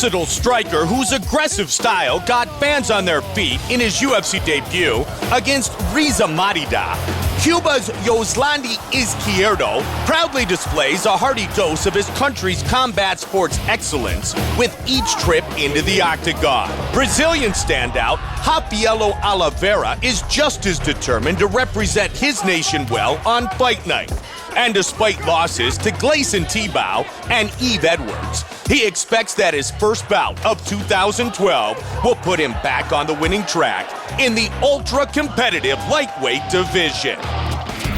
versatile striker whose aggressive style got fans on their feet in his UFC debut against Riza Marida, Cuba's Yoslandi Izquierdo proudly displays a hearty dose of his country's combat sports excellence with each trip into the octagon. Brazilian standout Chael Oliveira is just as determined to represent his nation well on fight night. And despite losses to Gleison Tibau and Yves Edwards, he expects that his first bout of 2012 will put him back on the winning track in the ultra-competitive lightweight division.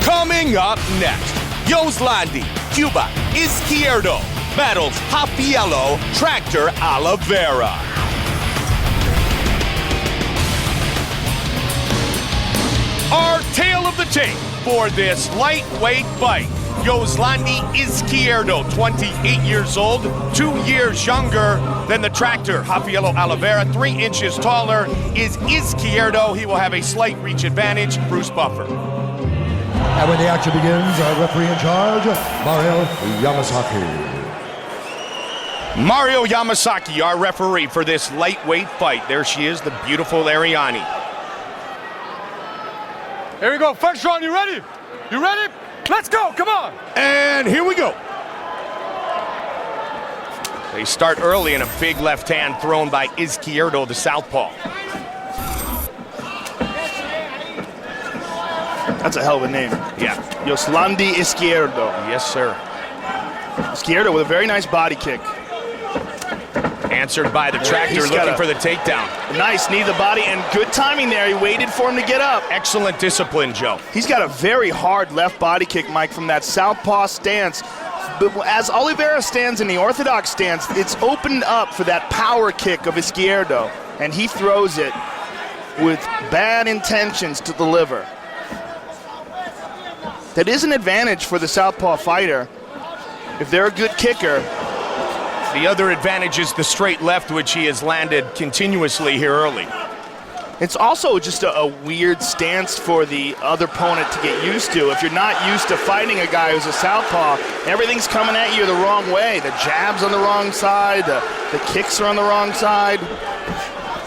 Coming up next, Yoslandi Cuba Izquierdo battles Chael Tractor Oliveira. Our tale of the tape for this lightweight fight. Yoslandi Izquierdo, 28 years old, 2 years younger than the Tractor. Chael Oliveira, 3 inches taller, is Izquierdo. He will have a slight reach advantage. Bruce Buffer. And when the action begins, our referee in charge, Mario Yamasaki. Mario Yamasaki, our referee for this lightweight fight. There she is, the beautiful Ariani. Here we go, first round, you ready? You ready? Let's go, come on! And here we go. They start early in a big left hand thrown by Izquierdo, the southpaw. That's a hell of a name. Yeah. Yoslandi Izquierdo. Yes, sir. Izquierdo with a very nice body kick. Answered by the Tractor, looking for the takedown. Nice knee to the body and good timing there. He waited for him to get up. Excellent discipline, Joe. He's got a very hard left body kick, Mike, from that southpaw stance. But as Oliveira stands in the orthodox stance, it's opened up for that power kick of Izquierdo, and he throws it with bad intentions to deliver. That is an advantage for the southpaw fighter. If they're a good kicker. The other advantage is the straight left, which he has landed continuously here early. It's also just a weird stance for the other opponent to get used to. If you're not used to fighting a guy who's a southpaw, everything's coming at you the wrong way. The jab's on the wrong side, the kicks are on the wrong side.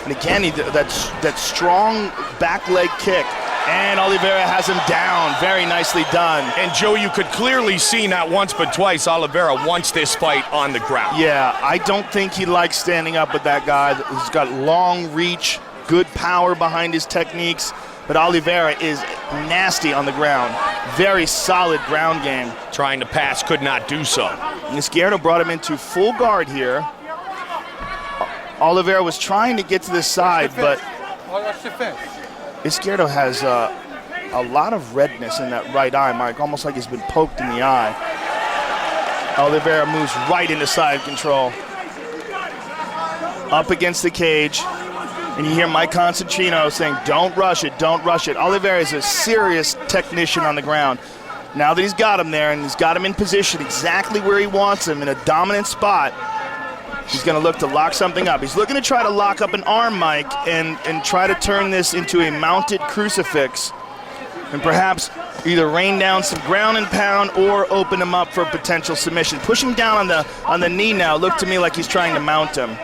And again, that strong back leg kick. And Oliveira has him down. Very nicely done. And Joe, you could clearly see not once but twice Oliveira wants this fight on the ground. Yeah, I don't think he likes standing up with that guy. He's got long reach, good power behind his techniques. But Oliveira is nasty on the ground. Very solid ground game. Trying to pass, could not do so. Izquierdo brought him into full guard here. Oliveira was trying to get to the side, but Izquierdo has a lot of redness in that right eye, Mike, almost like he's been poked in the eye. Oliveira moves right into side control. Up against the cage, and you hear Mike Constantino saying, don't rush it, don't rush it. Oliveira is a serious technician on the ground. Now that he's got him there and he's got him in position exactly where he wants him in a dominant spot, he's going to look to lock something up. He's looking to try to lock up an arm, Mike, and try to turn this into a mounted crucifix and perhaps either rain down some ground and pound or open him up for a potential submission. Push him down on the knee now. Look to me like he's trying to mount him.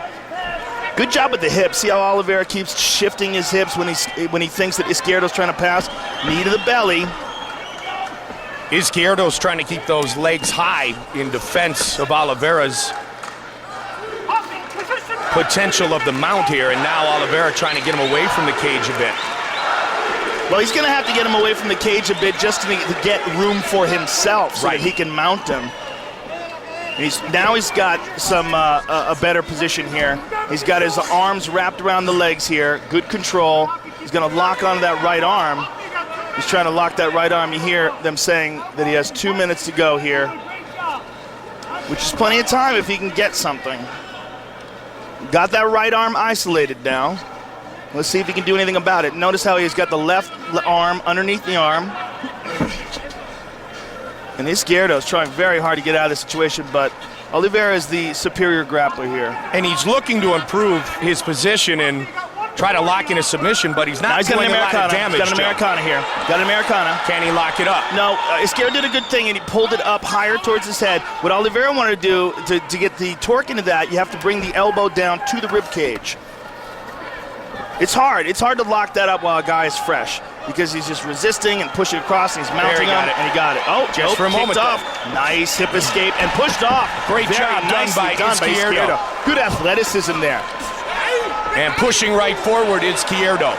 Good job with the hips. See how Oliveira keeps shifting his hips when he thinks that Izquierdo's trying to pass? Knee to the belly. Izquierdo's trying to keep those legs high in defense of Oliveira's potential of the mount here, and now Oliveira trying to get him away from the cage a bit. Well, he's going to have to get him away from the cage a bit just to get room for himself so that he can mount him. Now he's got some a better position here. He's got his arms wrapped around the legs here. Good control. He's going to lock onto that right arm. He's trying to lock that right arm. You hear them saying that he has 2 minutes to go here, which is plenty of time if he can get something. Got that right arm isolated now. Let's see if he can do anything about it. Notice how he's got the left arm underneath the arm. And Izquierdo's trying very hard to get out of the situation, but Oliveira is the superior grappler here. And he's looking to improve his position, and try to lock in a submission, but he's not doing a lot of damage. He's got an Americana here. Got an Americana. Can he lock it up? No, Izquierdo did a good thing, and he pulled it up higher towards his head. What Oliveira wanted to do, to get the torque into that, you have to bring the elbow down to the rib cage. It's hard. It's hard to lock that up while a guy is fresh because he's just resisting and pushing across, and he's mounting him, and he got it. Oh, just for a moment, off. Nice hip escape and pushed off. Great job done by Izquierdo. Good athleticism there. And pushing right forward, Izquierdo.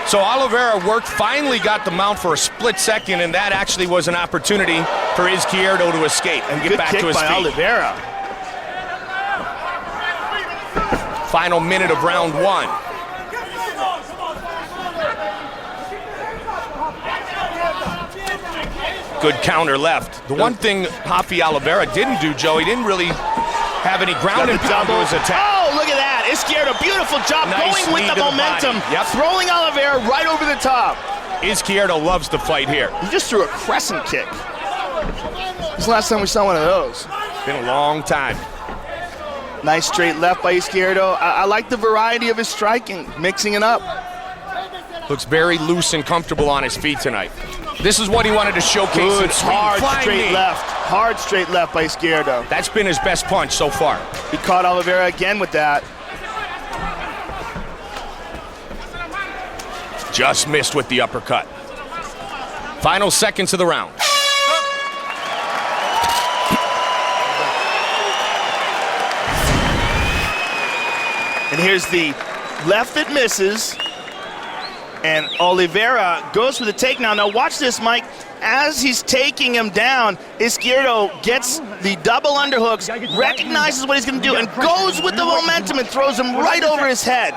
So Oliveira finally got the mount for a split second, and that actually was an opportunity for Izquierdo to escape and get back to his feet. Good kick by Oliveira. Final minute of round 1. Good counter left. The one thing Rafi Oliveira didn't do, Joe, he didn't really have any ground and pound to his attack. Oh, look at that. Izquierdo, beautiful job going with the momentum. Throwing Oliveira right over the top. Izquierdo loves to fight here. He just threw a crescent kick. This is the last time we saw one of those. Been a long time. Nice straight left by Izquierdo. I like the variety of his striking, mixing it up. Looks very loose and comfortable on his feet tonight. This is what he wanted to showcase. Good, hard straight left. Hard straight left by Izquierdo. That's been his best punch so far. He caught Oliveira again with that. Just missed with the uppercut. Final seconds of the round. And here's the left that misses. And Oliveira goes for the takedown. Now watch this, Mike. As he's taking him down, Izquierdo gets the double underhooks, recognizes what he's going to do, and goes with the momentum and throws him right over his head.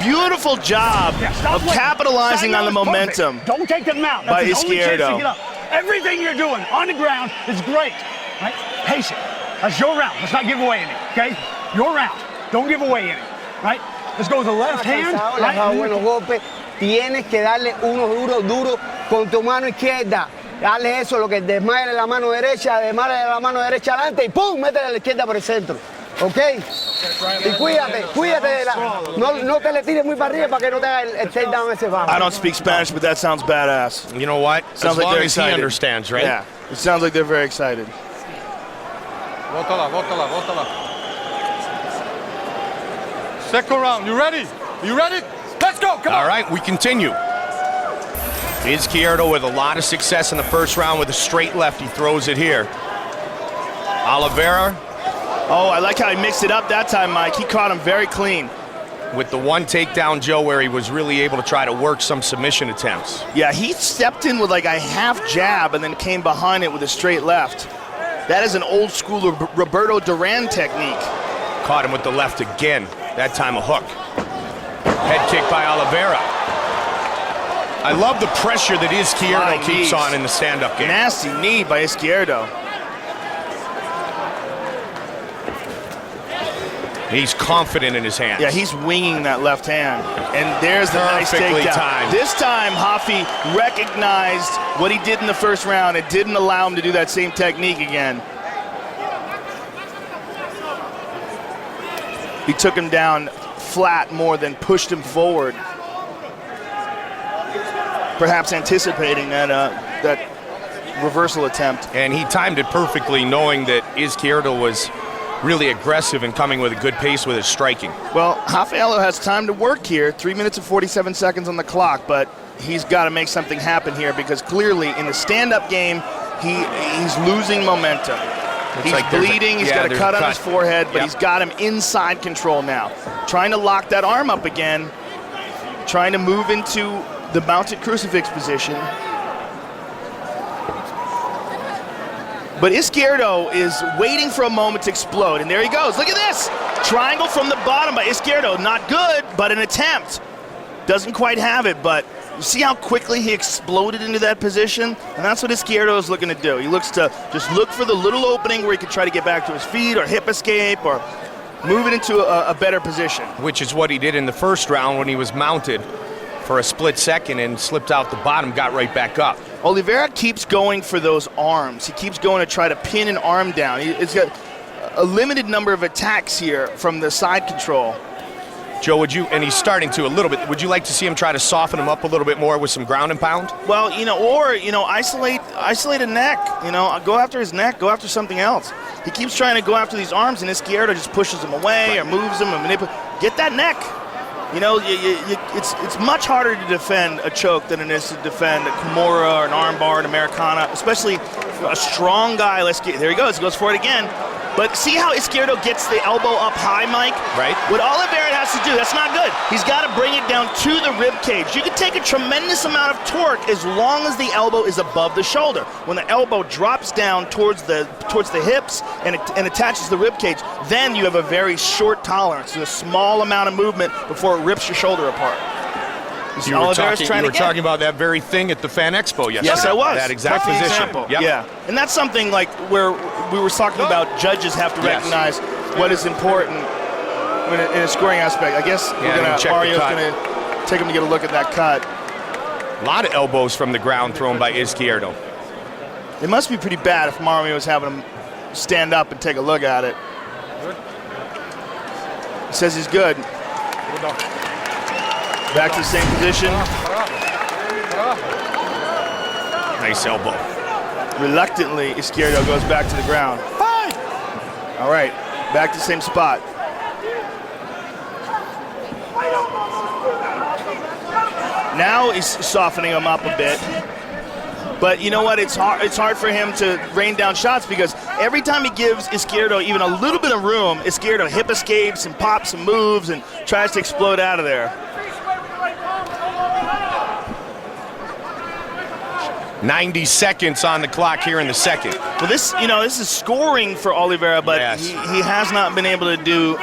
Beautiful job of capitalizing on the momentum. Don't take them out. By That's the only chance to Izquierdo. get up. Everything you're doing on the ground is great. Right? Patient. That's your round. Let's not give away any. Okay? Your round. Don't give away any. Right? Let's go with the left hand. Right? Tienes que darle uno duro con tu mano izquierda. Dale eso, lo que desmayale la mano derecha, desmayale la mano derecha adelante y ¡pum! Métele a la izquierda por el centro. ¿Ok? Y cuídate de la... No te le tires muy para arriba para que no te haga el takedown ese bajo. I don't speak Spanish, but that sounds badass. You know what? Sounds as like long they're as he excited. understands, right? Yeah. It sounds like they're very excited. Bótala. Second round. You ready? You ready? Let's go. Come on. All right, we continue. Izquierdo with a lot of success in the first round with a straight left. He throws it here. Oliveira. Oh, I like how he mixed it up that time, Mike. He caught him very clean. With the one takedown, Joe, where he was really able to try to work some submission attempts. Yeah, he stepped in with like a half jab and then came behind it with a straight left. That is an old school Roberto Duran technique. Caught him with the left again. That time a hook. Head kick by Oliveira. I love the pressure that Izquierdo keeps on in the stand-up game. Nasty knee by Izquierdo. He's confident in his hands. Yeah, he's winging that left hand. And there's the nice takedown. Timed. This time, Rafi recognized what he did in the first round. It didn't allow him to do that same technique again. He took him down flat more than pushed him forward. Perhaps anticipating that reversal attempt. And he timed it perfectly, knowing that Izquierdo was really aggressive and coming with a good pace with his striking. Well, Rafaelo has time to work here. 3 minutes and 47 seconds on the clock, but he's got to make something happen here because clearly in the stand-up game, he's losing momentum. He's like bleeding, he's got a cut on his forehead, but he's got him inside control now. Trying to lock that arm up again, trying to move into the mounted crucifix position. But Izquierdo is waiting for a moment to explode, and there he goes. Look at this! Triangle from the bottom by Izquierdo. Not good, but an attempt. Doesn't quite have it, but you see how quickly he exploded into that position? And that's what Izquierdo is looking to do. He looks to just look for the little opening where he could try to get back to his feet or hip escape or move it into a better position. Which is what he did in the first round when he was mounted for a split second and slipped out the bottom, got right back up. Oliveira keeps going for those arms. He keeps going to try to pin an arm down. He's got a limited number of attacks here from the side control. Joe, and he's starting to a little bit, would you like to see him try to soften him up a little bit more with some ground and pound? Well, isolate a neck. Go after his neck, go after something else. He keeps trying to go after these arms, and Izquierdo just pushes him away or moves him and manipulates. Get that neck. It's much harder to defend a choke than it is to defend a Kimura or an armbar, an Americana, especially a strong guy. There he goes for it again. But see how Izquierdo gets the elbow up high, Mike? Right. What Oliveira has to do, that's not good. He's got to bring it down to the rib cage. You can take a tremendous amount of torque as long as the elbow is above the shoulder. When the elbow drops down towards the hips and attaches the rib cage, then you have a very short tolerance, a small amount of movement before it rips your shoulder apart. You were talking about that very thing at the Fan Expo yesterday. Yes, I was. That exact Perfect position. example. Yep. Yeah, and that's something like where we were talking about judges have to recognize what is important in a scoring aspect. I guess Mario's going to take him to get a look at that cut. A lot of elbows from the ground thrown by Izquierdo. It must be pretty bad if Mario was having him stand up and take a look at it. He says he's good. Back to the same position. Nice elbow. Reluctantly, Izquierdo goes back to the ground. All right, back to the same spot. Now he's softening him up a bit. But you know what? It's hard for him to rain down shots because every time he gives Izquierdo even a little bit of room, Izquierdo hip escapes and pops and moves and tries to explode out of there. 90 seconds on the clock here in the second. Well, this is scoring for Oliveira, but he has not been able to do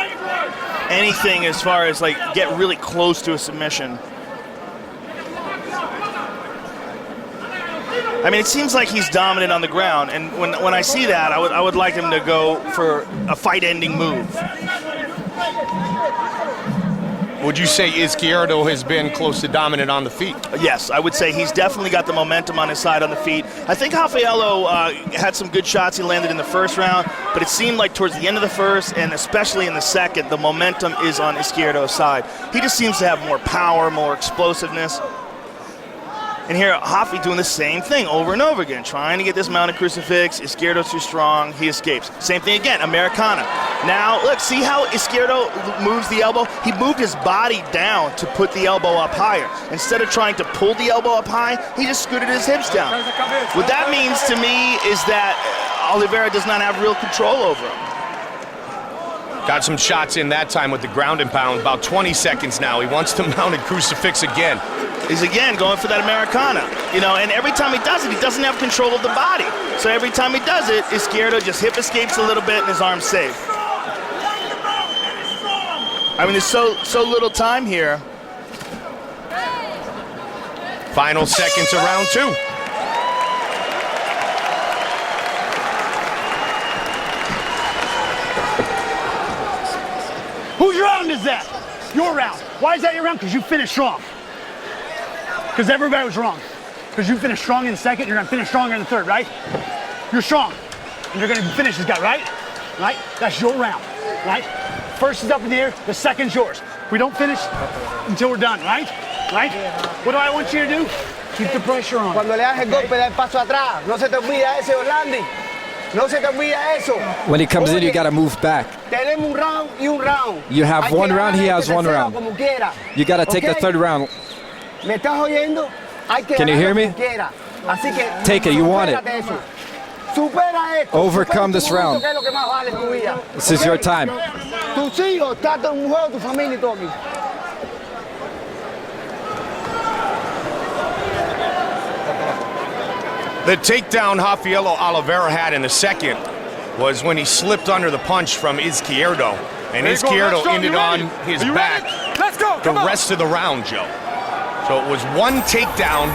anything as far as get really close to a submission. I mean, it seems like he's dominant on the ground, and when I see that, I would like him to go for a fight-ending move. Would you say Izquierdo has been close to dominant on the feet? Yes, I would say he's definitely got the momentum on his side on the feet. I think Rafaelo had some good shots he landed in the first round, but it seemed like towards the end of the first, and especially in the second, the momentum is on Izquierdo's side. He just seems to have more power, more explosiveness. And here, Rafi doing the same thing over and over again, trying to get this mounted crucifix. Izquierdo's too strong. He escapes. Same thing again, Americana. Now, look, see how Izquierdo moves the elbow? He moved his body down to put the elbow up higher. Instead of trying to pull the elbow up high, he just scooted his hips down. What that means to me is that Oliveira does not have real control over him. Got some shots in that time with the ground and pound. About 20 seconds now. He wants the mounted crucifix again. He's again going for that Americana, and every time he does it, he doesn't have control of the body. So every time he does it, Izquierdo just hip escapes a little bit and his arm's safe. I mean, there's so little time here. Final seconds of round two. Whose round is that? Your round. Why is that your round? Because you finished strong. Because everybody was wrong. Because you finished strong in the second, you're going to finish stronger in the third, right? You're strong. And you're going to finish this guy, right? Right? That's your round, right? First is up in the air, the second's yours. We don't finish until we're done, right? Right? What do I want you to do? Keep the pressure on. Cuando le das el golpe, da el paso atrás. No se te olvida ese, Orlandi. No se te olvida eso. When he comes in, you got to move back. Tenemos un round y un round. You have one round, he has one round. You got to take the third round. ¿Me estás oyendo? Can you hear me? Así que take it, you want it. Supera esto. Overcome this round. ¿Qué es lo que más vale en tu vida? This is your time. Tus hijos, estás en un juego, tu familia y todo aquí. The takedown Rafaelo Oliveira had in the second was when he slipped under the punch from Izquierdo. And Izquierdo ended on his back the rest of the round, Joe. So it was one takedown,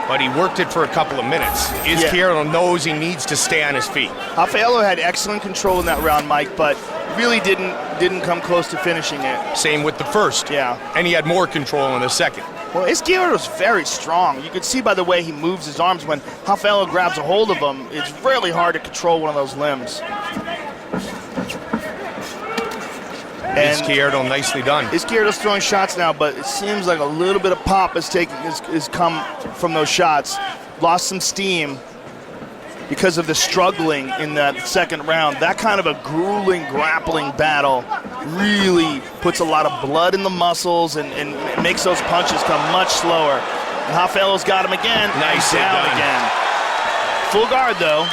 but he worked it for a couple of minutes. Izquierdo knows he needs to stay on his feet. Rafaelo had excellent control in that round, Mike, but really didn't come close to finishing it. Same with the first. Yeah. And he had more control in the second. Well, Izquierdo's very strong. You can see by the way he moves his arms when Rafaelo grabs a hold of him. It's really hard to control one of those limbs. And Izquierdo, nicely done. Izquierdo's throwing shots now, but it seems like a little bit of pop has come from those shots. Lost some steam because of the struggling in that second round. That kind of a grueling grappling battle really puts a lot of blood in the muscles and makes those punches come much slower. And Rafaelo's got him again. Nice down again. Full guard though.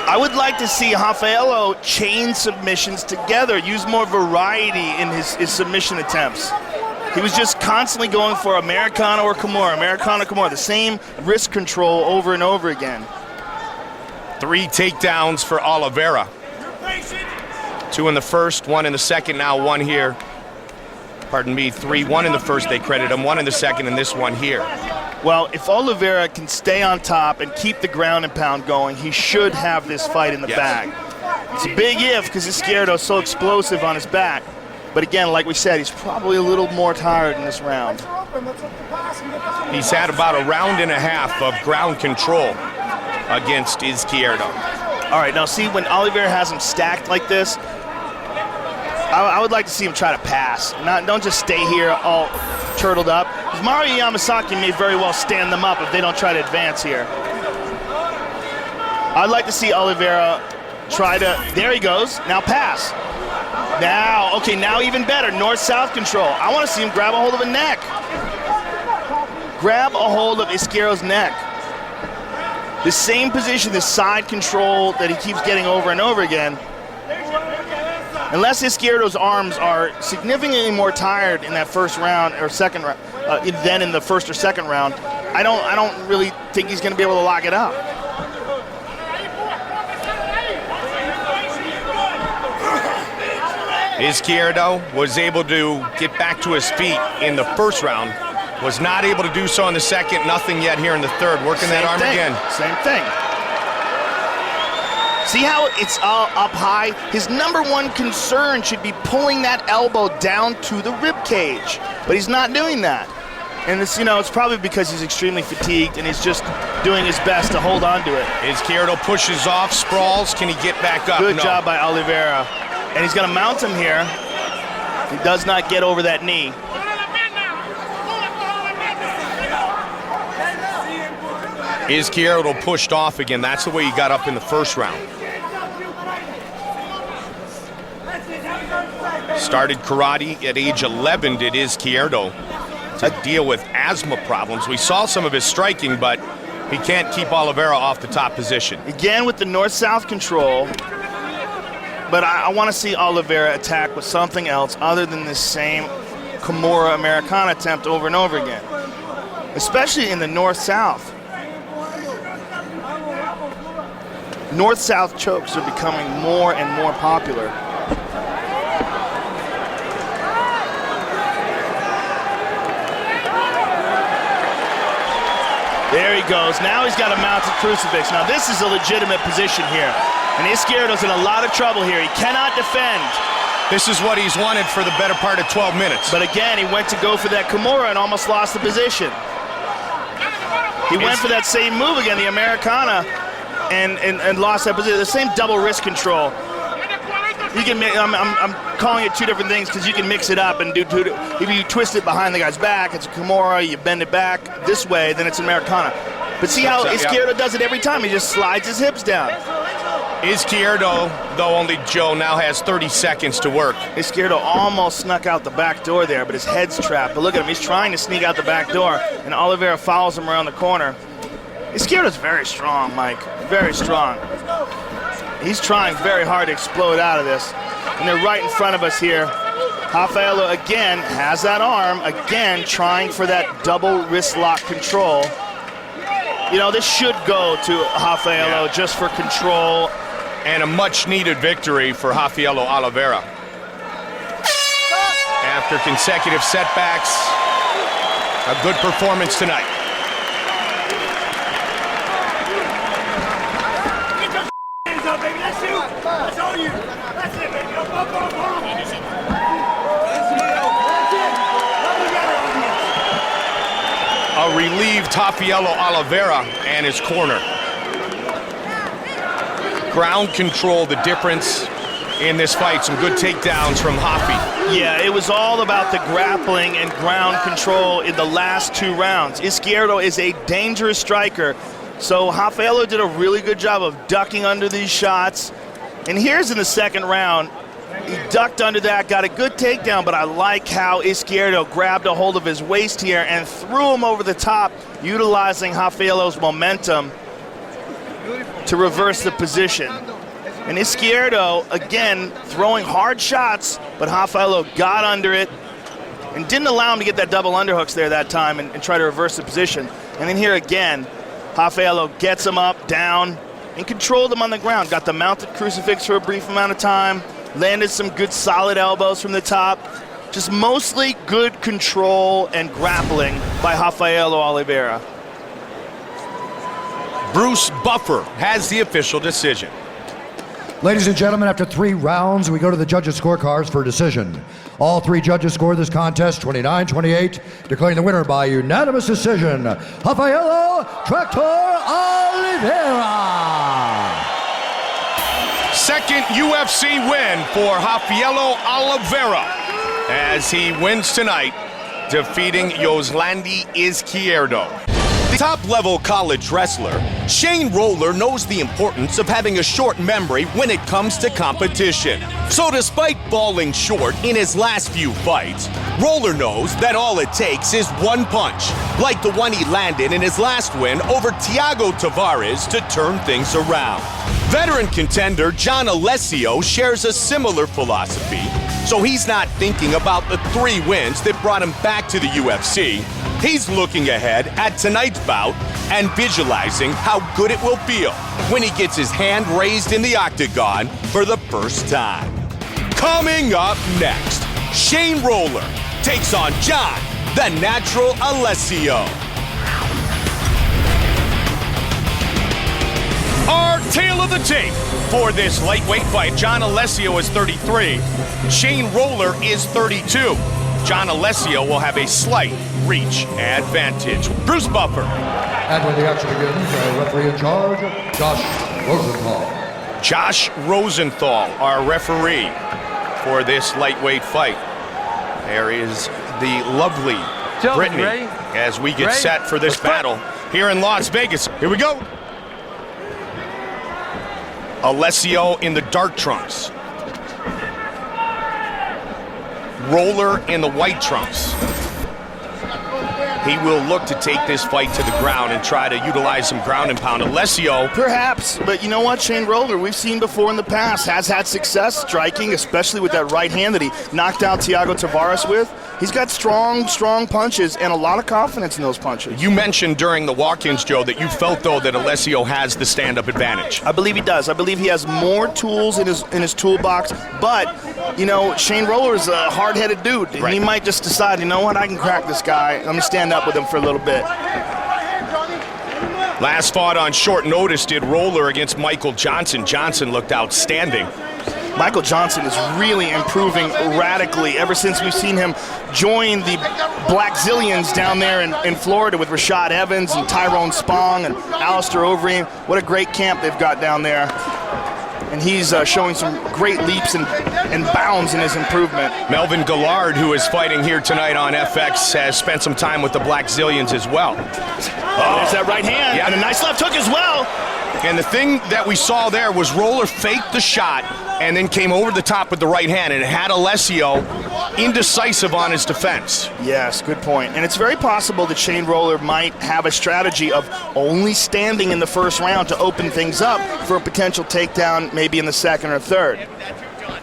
I would like to see Rafaelo chain submissions together, use more variety in his submission attempts. He was just constantly going for Americana or Kimura, Americana, Kimura, the same wrist control over and over again. 3 takedowns for Oliveira. 2 in the first, 1 in the second, now 1 here. Pardon me, 3, 1 in the first, they credit him, 1 in the second, and this 1 here. Well, if Oliveira can stay on top and keep the ground and pound going, he should have this fight in the bag. It's a big if because Izquierdo's so explosive on his back. But again, like we said, he's probably a little more tired in this round. He's had about a round and a half of ground control against Izquierdo. All right, now see, when Oliveira has him stacked like this, I would like to see him try to pass. Don't just stay here all turtled up. Because Mario Yamasaki may very well stand them up if they don't try to advance here. I'd like to see Oliveira try to, there he goes, now pass. Now, okay, now even better, north-south control. I want to see him grab a hold of a neck. Grab a hold of Izquierdo's neck. The same position, the side control that he keeps getting over and over again. Unless Izquierdo's arms are significantly more tired in that first round or second round than in the first or second round, I don't really think he's going to be able to lock it up. Izquierdo was able to get back to his feet in the first round, was not able to do so in the second, nothing yet here in the third, working that arm again. Same thing. See how it's up high? His number one concern should be pulling that elbow down to the rib cage, but he's not doing that. And it's, it's probably because he's extremely fatigued and he's just doing his best to hold on to it. Izquierdo pushes off, sprawls. Can he get back up? Good job by Oliveira. And he's going to mount him here. He does not get over that knee. Izquierdo pushed off again. That's the way he got up in the first round. Started karate at age 11, did Izquierdo, to deal with asthma problems. We saw some of his striking, but he can't keep Oliveira off the top position. Again with the north-south control, but I want to see Oliveira attack with something else other than this same Kimura Americana attempt over and over again, especially in the north-south. North-south chokes are becoming more and more popular. There he goes. Now he's got a mounted crucifix. Now this is a legitimate position here. And Izquierdo's in a lot of trouble here. He cannot defend. This is what he's wanted for the better part of 12 minutes. But again, he went to go for that Kimura and almost lost the position. He went for that same move again, the Americana, and lost that position. The same double wrist control. You can, I'm calling it two different things because you can mix it up and do two. If you twist it behind the guy's back, it's a Kimura. You bend it back this way, then it's an Americana. But see how Izquierdo does it every time? He just slides his hips down. Izquierdo, though only Joe, now has 30 seconds to work. Izquierdo almost snuck out the back door there, but his head's trapped. But look at him, he's trying to sneak out the back door, and Oliveira follows him around the corner. Izquierdo's very strong, Mike, very strong. He's trying very hard to explode out of this. And they're right in front of us here. Rafaelo again has that arm, again trying for that double wrist lock control. This should go to Rafaelo just for control. And a much-needed victory for Rafaelo Oliveira. After consecutive setbacks, a good performance tonight. Hands up, baby. That's you. That's all you. That's it, baby. Up, up, up, up. A relieved Rafaelo Oliveira and his corner. Ground control, the difference in this fight. Some good takedowns from Rafi. Yeah, it was all about the grappling and ground control in the last 2 rounds. Izquierdo is a dangerous striker, so Rafaelo did a really good job of ducking under these shots. And here's in the second round, he ducked under that, got a good takedown, but I like how Izquierdo grabbed a hold of his waist here and threw him over the top, utilizing Rafaelo's momentum to reverse the position. And Izquierdo, again, throwing hard shots, but Rafaelo got under it and didn't allow him to get that double underhooks there that time and try to reverse the position. And then here again, Rafaelo gets him up, down, and controlled him on the ground. Got the mounted crucifix for a brief amount of time, landed some good solid elbows from the top. Just mostly good control and grappling by Rafaelo Oliveira. Bruce Buffer has the official decision. Ladies and gentlemen, after 3 rounds, we go to the judges' scorecards for a decision. All 3 judges scored this contest 29-28, declaring the winner by unanimous decision, Rafaelo Tractor Oliveira. Second UFC win for Rafaelo Oliveira as he wins tonight, defeating Yoslandi Izquierdo. The top-level college wrestler, Shane Roller knows the importance of having a short memory when it comes to competition. So despite falling short in his last few fights, Roller knows that all it takes is one punch, like the one he landed in his last win over Thiago Tavares, to turn things around. Veteran contender John Alessio shares a similar philosophy, so he's not thinking about the 3 wins that brought him back to the UFC. He's looking ahead at tonight's bout and visualizing how good it will feel when he gets his hand raised in the octagon for the first time. Coming up next, Shane Roller takes on John the Natural Alessio. Our tale of the tape for this lightweight fight. John Alessio is 33. Shane Roller is 32. John Alessio will have a slight reach advantage. Bruce Buffer. And when the action begins, our referee in charge, Josh Rosenthal. Josh Rosenthal, our referee for this lightweight fight. There is the lovely Brittany as we get set for this battle here in Las Vegas. Here we go. Alessio in the dark trunks. Roller in the white trunks. He will look to take this fight to the ground and try to utilize some ground and pound. Alessio. Perhaps, but you know what, Shane Roller, we've seen before in the past, has had success striking, especially with that right hand that he knocked out Thiago Tavares with. He's got strong punches and a lot of confidence in those punches. You mentioned during the walk-ins, Joe, that you felt, though, that Alessio has the stand-up advantage. I believe he does. I believe he has more tools in his toolbox, but, you know, Shane Roller is a hard-headed dude, and he might just decide, you know what, I can crack this guy. Let me stand up with him for a little bit. Last fought on short notice did Roller against Michael Johnson. Johnson looked outstanding. Michael Johnson is really improving radically ever since we've seen him join the Black Zillions down there in Florida with Rashad Evans and Tyrone Spong and Alistair Overeem. What a great camp they've got down there. And he's showing some great leaps and bounds in his improvement. Melvin Gillard, who is fighting here tonight on FX, has spent some time with the Black Zillions as well. Oh, there's that right hand, and a nice left hook as well. And the thing that we saw there was Roller faked the shot and then came over the top with the right hand, and it had Alessio indecisive on his defense. Yes, good point. And it's very possible that Shane Roller might have a strategy of only standing in the first round to open things up for a potential takedown maybe in the second or third.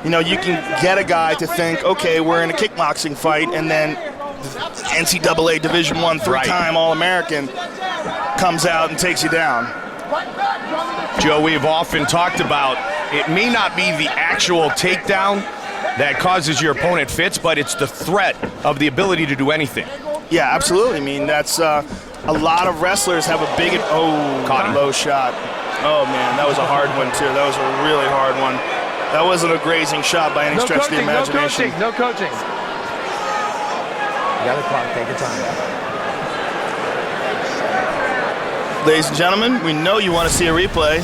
You know, you can get a guy to think, okay, we're in a kickboxing fight, and then NCAA Division I three-time All-American comes out and takes you down. Joe, we've often talked about it may not be the actual takedown that causes your opponent fits, but it's the threat of the ability to do anything. Yeah, absolutely. I mean, that's a lot of wrestlers have a big low shot. Oh, man, that was a hard one, too. That was a really hard one. That wasn't a grazing shot by any stretch of the imagination. No coaching. You got the clock. Take your time. Ladies and gentlemen, we know you want to see a replay.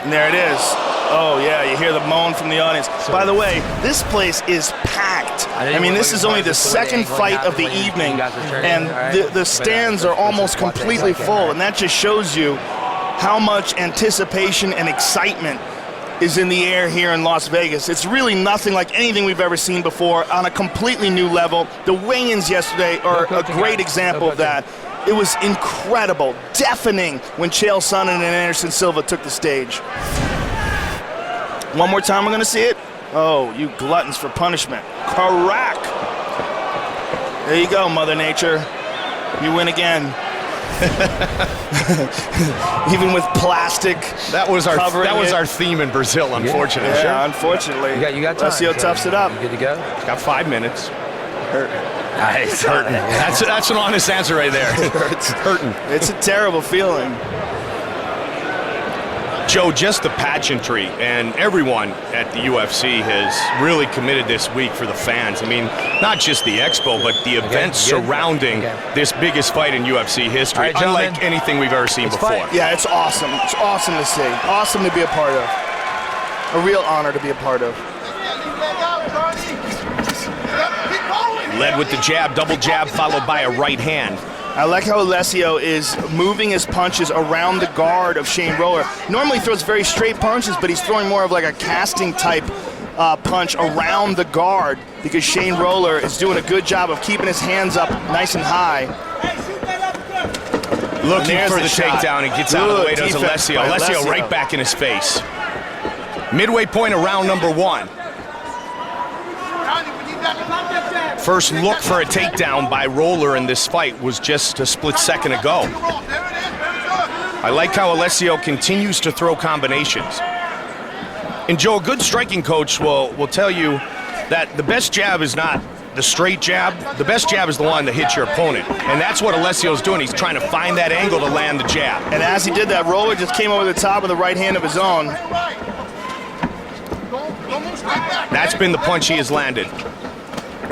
And there it is. Oh, yeah, you hear the moan from the audience. By the way, this place is packed. I mean, this is only the second fight of the evening, and the stands are almost completely full, and that just shows you how much anticipation and excitement is in the air here in Las Vegas. It's really nothing like anything we've ever seen before on a completely new level. The weigh-ins yesterday are a great example of that. It was incredible, deafening when Chael Sonnen and Anderson Silva took the stage. One more time we're gonna see it. Oh, you gluttons for punishment. Correct. There you go, Mother Nature. You win again. Even with plastic. That was our theme in Brazil, unfortunately. Yeah, unfortunately. You got time. Alessio toughs it up. You good to go? Got 5 minutes. Nice. Hurting. That's an honest answer right there. It's hurting. It's a terrible feeling. Joe, just the pageantry, and everyone at the UFC has really committed this week for the fans. I mean, not just the expo, but the events surrounding this biggest fight in UFC history, unlike anything we've ever seen before. Yeah, it's awesome. It's awesome to see. Awesome to be a part of. A real honor to be a part of. Led with the jab, double jab, followed by a right hand. I like how Alessio is moving his punches around the guard of Shane Roller. Normally he throws very straight punches, but he's throwing more of like a casting type punch around the guard because Shane Roller is doing a good job of keeping his hands up nice and high. Looking for the takedown and gets out of the way, does Alessio. Alessio right back in his face. Midway point of round number 1. First look for a takedown by Roller in this fight was just a split second ago. I like how Alessio continues to throw combinations. And Joe, a good striking coach will tell you that the best jab is not the straight jab. The best jab is the one that hits your opponent. And that's what Alessio's doing. He's trying to find that angle to land the jab. And as he did that, Roller just came over the top with a right hand of his own. That's been the punch he has landed.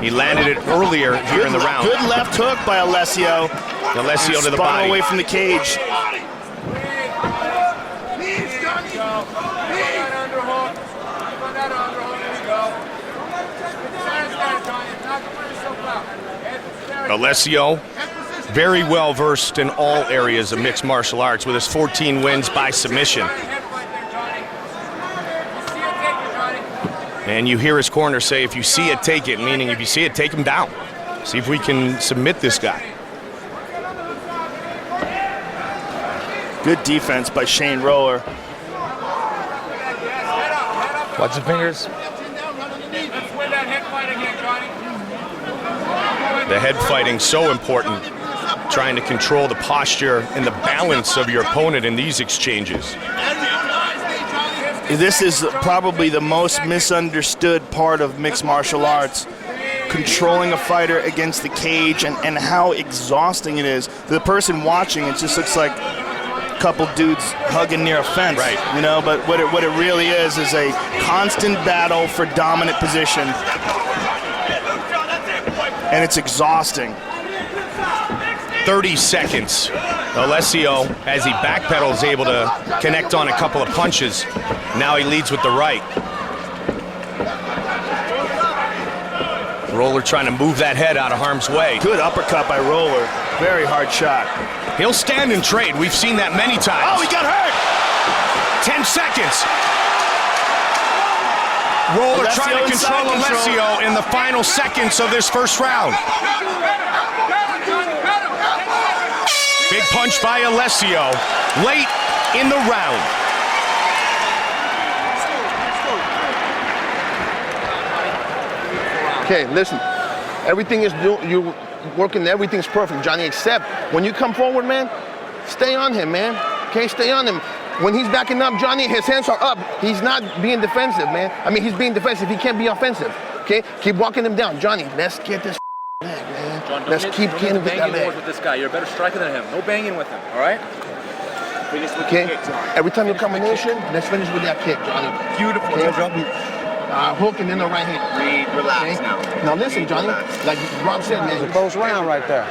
He landed it earlier here in the round. Good left hook by Alessio. Alessio to the spun body. away from the cage. Alessio, very well versed in all areas of mixed martial arts with his 14 wins by submission. And you hear his corner say, if you see it, take it, meaning if you see it, take him down. See if we can submit this guy. Good defense by Shane Roller. Watch the fingers. The head fighting so important, trying to control the posture and the balance of your opponent in these exchanges. This is probably the most misunderstood part of mixed martial arts. Controlling a fighter against the cage and how exhausting it is. The person watching, it just looks like a couple dudes hugging near a fence. Right. You know, but what it really is a constant battle for dominant position. And it's exhausting. 30 seconds. Alessio, as he backpedals, able to connect on a couple of punches. Now he leads with the right. Roller trying to move that head out of harm's way. Good uppercut by Roller. Very hard shot. He'll stand and trade. We've seen that many times. Oh, he got hurt! 10 seconds. Roller trying to control Alessio in the final seconds of this first round. Big punch by Alessio late in the round. Okay, listen. Everything is you working. Everything's perfect, Johnny. Except when you come forward, man, stay on him, man. Okay, stay on him. When he's backing up, Johnny, his hands are up. He's not being defensive, man. I mean, he's being defensive. He can't be offensive. Okay, keep walking him down, Johnny. Let's get this leg, man. John, let's keep getting with that leg. With this guy, you're a better striker than him. No banging with him. All right. Okay. Every time you combination, let's finish with that kick, Johnny. Beautiful. Okay. Hook and then the right hand. Relax now. Now listen, Johnny. Like Rob said, man. It's a close round right there.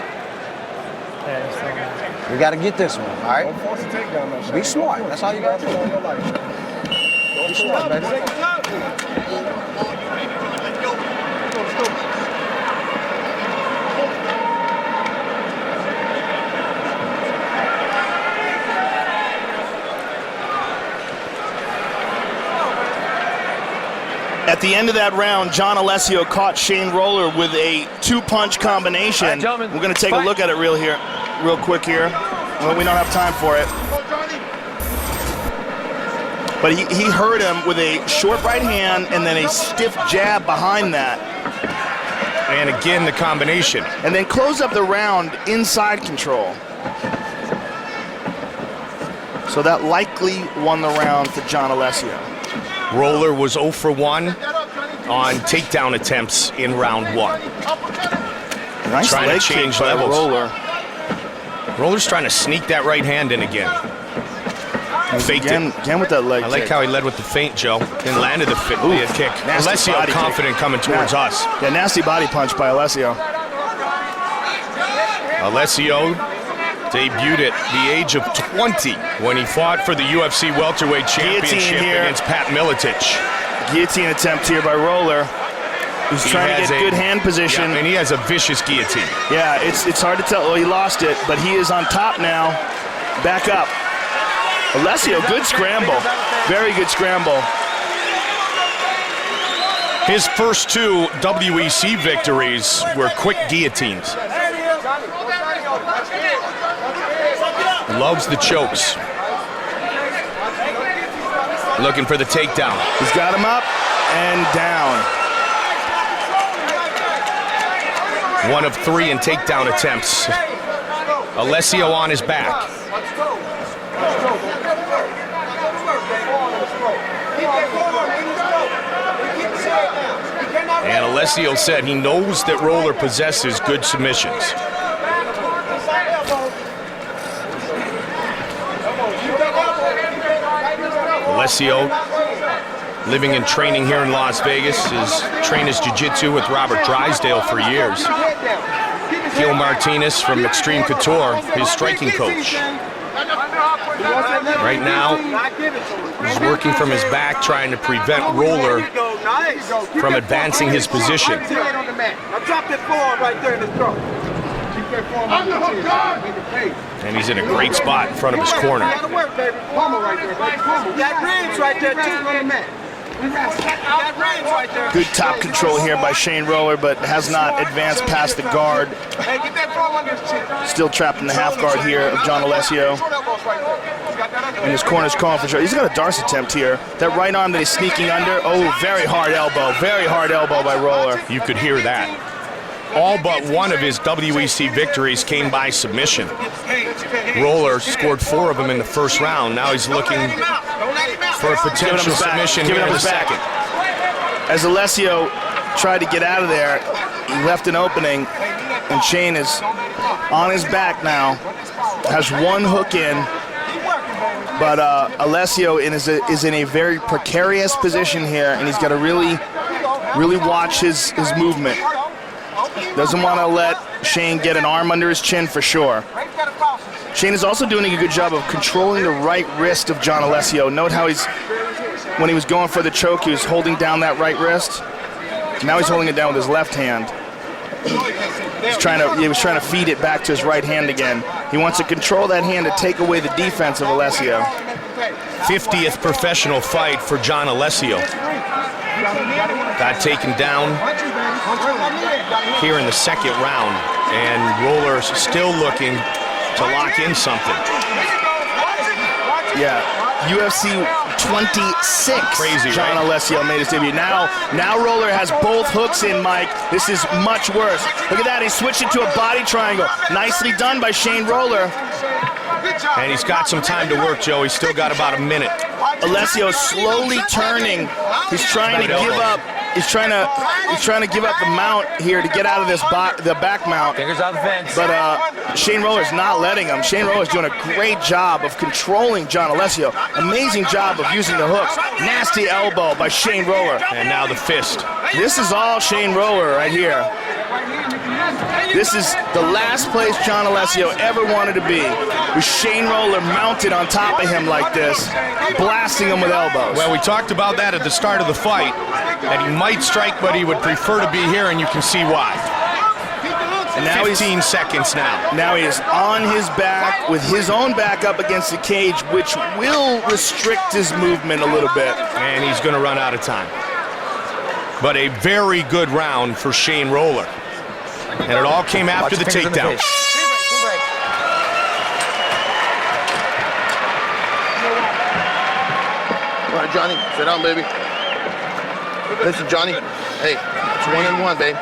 We got to get this one, all right? Be smart. That's all you got to do. At the end of that round, John Alessio caught Shane Roller with a two-punch combination. We're going to take a look at it real quick here. Well, we don't have time for it. But he hurt him with a short right hand and then a stiff jab behind that. And again, the combination. And then close up the round inside control. So that likely won the round for John Alessio. Roller was 0 for 1 on takedown attempts in round 1. Nice trying leg to change kick by levels. Roller's trying to sneak that right hand in again. Faked it. Again with that leg I like kick. how he led with the feint, Joe, and landed the kick. Alessio confident coming towards us. Yeah, nasty body punch by Alessio. Alessio debuted at the age of 20 when he fought for the UFC welterweight championship against Pat Miletich. Guillotine attempt here by Roller, who's trying to get good hand position. Yeah, and he has a vicious guillotine. Yeah, it's hard to tell. Well, he lost it, but he is on top now. Back up. Alessio, good scramble. Very good scramble. His first 2 WEC victories were quick guillotines. Loves the chokes. Looking for the takedown. He's got him up and down. 1 of 3 in takedown attempts. Alessio on his back. And Alessio said he knows that Roller possesses good submissions. Alessio, living and training here in Las Vegas, has trained his jiu-jitsu with Robert Drysdale for years. Gil Martinez from Extreme Couture, his striking coach. Right now, he's working from his back, trying to prevent Roller from advancing his position. And he's in a great spot in front of his corner. Good top control here by Shane Roller, but has not advanced past the guard. Still trapped in the half guard here of John Alessio. And his corner's calling for sure. He's got a Darce attempt here. That right arm that he's sneaking under. Oh, very hard elbow. Very hard elbow by Roller. You could hear that. All but 1 of his WEC victories came by submission. Roller scored 4 of them in the first round. Now he's looking for a potential submission here in the second. As Alessio tried to get out of there, he left an opening, and Shane is on his back now. Has 1 hook in, but Alessio is in a very precarious position here, and he's got to really watch his movement. Doesn't want to let Shane get an arm under his chin for sure. Shane is also doing a good job of controlling the right wrist of John Alessio. Note how when he was going for the choke, he was holding down that right wrist. Now he's holding it down with his left hand. He was trying to feed it back to his right hand again. He wants to control that hand to take away the defense of Alessio. 50th professional fight for John Alessio. Got taken down here in the second round, and Roller's still looking to lock in something. Yeah, UFC 26. Crazy, John right? Alessio made his debut. Now Roller has both hooks in, Mike. This is much worse. Look at that, he switched it to a body triangle. Nicely done by Shane Roller. And he's got some time to work, Joe. He's still got about a minute. Alessio slowly turning. He's trying to give up. He's trying to give up the mount here to get out of this the back mount. Fingers on the fence. But Shane Roller's not letting him. Shane Roller's doing a great job of controlling John Alessio. Amazing job of using the hooks. Nasty elbow by Shane Roller. And now the fist. This is all Shane Roller right here. This is the last place John Alessio ever wanted to be, with Shane Roller mounted on top of him like this, blasting him with elbows. Well, we talked about that at the start of the fight, that he might strike, but he would prefer to be here, and you can see why. And now 15 seconds now. Now he is on his back with his own back up against the cage, which will restrict his movement a little bit. And he's going to run out of time. But a very good round for Shane Roller. And it all came after the takedown. All right, Johnny, sit down, baby. Listen, Johnny. Hey, it's 1-1, babe.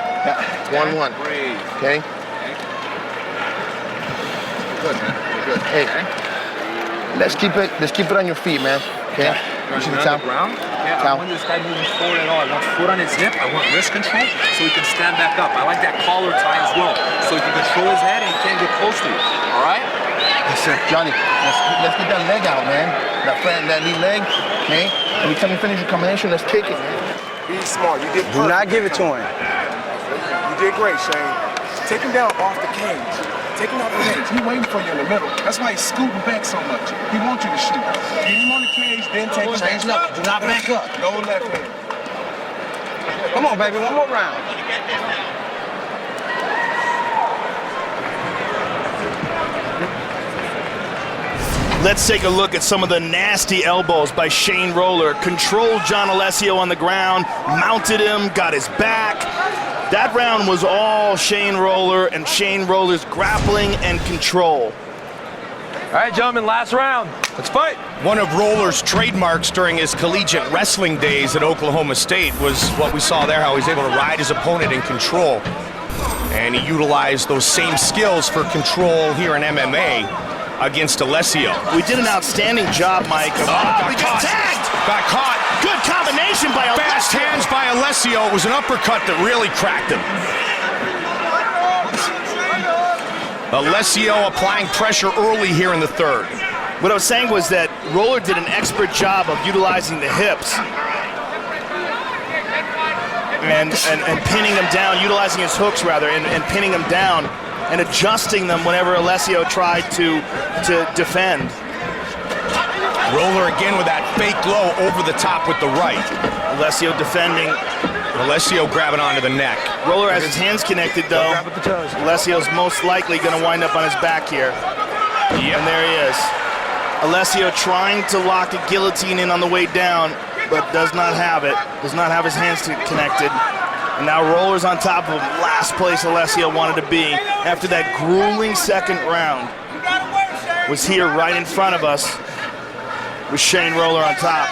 1-1. Okay? Good, man. Good. Hey, let's keep it on your feet, man. Okay? You see the top ground? Yeah, I want this guy moving forward at all. I want foot on his hip. I want wrist control so he can stand back up. I like that collar tie as well, so he can control his head and he can't get close to you. All right? Listen, Johnny, let's get that leg out, man. That lead leg, okay? Every time you finish your combination, let's kick it, man. Be smart. You did perfect. Do not give it to him. You did great, Shane. Take him down off the cage. Take him off the cage. He's waiting for you in the middle. That's why he's scooting back so much. He wants you to shoot. Get him on the cage, then take him Change up. Do not back up. No left hand. Come on, baby. One more round. Let's take a look at some of the nasty elbows by Shane Roller. Controlled John Alessio on the ground, mounted him, got his back. That round was all Shane Roller and Shane Roller's grappling and control. All right, gentlemen, last round. Let's fight. One of Roller's trademarks during his collegiate wrestling days at Oklahoma State was what we saw there, how he's able to ride his opponent in control. And he utilized those same skills for control here in MMA against Alessio. We did an outstanding job, Mike. We got tagged! Got caught. Good combination by Alessio. Fast hands by Alessio. It was an uppercut that really cracked him. Alessio applying pressure early here in the third. What I was saying was that Roller did an expert job of utilizing the hips and pinning them down, utilizing his hooks rather, and pinning them down and adjusting them whenever Alessio tried to defend. Roller again with that fake low over the top with the right. Alessio defending. Alessio grabbing onto the neck. Roller has his hands connected though. Alessio's most likely going to wind up on his back here. Yep. And there he is. Alessio trying to lock a guillotine in on the way down, but does not have it. Does not have his hands connected. And now Roller's on top of him. Last place Alessio wanted to be after that grueling second round was here right in front of us with Shane Roller on top.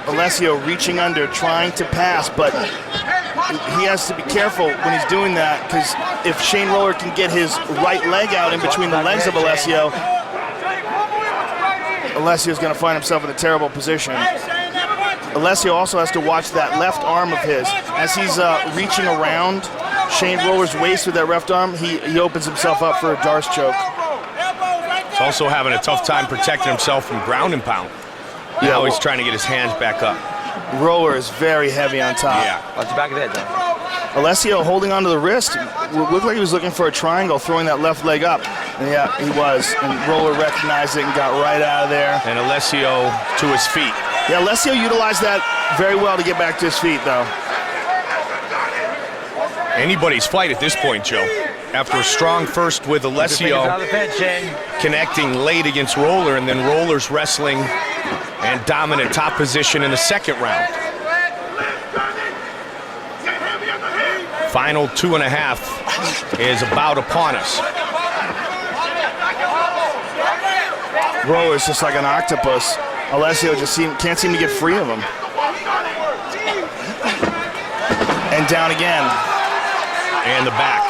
Alessio reaching under, trying to pass, but he has to be careful when he's doing that, because if Shane Roller can get his right leg out in between the legs of Alessio, Alessio's going to find himself in a terrible position. Alessio also has to watch that left arm of his. As he's reaching around Shane Roller's waist with that left arm, he opens himself up for a Darce choke. He's also having a tough time protecting himself from ground and pound. Now he's trying to get his hands back up. Roller is very heavy on top. Yeah. Watch the back of the head, though. Alessio holding onto the wrist. Looked like he was looking for a triangle, throwing that left leg up. And yeah, he was. And Roller recognized it and got right out of there. And Alessio to his feet. Yeah, Alessio utilized that very well to get back to his feet, though. Anybody's fight at this point, Joe. After a strong first with Alessio connecting late against Roller, and then Roller's wrestling and dominant top position in the second round. Final 2.5 is about upon us. Roller's just like an octopus. Alessio just can't seem to get free of him. And down again. And the back.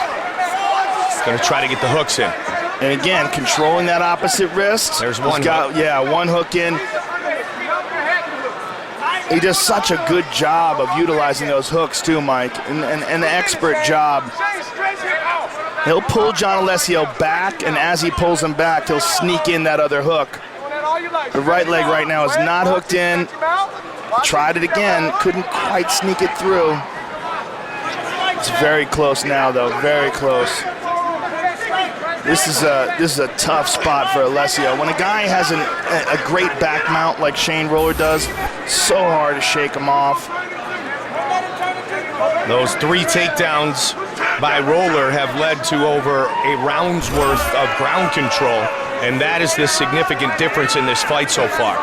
Going to try to get the hooks in. And again, controlling that opposite wrist. There's one hook. Yeah, one hook in. He does such a good job of utilizing those hooks too, Mike, and an expert job. He'll pull John Alessio back, and as he pulls him back, he'll sneak in that other hook. The right leg right now is not hooked in. Tried it again, couldn't quite sneak it through. It's very close now, though. Very close. This is a tough spot for Alessio. When a guy has a great back mount like Shane Roller does, so hard to shake him off. Those 3 takedowns by Roller have led to over a round's worth of ground control, and that is the significant difference in this fight so far.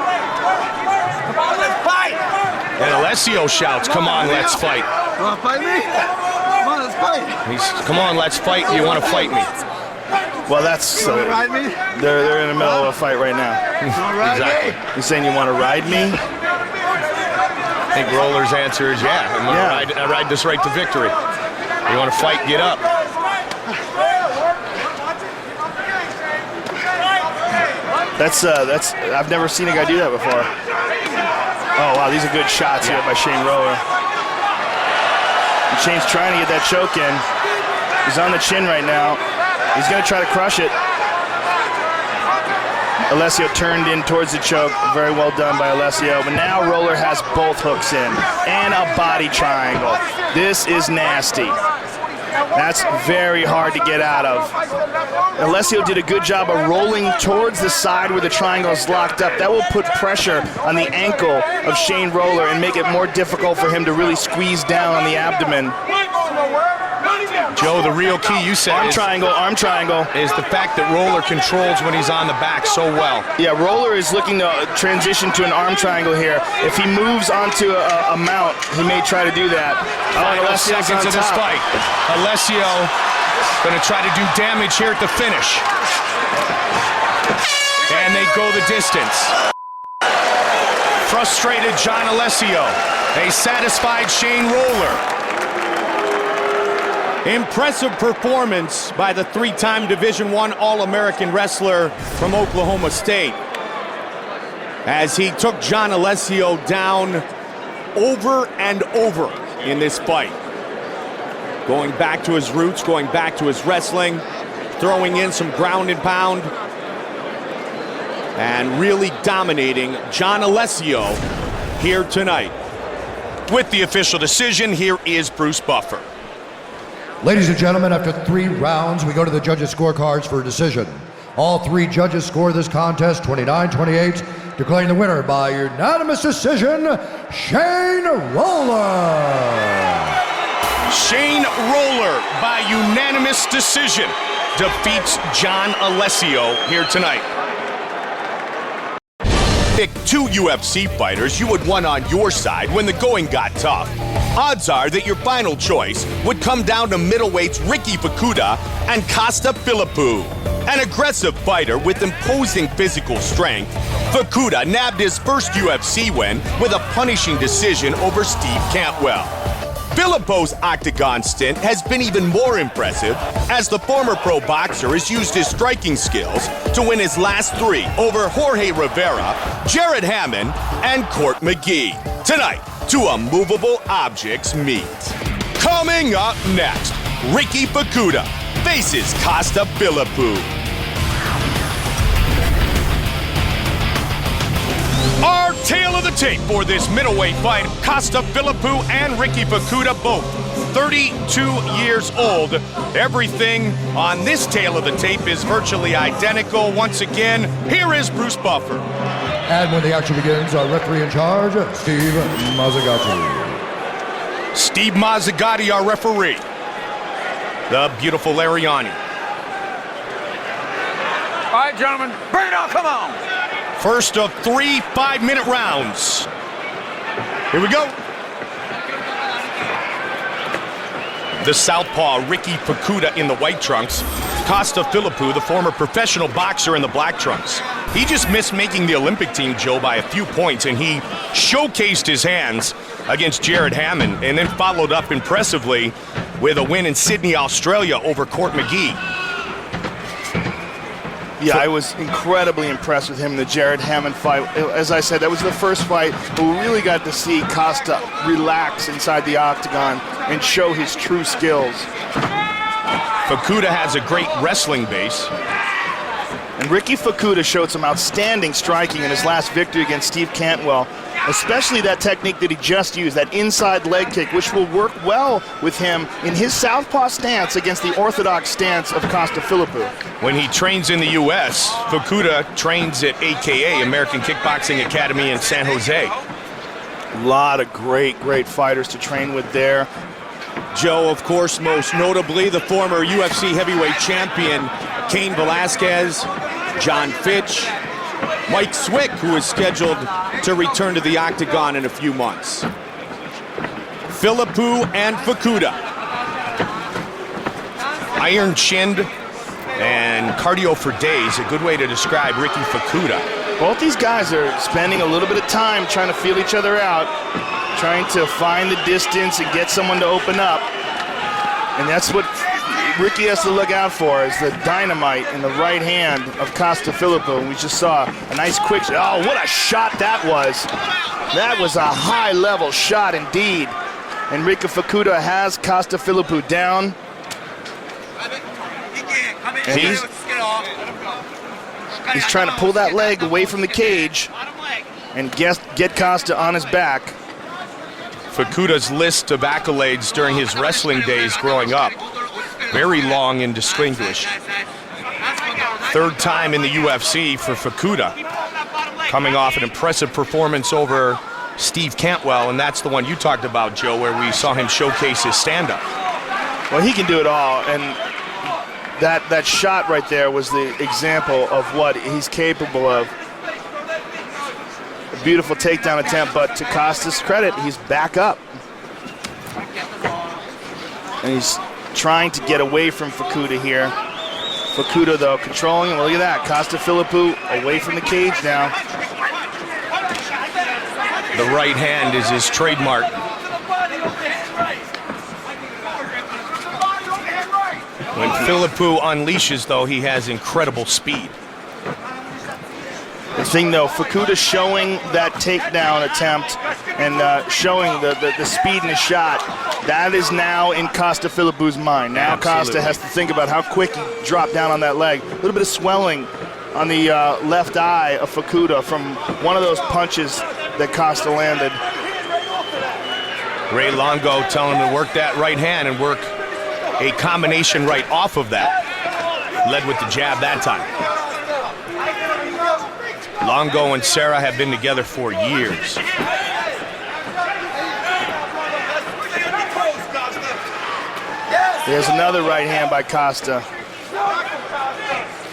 And Alessio shouts, "Come on, let's fight." You wanna fight me? Come on, let's fight. Come on, let's fight. You want to fight me? Well, that's You wanna ride me? they're in the middle of a fight right now. You wanna ride Exactly. me? He's saying, "You want to ride me?" I think Roller's answer is yeah. I'm gonna ride this right to victory. You want to fight? Get up. That's I've never seen a guy do that before. Oh wow, these are good shots here by Shane Roller. And Shane's trying to get that choke in. He's on the chin right now. He's gonna try to crush it. Alessio turned in towards the choke. Very well done by Alessio. But now Roller has both hooks in and a body triangle. This is nasty. That's very hard to get out of. Alessio did a good job of rolling towards the side where the triangle is locked up. That will put pressure on the ankle of Shane Roller and make it more difficult for him to really squeeze down on the abdomen. Joe, the real key, you said, arm triangle, is the fact that Roller controls when he's on the back so well. Yeah, Roller is looking to transition to an arm triangle here. If he moves onto a mount, he may try to do that. Final seconds of this fight. Alessio going to try to do damage here at the finish. And they go the distance. Frustrated John Alessio. A satisfied Shane Roller. Impressive performance by the 3-time Division I All-American wrestler from Oklahoma State, as he took John Alessio down over and over in this fight. Going back to his roots, going back to his wrestling, throwing in some ground and pound, and really dominating John Alessio here tonight. With the official decision, here is Bruce Buffer. Ladies and gentlemen, after 3 rounds, we go to the judges' scorecards for a decision. All 3 judges score this contest 29-28, declaring the winner by unanimous decision, Shane Roller. Shane Roller, by unanimous decision, defeats John Alessio here tonight. Pick 2 UFC fighters you would want on your side when the going got tough. Odds are that your final choice would come down to middleweights Ricky Fukuda and Costa Philippou. An aggressive fighter with imposing physical strength, Fukuda nabbed his first UFC win with a punishing decision over Steve Cantwell. Philippou's octagon stint has been even more impressive, as the former pro boxer has used his striking skills to win his last 3 over Jorge Rivera, Jared Hammond, and Court McGee. Tonight, 2 immovable objects meet. Coming up next, Ricky Fukuda faces Costa Philippou. Our tale of the tape for this middleweight fight, Costa Philippou and Ricky Fukuda, both 32 years old. Everything on this tale of the tape is virtually identical. Once again, here is Bruce Buffer. And when the action begins, our referee in charge, Steve Mazzagatti. Steve Mazzagatti, our referee. The beautiful Lariani. All right, gentlemen, bring it on, come on. First of 3 5-minute rounds. Here we go. The southpaw Ricky Fukuda in the white trunks. Costa Philippou, the former professional boxer, in the black trunks. He just missed making the Olympic team, Joe, by a few points, and he showcased his hands against Jared Hammond, and then followed up impressively with a win in Sydney, Australia over Court McGee. Yeah, I was incredibly impressed with him in the Jared Hammond fight. As I said, that was the first fight where we really got to see Costa relax inside the octagon and show his true skills. Fukuda has a great wrestling base. And Ricky Fukuda showed some outstanding striking in his last victory against Steve Cantwell, especially that technique that he just used, that inside leg kick, which will work well with him in his southpaw stance against the orthodox stance of Costa Philippou. When he trains in the U.S., Fukuda trains at AKA, American Kickboxing Academy in San Jose. A lot of great fighters to train with there. Joe, of course, most notably the former UFC heavyweight champion Cain Velasquez, John Fitch, Mike Swick, who is scheduled to return to the octagon in a few months. Philippou and Fukuda. Iron-chinned and cardio for days, a good way to describe Ricky Fukuda. Both these guys are spending a little bit of time trying to feel each other out, trying to find the distance and get someone to open up. And that's what Ricky has to look out for, is the dynamite in the right hand of Costa Philippou. We just saw a nice quick shot. Oh, what a shot that was. That was a high-level shot indeed. And Ricky Fukuda has Costa Philippou down. And he's trying to pull that leg away from the cage and get Costa on his back. Fukuda's list of accolades during his wrestling days growing up, very long and distinguished. Third time in the UFC for Fukuda, coming off an impressive performance over Steve Cantwell, and that's the one you talked about, Joe, where we saw him showcase his stand-up. Well, he can do it all, and that shot right there was the example of what he's capable of. A beautiful takedown attempt, but to Costa's credit, he's back up. And he's trying to get away from Fukuda here. Fukuda, though, controlling him. Look at that. Costa Philippou away from the cage now. The right hand is his trademark. When Philippou unleashes, though, he has incredible speed. The thing, though, Fukuda showing that takedown attempt and showing the speed in his shot, that is now in Costa Philippou's mind. Now Costa has to think about how quick he dropped down on that leg. A little bit of swelling on the left eye of Fukuda from one of those punches that Costa landed. Ray Longo telling him to work that right hand and work a combination right off of that. Led with the jab that time. Longo and Serra have been together for years. There's another right hand by Costa.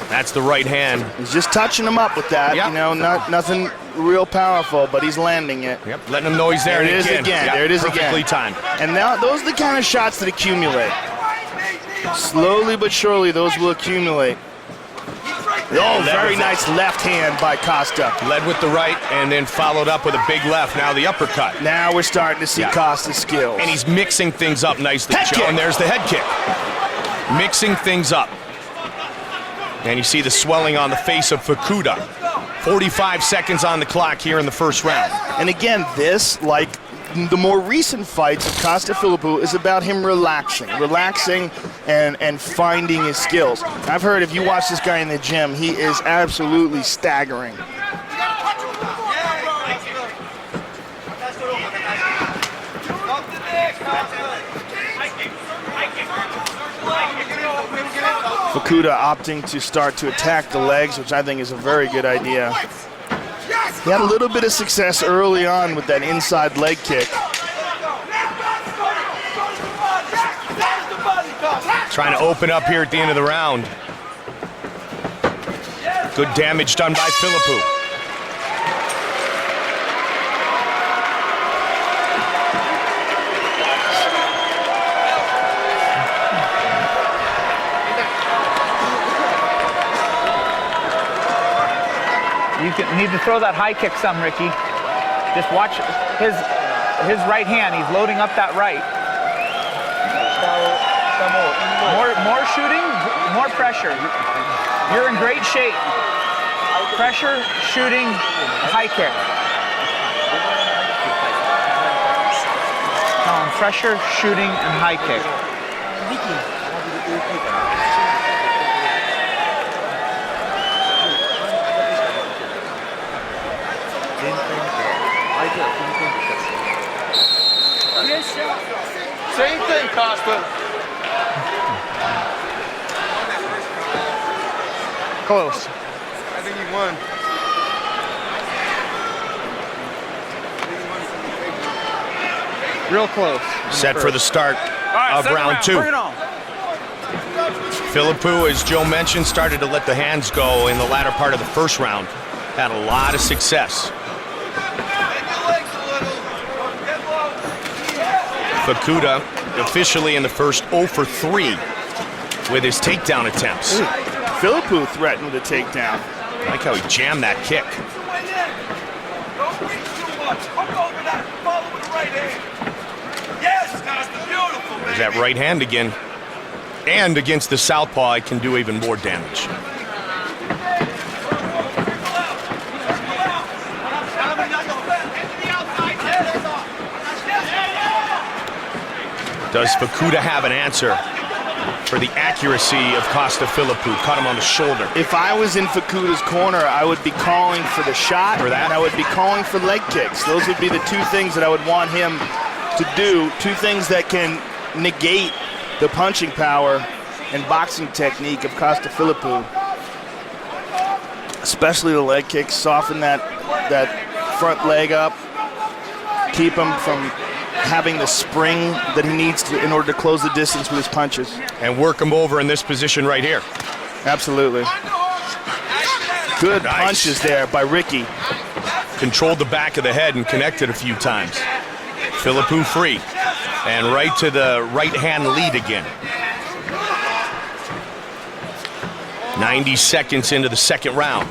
That's the right hand. He's just touching him up with that. Yep. You know, nothing real powerful, but he's landing it. Yep, letting him know he's there. There it is again. Yep, there it is perfectly again. timed. And now those are the kind of shots that accumulate. Slowly but surely, those will accumulate. Oh, very nice left hand by Costa. Led with the right and then followed up with a big left. Now the uppercut. Now we're starting to see Costa's skills. And he's mixing things up nicely, Joe. And there's the head kick. Mixing things up. And you see the swelling on the face of Fukuda. 45 seconds on the clock here in the first round. And again, this, like the more recent fights of Costa Philippou, is about him relaxing and finding his skills. I've heard if you watch this guy in the gym, he is absolutely staggering. Fukuda opting to start to attack the legs, which I think is a very good idea. He had a little bit of success early on with that inside leg kick. Trying to open up here at the end of the round. Good damage done by Philippou. You need to throw that high kick some, Ricky. Just watch his right hand. He's loading up that right. More shooting, more pressure. You're in great shape. Pressure, shooting, high kick. Pressure, shooting, and high kick. Same thing, Costa. Close. I think he won. Real close. Set for the start of round 2. Bring it on. Philippou, as Joe mentioned, started to let the hands go in the latter part of the first round. Had a lot of success. Fukuda officially in the first 0 for 3 with his takedown attempts. Philippou threatened with a takedown. I like how he jammed that kick. There's that right hand again. And against the southpaw, it can do even more damage. Does Fukuda have an answer for the accuracy of Costa Philippou? Caught him on the shoulder. If I was in Fukuda's corner, I would be calling for the shot, For that? and I would be calling for leg kicks. Those would be the two things that I would want him to do, two things that can negate the punching power and boxing technique of Costa Philippou. Especially the leg kicks, soften that front leg up, keep him from having the spring that he needs to, in order to close the distance with his punches. And work him over in this position right here. Absolutely. Good punches there by Ricky. Controlled the back of the head and connected a few times. Philippou free. And right to the right hand lead again. 90 seconds into the second round.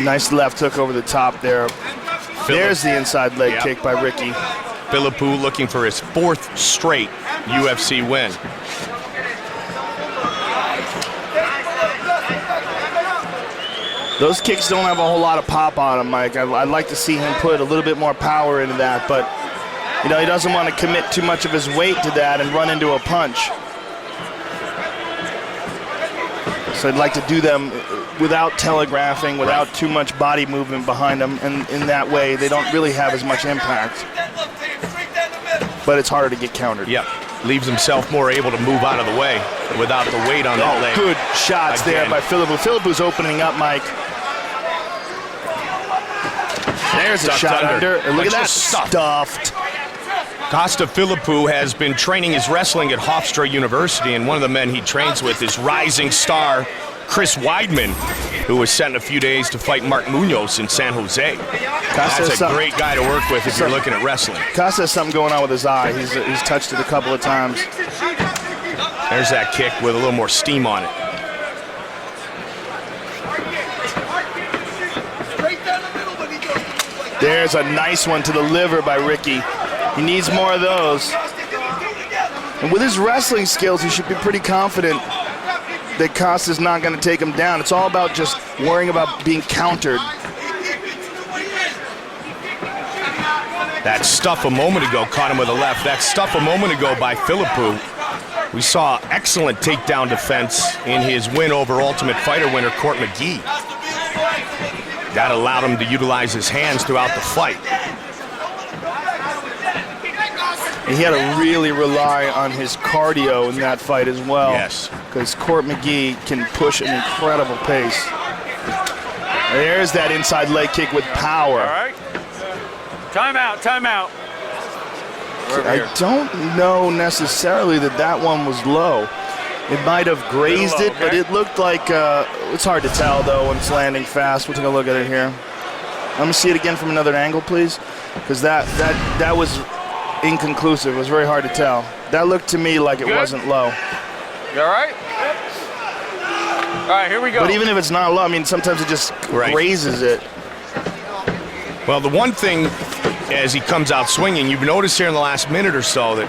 Nice left hook over the top there. There's the inside leg kick by Ricky. Philippou looking for his 4th straight UFC win. Those kicks don't have a whole lot of pop on them, Mike. I'd like to see him put a little bit more power into that, but you know, he doesn't want to commit too much of his weight to that and run into a punch. So I'd like to do them without telegraphing, without too much body movement behind them, and in that way they don't really have as much impact. But it's harder to get countered. Yep. Leaves himself more able to move out of the way without the weight on that leg. Good shots Again. there by Philippou. Philippou's opening up, Mike. There's a shot under. And look at that, stuffed. Costa Philippou has been training his wrestling at Hofstra University, and one of the men he trains with is rising star Chris Weidman, who was sent in a few days to fight Mark Munoz in San Jose. That's a great guy to work with if you're looking at wrestling. Costa has something going on with his eye. He's touched it a couple of times. There's that kick with a little more steam on it. There's a nice one to the liver by Ricky. He needs more of those. And with his wrestling skills, he should be pretty confident that Costa's not going to take him down. It's all about just worrying about being countered. That stuff a moment ago caught him with a left. That stuff a moment ago by Philippou. We saw excellent takedown defense in his win over Ultimate Fighter winner Court McGee. That allowed him to utilize his hands throughout the fight. And he had to really rely on his cardio in that fight as well. Yes. Because Court McGee can push an incredible pace. There's that inside leg kick with power. All right. Timeout, timeout. I don't know necessarily that one was low. It might have grazed it, but it looked like, it's hard to tell though when it's landing fast. We'll take a look at it here. Let me see it again from another angle, please. Because that was inconclusive. It was very hard to tell. That looked to me like it wasn't low. You all right? All right, here we go. But even if it's not low, I mean, sometimes it just grazes it. Well, the one thing, as he comes out swinging, you've noticed here in the last minute or so that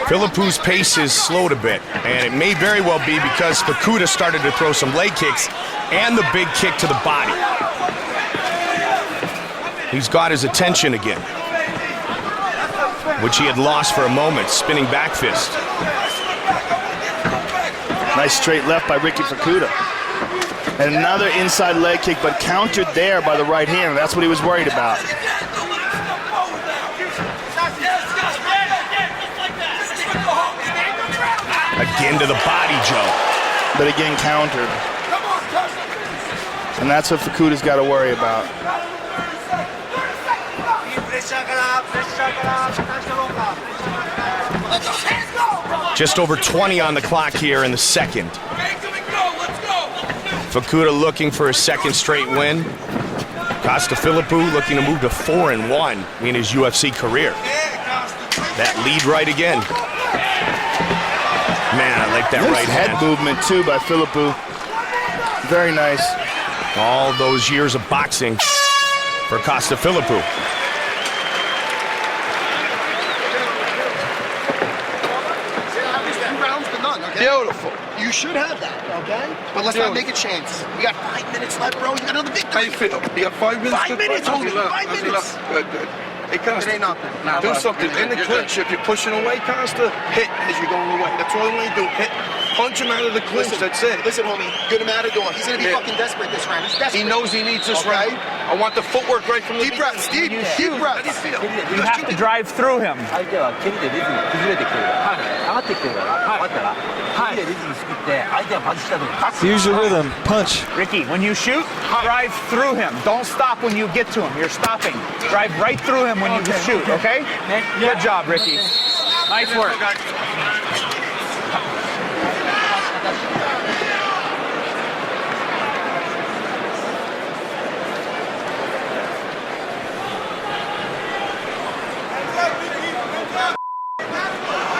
Philippou's pace is slowed a bit, and it may very well be because Fukuda started to throw some leg kicks and the big kick to the body. He's got his attention again, which he had lost for a moment. Spinning back fist. Nice straight left by Ricky Fukuda. And another inside leg kick, but countered there by the right hand. That's what he was worried about. into the body, Joe. But again, countered. And that's what Fakuta's got to worry about. Just over 20 on the clock here in the second. Facuta looking for a second straight win. Costafilipu looking to move to 4-1 in his UFC career. That lead right again. Man, I like that nice right hand. Head movement too by Filipu. Very nice. All those years of boxing for Costafilipu. Beautiful. You should have that, okay? But let's not make a chance. We got 5 minutes left, bro. You got another victory. How you feel? You got 5 minutes? 5 minutes, homie. 5 minutes. Good, good. Hey, Costa, it ain't nothing. do something. In the clinch, if you're pushing away, Costa, hit as you're going away. That's all you want to do. Hit. Punch him out of the clinch. That's it. Listen, homie. Good matador. He's going to be fucking desperate this round. He's desperate. He knows he needs this round. I want the footwork right from the deep breaths. Deep breaths. How do you feel? You have to drive through him. Use your rhythm. Punch. Ricky, when you shoot, drive through him. Don't stop when you get to him. You're stopping. Drive right through him when you shoot, okay? Good job, Ricky. Nice work.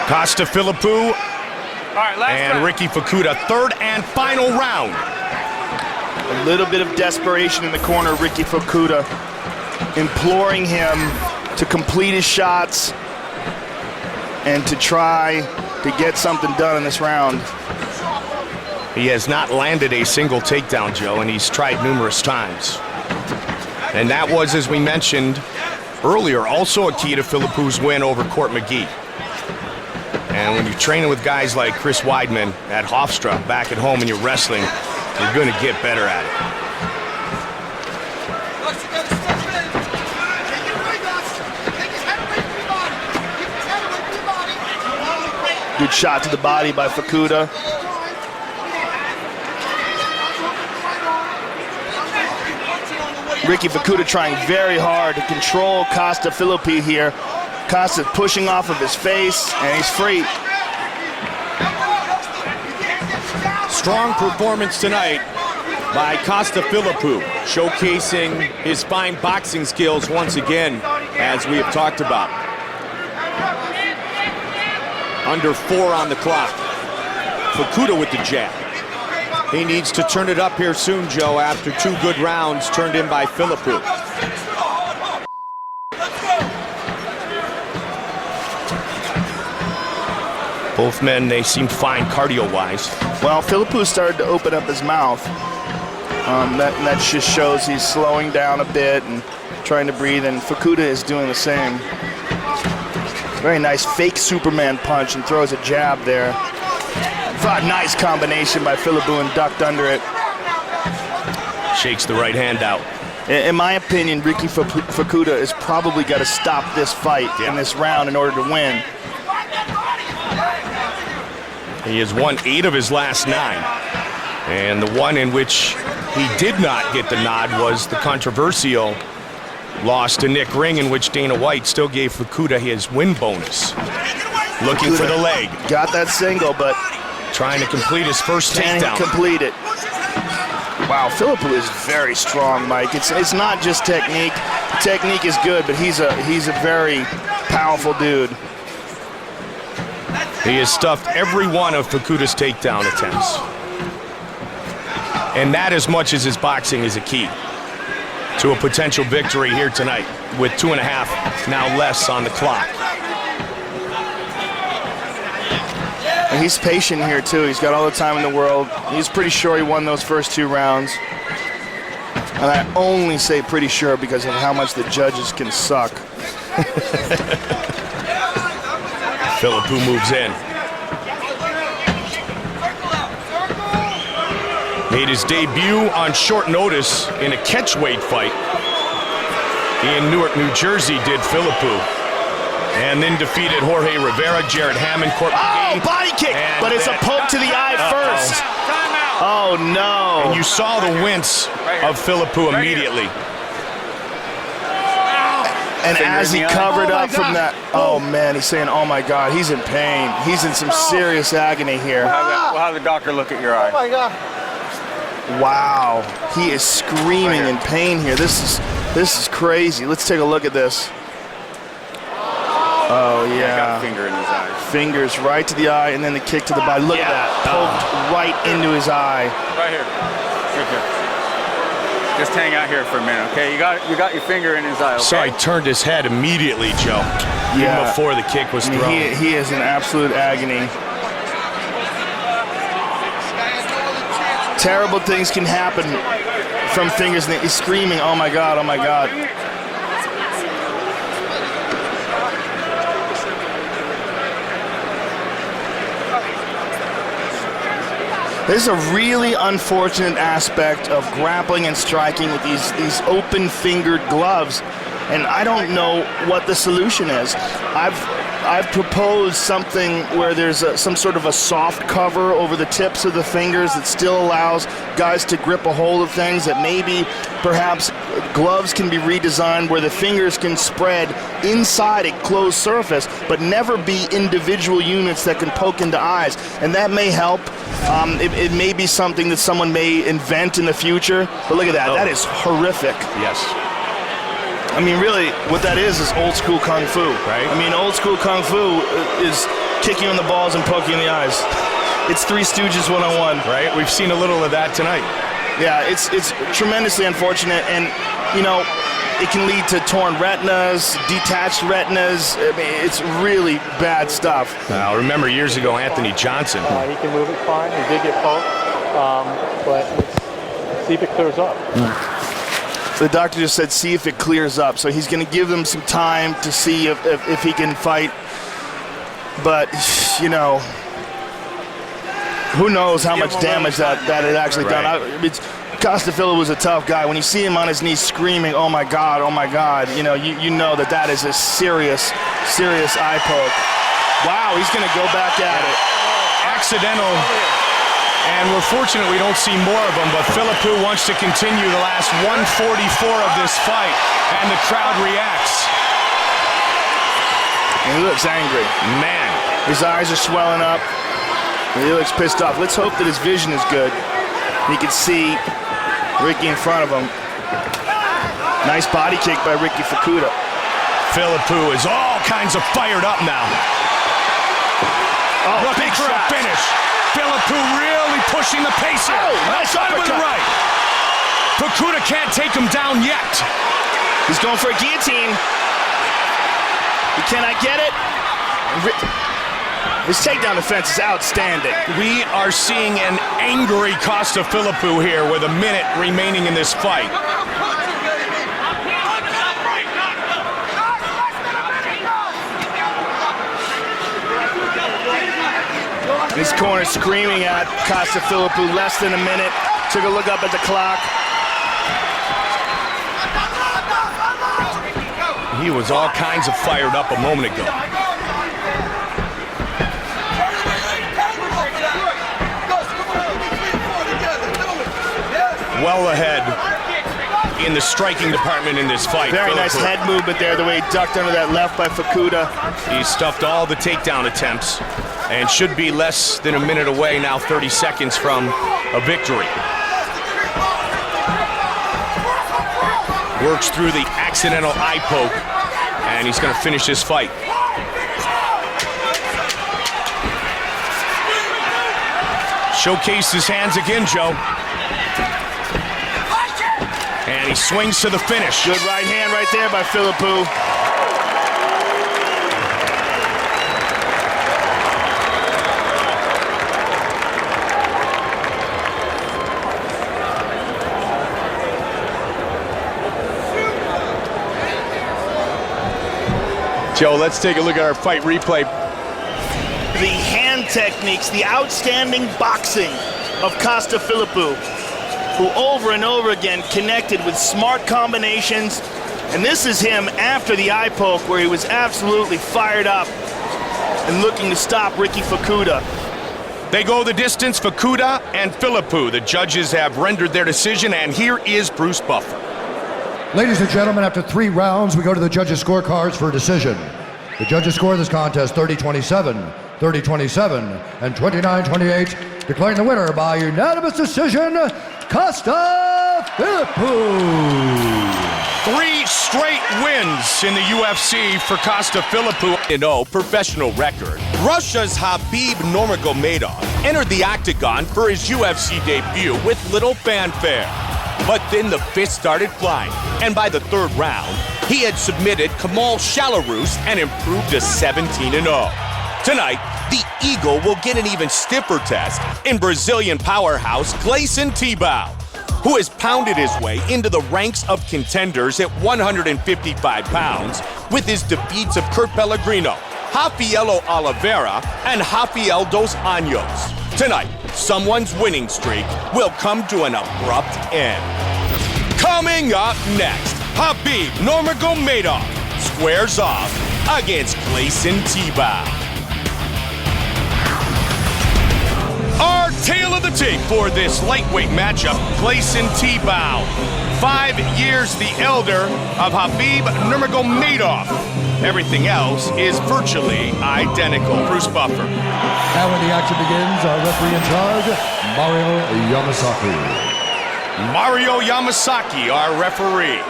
Costafilipu and round. Ricky Facuta, third and final round. A little bit of desperation in the corner, Ricky Facuta, imploring him to complete his shots and to try to get something done in this round. He has not landed a single takedown, Joe, and he's tried numerous times. And that was, as we mentioned earlier, also a key to Filipu's win over Court McGee. And when you're training with guys like Chris Weidman at Hofstra back at home and you're wrestling, you're going to get better at it. Good shot to the body by Facuta. Ricky Facuta trying very hard to control Costafilipu here. Costa's pushing off of his face, and he's free. Strong performance tonight by Costafilipu, showcasing his fine boxing skills once again, as we have talked about. Under 4 on the clock. Facuta with the jab. He needs to turn it up here soon, Joe, after 2 good rounds turned in by Filipu. Both men, they seem fine cardio-wise. Well, Filipu started to open up his mouth. That just shows he's slowing down a bit and trying to breathe, and Facuta is doing the same. Very nice fake Superman punch and throws a jab there. Nice combination by Filipu and ducked under it. Shakes the right hand out. In my opinion, Ricky Facuta has probably got to stop this fight in this round in order to win. He has won 8 of his last 9. And the one in which he did not get the nod was the controversial loss to Nick Ring, in which Dana White still gave Facuta his win bonus. Looking for the leg. Got that single, but trying to complete his first takedown. Complete it. Wow, Filipu is very strong, Mike. It's not just technique. Technique is good, but he's a very powerful dude. He has stuffed every one of Facuta's takedown attempts. And that, as much as his boxing, is a key to a potential victory here tonight, with 2.5 now less on the clock. And he's patient here too. He's got all the time in the world. He's pretty sure he won those first 2 rounds. And I only say pretty sure because of how much the judges can suck. Filipu moves in. Made his debut on short notice in a catchweight fight in Newark, New Jersey, did Filipu. And then defeated Jorge Rivera, Jared Hammond, Court Oh, McGee. body kick, And but it's a poke to the eye first. Oh, no. And you saw the wince of Philippou immediately. And as he covered up from that, oh man, he's saying, oh my God, he's in pain. He's in some serious agony here. We'll have the doctor look at your eye. Oh my God. Wow, he is screaming in pain here. This is crazy. Let's take a look at this. Oh yeah. Got a finger in his eye. Fingers right to the eye, and then the kick to the body. Look at that, poked right into his eye. Right here. Right here. Just hang out here for a minute, okay? You got your finger in his eye, okay? So he turned his head immediately, Joe. Yeah. Even before the kick was thrown. He is in absolute agony. Terrible things can happen from fingers. He's screaming, oh my God, oh my God. This is a really unfortunate aspect of grappling and striking with these open-fingered gloves, and I don't know what the solution is. I've proposed something where there's some sort of a soft cover over the tips of the fingers that still allows guys to grip a hold of things, that maybe perhaps gloves can be redesigned where the fingers can spread inside a closed surface, but never be individual units that can poke into eyes, and that may help. It may be something that someone may invent in the future, but look at that. That is horrific. Yes. I mean, really, what that is old school kung fu. Right. I mean, old school kung fu is kicking on the balls and poking in the eyes. It's Three Stooges 101. Right. We've seen a little of that tonight. Yeah, it's tremendously unfortunate, and you know, it can lead to torn retinas, detached retinas. I mean, it's really bad stuff. Now, remember years ago, Anthony Johnson. He can move it fine. He did get poked, but let's see if it clears up. The doctor just said, see if it clears up. So he's going to give them some time to see if he can fight. But, you know, who knows how much damage that it actually done. Costafillo was a tough guy. When you see him on his knees screaming, oh my God, you know, you know that is a serious eye poke. Wow, he's going to go back at it. Accidental. And we're fortunate we don't see more of them, but Philippou wants to continue the last 144 of this fight, and the crowd reacts. And he looks angry. Man. His eyes are swelling up. He looks pissed off. Let's hope that his vision is good. He can see Ricky in front of him. Nice body kick by Ricky Fukuda. Philippou is all kinds of fired up now. Oh, looking big for shot. a finish. Philippou really pushing the pace here. Oh, nice Outside with the uppercut. right. Fukuda can't take him down yet. He's going for a guillotine. He cannot get it. His takedown defense is outstanding. We are seeing an angry Costa Philippou here with a minute remaining in this fight. His corner screaming at Costa Philippou, less than a minute. Took a look up at the clock. He was all kinds of fired up a moment ago. Well ahead in the striking department in this fight. Very nice head movement there, the way he ducked under that left by Fukuda. He stuffed all the takedown attempts and should be less than a minute away now, 30 seconds from a victory. Works through the accidental eye poke, and he's going to finish this fight. Showcase his hands again, Joe. And he swings to the finish. Good right hand right there by Philippou. Joe, let's take a look at our fight replay. The hand techniques, the outstanding boxing of Costa Philippou, who over and over again connected with smart combinations And this is him after the eye poke where he was absolutely fired up and looking to stop Ricky Fukuda. They go the distance, Fukuda and Philippou. The judges have rendered their decision, and here is Bruce Buffer. Ladies and gentlemen, after 3 rounds, we go to the judges' scorecards for a decision. The judges score this contest 30-27, 30-27, and 29-28, declaring the winner by unanimous decision, Costa Philippou. 3 straight wins in the UFC for Costa Philippou. Professional record. Russia's Khabib Nurmagomedov entered the octagon for his UFC debut with little fanfare. But then the fists started flying, and by the 3rd round, he had submitted Chael Sonnen and improved to 17-0. Tonight, the Eagle will get an even stiffer test in Brazilian powerhouse Gleison Tibau, who has pounded his way into the ranks of contenders at 155 pounds with his defeats of Kurt Pellegrino, Rafael Oliveira, and Rafael dos Anjos. Tonight, someone's winning streak will come to an abrupt end. Coming up next, Khabib Nurmagomedov squares off against Gleison Tibau. Our tale of the tape for this lightweight matchup, Gleison Tibau, 5 years the elder of Khabib Nurmagomedov. Everything else is virtually identical. Bruce Buffer. Now when the action begins, our referee in charge, Mario Yamasaki. Mario Yamasaki, our referee.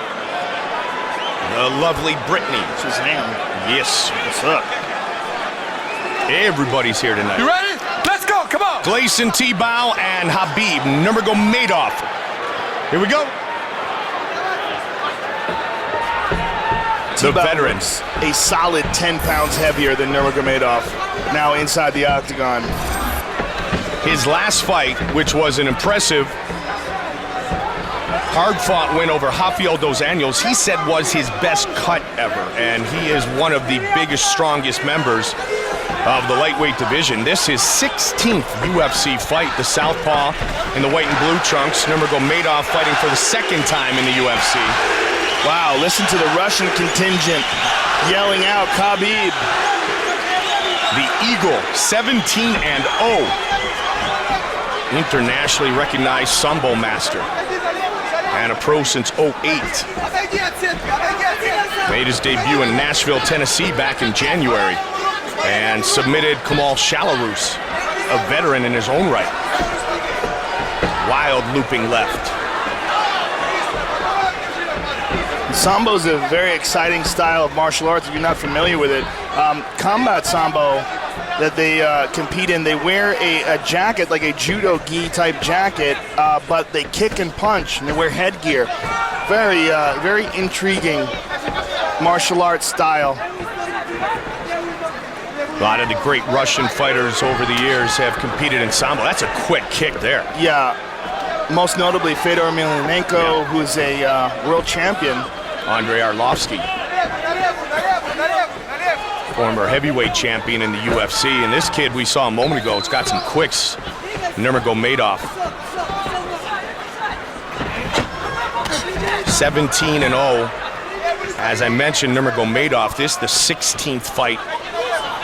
The lovely Brittany. Shazam. Yes. What's up? Everybody's here tonight. You ready? Let's go, come on! Gleison Tibau and Khabib Nurmagomedov. Here we go. The veterans. A solid 10 pounds heavier than Nurmagomedov, now inside the octagon. His last fight, which was an impressive, hard-fought win over Rafael dos Anjos, he said was his best cut ever, and he is one of the biggest, strongest members of the lightweight division. This is 16th UFC fight. The southpaw in the white and blue trunks, Nurmagomedov fighting for the 2nd time in the UFC. Wow, listen to the Russian contingent yelling out Khabib. The Eagle, 17-0. Internationally recognized Sambo master. And a pro since 08. Made his debut in Nashville, Tennessee back in January. And submitted Chael Sonnen, a veteran in his own right. Wild looping left. Sambo's a very exciting style of martial arts if you're not familiar with it. Combat Sambo that they compete in, they wear a jacket, like a judo gi type jacket, but they kick and punch, and they wear headgear. Very, very intriguing martial arts style. A lot of the great Russian fighters over the years have competed in Sambo. That's a quick kick there. Yeah, most notably Fedor Emelianenko, who's a world champion. Andrei Arlovsky, former heavyweight champion in the UFC. And this kid we saw a moment ago, it's got some quicks. Nurmagomedov. 17-0. As I mentioned, Nurmagomedov, this is the 16th fight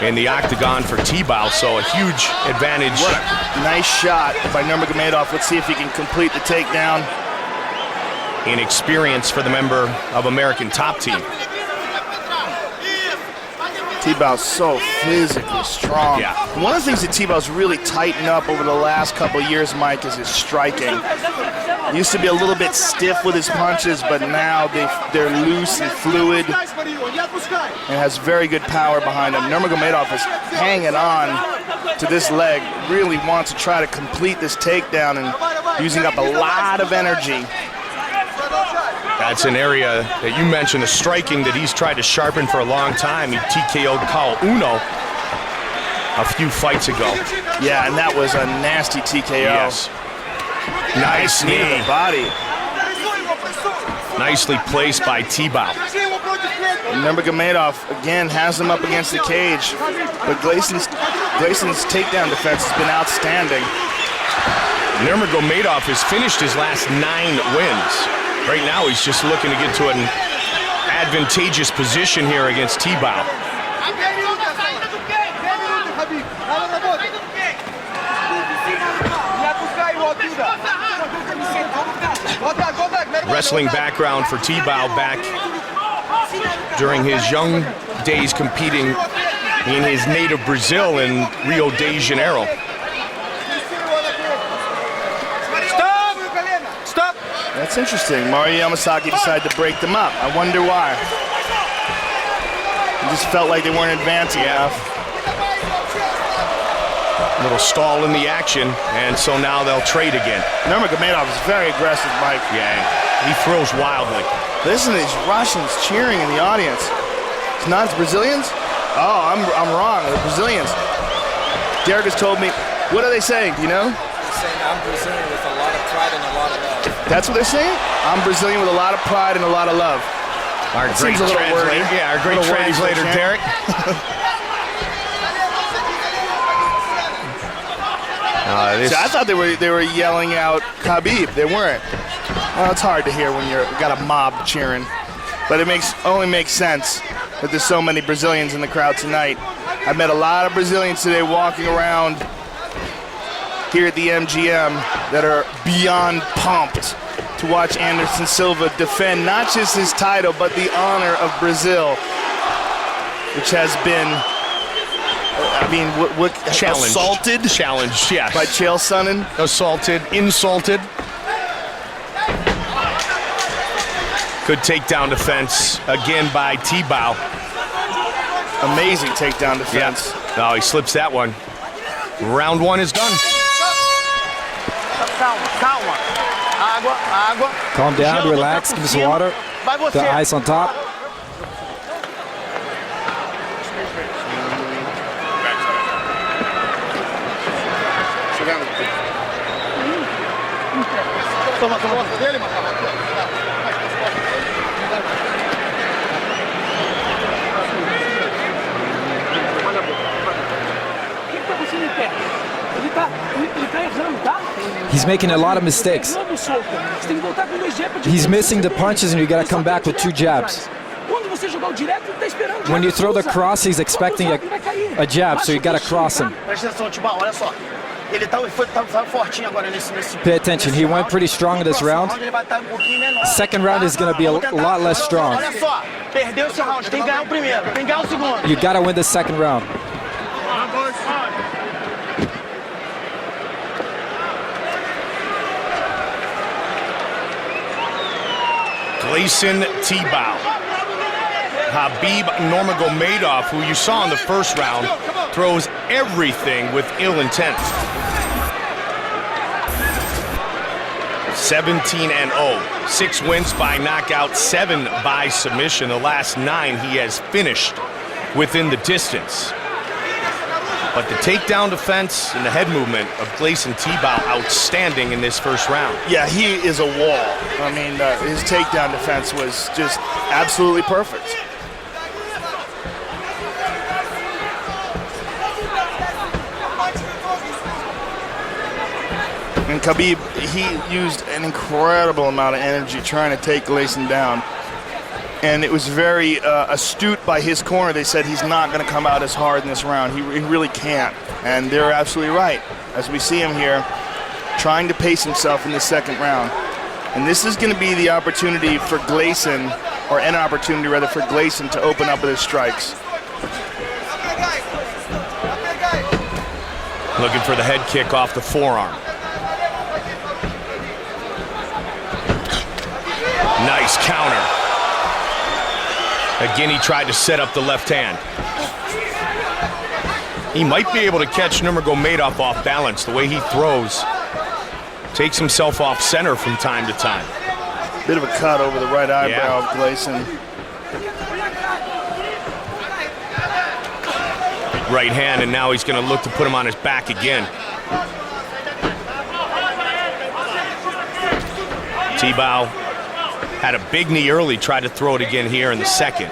in the octagon for Tibau, so a huge advantage. What a nice shot by Nurmagomedov. Let's see if he can complete the takedown. Inexperience for the member of American Top Team. Tibau's so physically strong. Yeah. One of the things that Tibau's really tightened up over the last couple of years, Mike, is his striking. He used to be a little bit stiff with his punches, but now they're loose and fluid and has very good power behind him. Nurmagomedov is hanging on to this leg, really wants to try to complete this takedown and using up a lot of energy. That's an area that you mentioned, the striking that he's tried to sharpen for a long time. He TKO'd Chael Uno a few fights ago. Yeah, and that was a nasty TKO. Yes. Nice knee to the body. Nicely placed by Tibau. Nurmagomedov again has him up against the cage, but Gleison's takedown defense has been outstanding. Nurmagomedov has finished his last 9 wins. Right now, he's just looking to get to an advantageous position here against T-Bow. Wrestling background for T-Bow, back during his young days competing in his native Brazil in Rio de Janeiro. Stop! That's interesting. Mario Yamasaki decided to break them up. I wonder why. It just felt like they weren't advancing enough. A little stall in the action, and so now they'll trade again. Nurmagomedov is very aggressive, Mike. Yeah, he throws wildly. Listen to these Russians cheering in the audience. It's not Brazilians? Oh, I'm wrong. The Brazilians. Derek has told me. What are they saying? Do you know? They're saying I'm Brazilian with a lot of pride and a lot of love. That's what they're saying? I'm Brazilian with a lot of pride and a lot of love. Our great translator. Yeah, our great translator, Derek. See, I thought they were yelling out Khabib. They weren't. Well, it's hard to hear when you've got a mob cheering, but it only makes sense that there's so many Brazilians in the crowd tonight. I met a lot of Brazilians today walking around here at the MGM that are beyond pumped to watch Anderson Silva defend not just his title, but the honor of Brazil, which has been, what challenged. Assaulted? Challenged, yes. By Chael Sonnen? Assaulted, insulted. Good takedown defense again by T-Bow. Amazing takedown defense. Yep. No, he slips that one. Round one is done. Calm down, relax, give me some water. The ice on top. He's making a lot of mistakes. He's missing the punches and you gotta come back with 2 jabs. When you throw the cross, he's expecting a jab, so you gotta cross him. Pay attention, he went pretty strong in this round. Second round is gonna be a lot less strong. You gotta win the second round. Gleison T-Bow. Khabib Nurmagomedov, who you saw in the first round, throws everything with ill intent. 17-0. 6 wins by knockout, 7 by submission. The last 9 he has finished within the distance. But the takedown defense and the head movement of Gleison T-Bow outstanding in this first round. Yeah, he is a wall. I mean, his takedown defense was just absolutely perfect. And Khabib, he used an incredible amount of energy trying to take Gleison down. And it was very astute by his corner. They said he's not going to come out as hard in this round. He really can't. And they're absolutely right. As we see him here, trying to pace himself in the second round. And this is going to be the opportunity for Gleison, or an opportunity rather for Gleison to open up with his strikes. Looking for the head kick off the forearm. Nice counter. Again, he tried to set up the left hand. He might be able to catch Nurmagomedov off balance. The way he throws, takes himself off center from time to time. Bit of a cut over the right eyebrow of Gleison. Right hand, and now he's going to look to put him on his back again. T-Bow had a big knee early, tried to throw it again here in the second.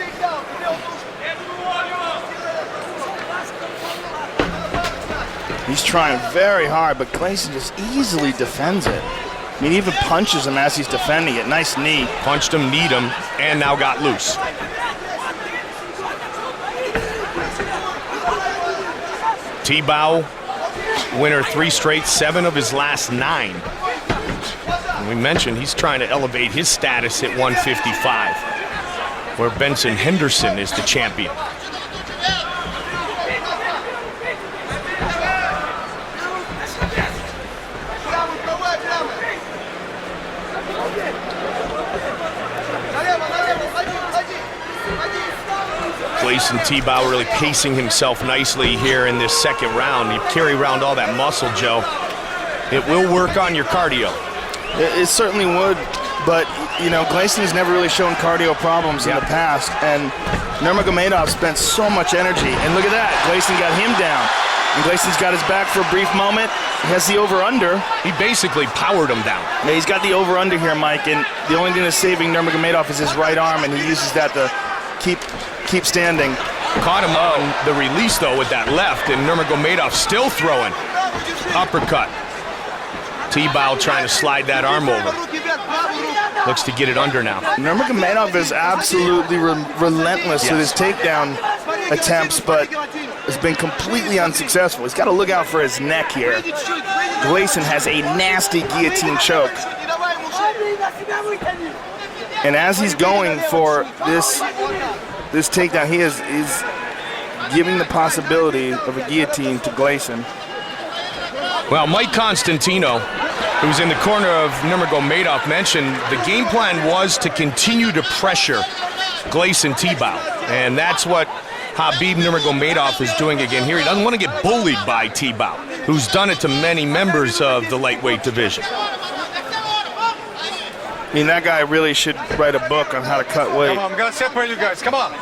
He's trying very hard, but Gleison just easily defends it. I mean, he even punches him as he's defending it. Nice knee. Punched him, kneed him, and now got loose. T-Bow, winner 3 straight, 7 of his last 9. And we mentioned he's trying to elevate his status at 155, where Benson Henderson is the champion. Gleison T-Bow really pacing himself nicely here in this second round. You carry around all that muscle, Joe. It will work on your cardio. It certainly would, but you know, Gleison has never really shown cardio problems in the past, and Nurmagomedov spent so much energy. And look at that, Gleison got him down. And Glaison's got his back for a brief moment. He has the over-under. He basically powered him down. Yeah, he's got the over-under here, Mike, and the only thing that's saving Nurmagomedov is his right arm, and he uses that to keep standing. Caught him on the release, though, with that left, and Nurmagomedov still throwing. Uppercut. T-Bow trying to slide that arm over. Looks to get it under now. Nurmagomedov is absolutely relentless with his takedown attempts, but has been completely unsuccessful. He's got to look out for his neck here. Gleison has a nasty guillotine choke. And as he's going for this takedown, he is giving the possibility of a guillotine to Gleison. Well, Mike Constantino, who's in the corner of Nurmagomedov, mentioned the game plan was to continue to pressure Gleison T-Bow. And that's what Khabib Nurmagomedov is doing again here. He doesn't want to get bullied by T-Bow, who's done it to many members of the lightweight division. I mean, that guy really should write a book on how to cut weight. Come on, I'm going to separate you guys. Come on.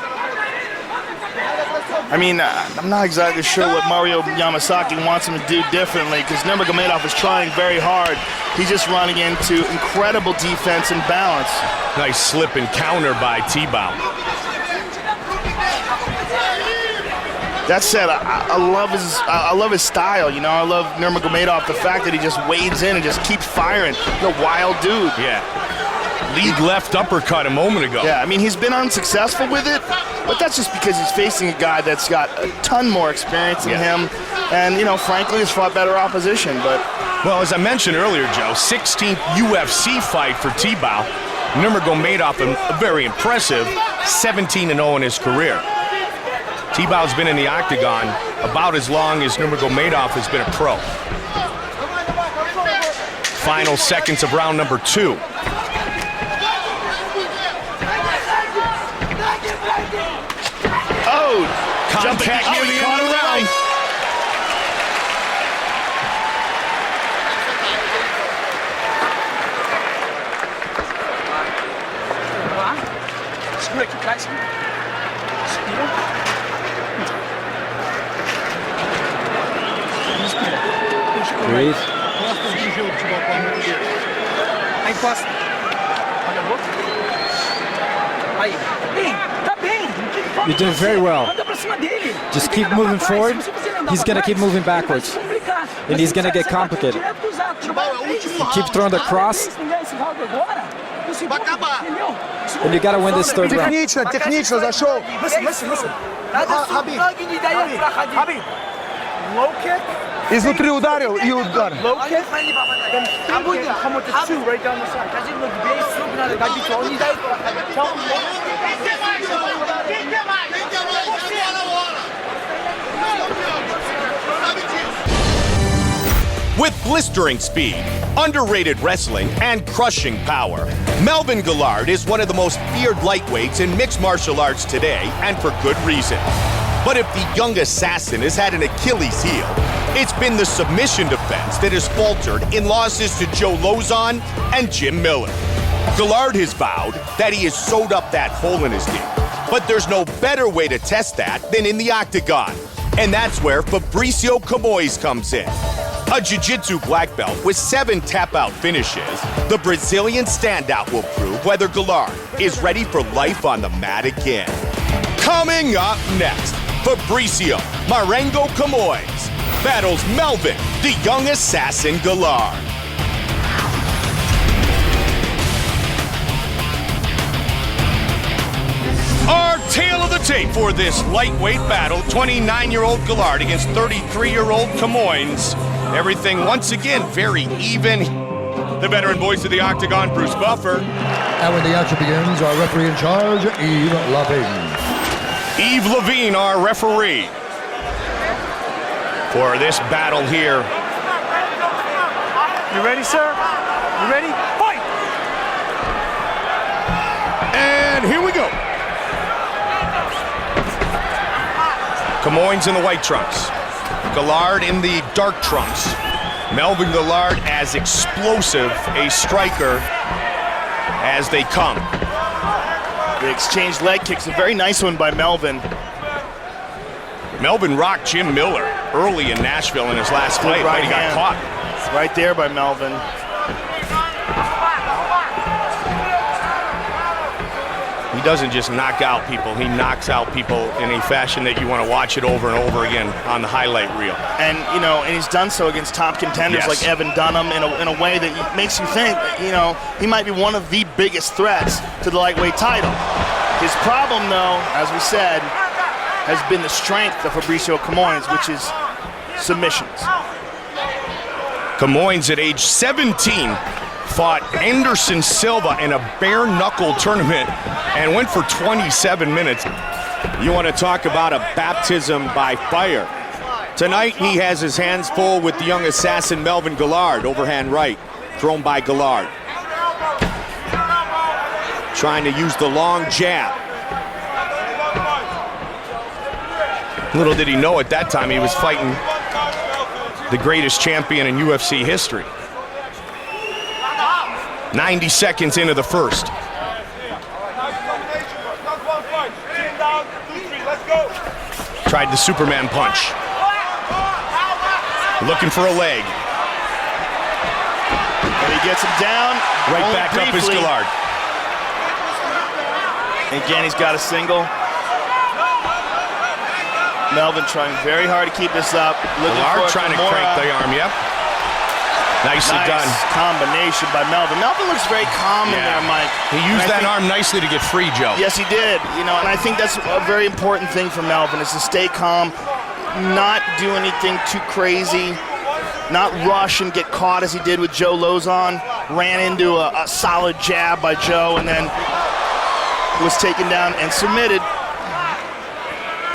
I mean, I'm not exactly sure what Mario Yamasaki wants him to do differently, because Nurmagomedov is trying very hard. He's just running into incredible defense and balance. Nice slip and counter by T-Bow. That said, I love his style. You know, I love Nurmagomedov, the fact that he just wades in and just keeps firing. The wild dude. Yeah. Lead left uppercut a moment ago. Yeah, I mean, he's been unsuccessful with it, but that's just because he's facing a guy that's got a ton more experience than him, and, you know, frankly, has fought better opposition. But well, as I mentioned earlier, Joe, 16th UFC fight for T-Bow. Nurmagomedov, very impressive, 17-0 in his career. T-Bow's been in the octagon about as long as Nurmagomedov has been a pro. Final seconds of round number 2. Oh, contact near the end of the round. Segura aqui atrás. Respira. Respira. Breathe. Encosta do jogo, pelo amor de Deus. Aí encosta. Olha a boca. Aí. Bem, tá bem. You're doing very well. Just keep moving forward. He's going to keep moving backwards. And he's going to get complicated. You keep throwing the cross. And you got to win this third round. Технично, зашел. Listen. Habib. Low kick. Изнутри ударил и удар. Low kick. Then come with the 2 right down the side. With blistering speed, underrated wrestling, and crushing power, Melvin Guillard is one of the most feared lightweights in mixed martial arts today, and for good reason. But if the young assassin has had an Achilles heel, it's been the submission defense that has faltered in losses to Joe Lozon and Jim Miller. Guillard has vowed that he has sewed up that hole in his knee, but there's no better way to test that than in the octagon. And that's where Fabricio Camoes comes in. A jiu-jitsu black belt with 7 tap-out finishes, the Brazilian standout will prove whether Guillard is ready for life on the mat again. Coming up next, Fabricio Marengo Camoes battles Melvin, the young assassin Guillard. Our tale of the tape for this lightweight battle, 29-year-old Gillard against 33-year-old Camoins. Everything once again very even. The veteran voice of the Octagon, Bruce Buffer. And when the action begins, our referee in charge, Yves Levine. Yves Levine, our referee, for this battle here. You ready, sir? You ready? Fight! And here we go. Camoins in the white trunks. Gillard in the dark trunks. Melvin Gillard as explosive a striker as they come. The exchange leg kicks, a very nice one by Melvin. Melvin rocked Jim Miller early in Nashville in his last fight, but he got caught. It's right there by Melvin. He doesn't just knock out people, he knocks out people in a fashion that you want to watch it over and over again on the highlight reel. And, you know, and he's done so against top contenders like Evan Dunham in a way that makes you think, you know, he might be one of the biggest threats to the lightweight title. His problem, though, as we said, has been the strength of Fabricio Camoins, which is submissions. Camoins at age 17 fought Anderson Silva in a bare-knuckle tournament and went for 27 minutes. You want to talk about a baptism by fire. Tonight, he has his hands full with the young assassin Melvin Gillard, overhand right, thrown by Gillard. Trying to use the long jab. Little did he know at that time he was fighting the greatest champion in UFC history. 90 seconds into the first. Tried the Superman punch. Looking for a leg. And he gets him down. Right back up is Gillard. Again, he's got a single. Melvin trying very hard to keep this up. Gillard trying to crank the arm, yep. Nicely done. Combination by Melvin. Melvin looks very calm in there, Mike. He used that arm nicely to get free, Joe. Yes, he did. You know, and I think that's a very important thing for Melvin is to stay calm, not do anything too crazy, not rush and get caught as he did with Joe Lozon. Ran into a solid jab by Joe and then was taken down and submitted.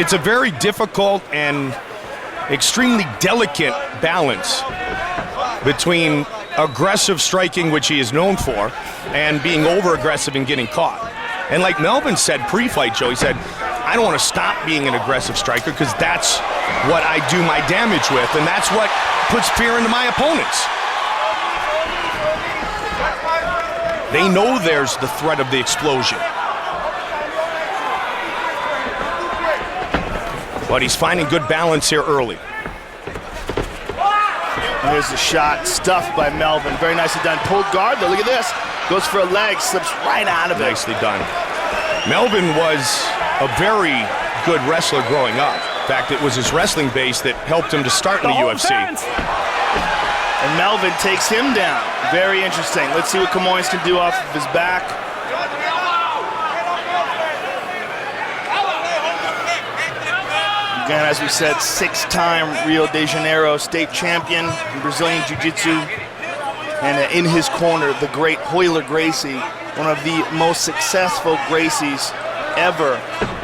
It's a very difficult and extremely delicate balance between aggressive striking, which he is known for, and being over-aggressive and getting caught. And like Melvin said pre-fight, Joe, he said, I don't want to stop being an aggressive striker because that's what I do my damage with, and that's what puts fear into my opponents. They know there's the threat of the explosion. But he's finding good balance here early. And here's the shot, stuffed by Melvin. Very nicely done. Pulled guard, though. Look at this. Goes for a leg, slips right out of it. Nicely done. Melvin was a very good wrestler growing up. In fact, it was his wrestling base that helped him to start in the UFC. And Melvin takes him down. Very interesting. Let's see what Camoins can do off of his back. Again, as we said, 6-time Rio de Janeiro state champion in Brazilian Jiu-Jitsu. And in his corner, the great Royler Gracie, one of the most successful Gracies ever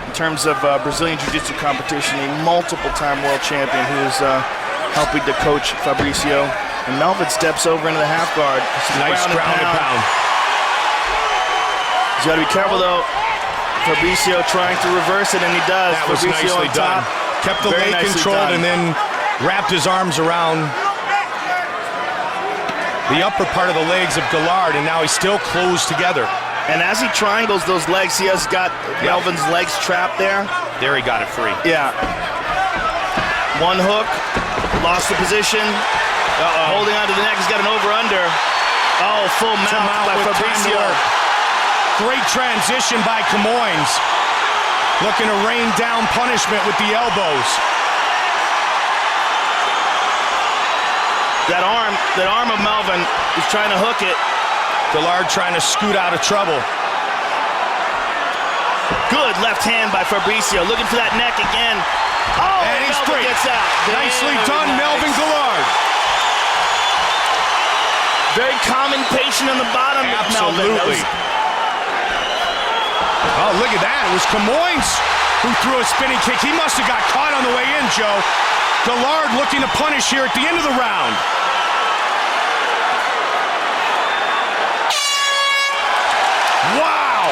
in terms of Brazilian Jiu-Jitsu competition, a multiple-time world champion who is helping to coach Fabricio. And Melvin steps over into the half guard. Nice ground and pound. He's got to be careful, though. Fabricio trying to reverse it, and he does. That was Fabricio nicely done. Kept the leg controlled and then wrapped his arms around the upper part of the legs of Gillard, and now he's still closed together. And as he triangles those legs, he has got Melvin's legs trapped there. There he got it free. Yeah. One hook, lost the position. Holding on to the neck, he's got an over-under. Oh, full mouth by Fabricio. Great transition by Camoins. Looking to rain down punishment with the elbows. That arm of Melvin is trying to hook it. Gillard trying to scoot out of trouble. Good left hand by Fabricio. Looking for that neck again. Oh, and he's Melvin free. Gets out. Nicely Very done, nice. Melvin Gillard. Very calm and patient on the bottom. Absolutely. Oh, look at that. It was Camoins who threw a spinning kick. He must have got caught on the way in, Joe. Gillard looking to punish here at the end of the round. Wow!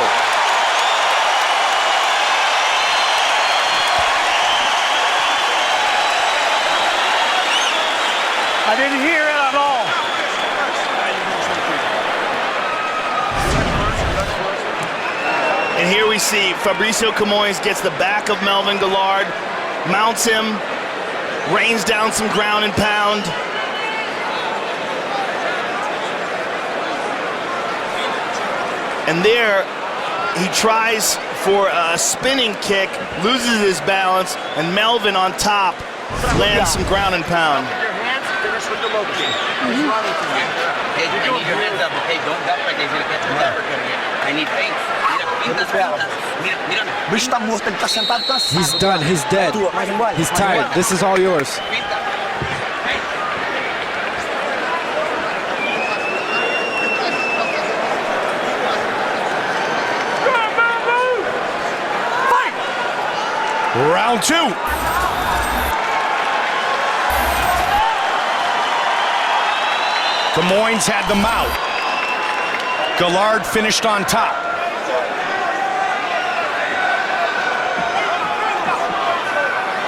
I didn't hear it at all. And here we see Fabricio Camoins gets the back of Melvin Gillard, mounts him, rains down some ground and pound. And there, he tries for a spinning kick, loses his balance, and Melvin on top lands some ground and pound. Your hands, finish with the low kick. He's running from you. Hey, I need your hands up, okay? Don't duck like they're gonna get the uppercut. I need things. He's done. He's dead. He's tired. This is all yours. Round two. Camoins had the mount. Gillard finished on top.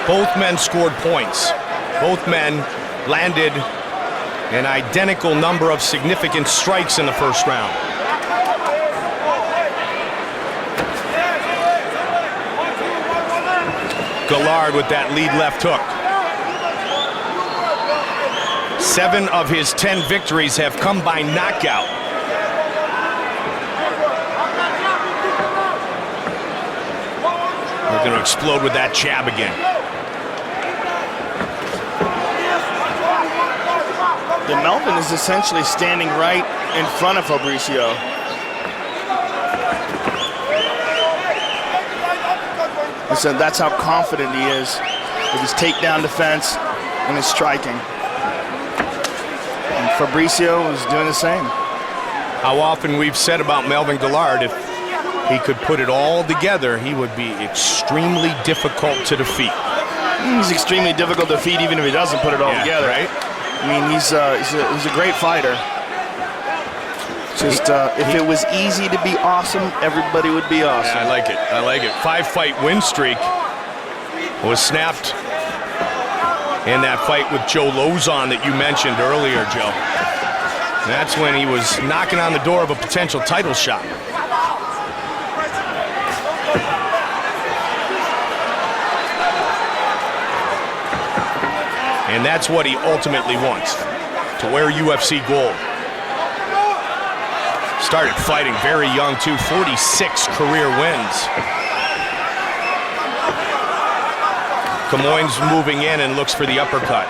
Both men scored points. Both men landed an identical number of significant strikes in the first round. Gillard with that lead left hook. 7 of his 10 victories have come by knockout. They're going to explode with that jab again. Yeah, Melvin is essentially standing right in front of Fabricio. Listen, that's how confident he is with his takedown defense and his striking. And Fabricio is doing the same. How often we've said about Melvin Gillard, if he could put it all together, he would be extremely difficult to defeat. He's extremely difficult to defeat even if he doesn't put it all together. Right? I mean, he's a great fighter. Just if it was easy to be awesome, everybody would be awesome. Yeah, I like it. I like it. 5-fight win streak was snapped in that fight with Joe Lozon that you mentioned earlier, Joe. That's when he was knocking on the door of a potential title shot. And that's what he ultimately wants, to wear UFC gold. Started fighting very young too, 46 career wins. Camoins moving in and looks for the uppercut.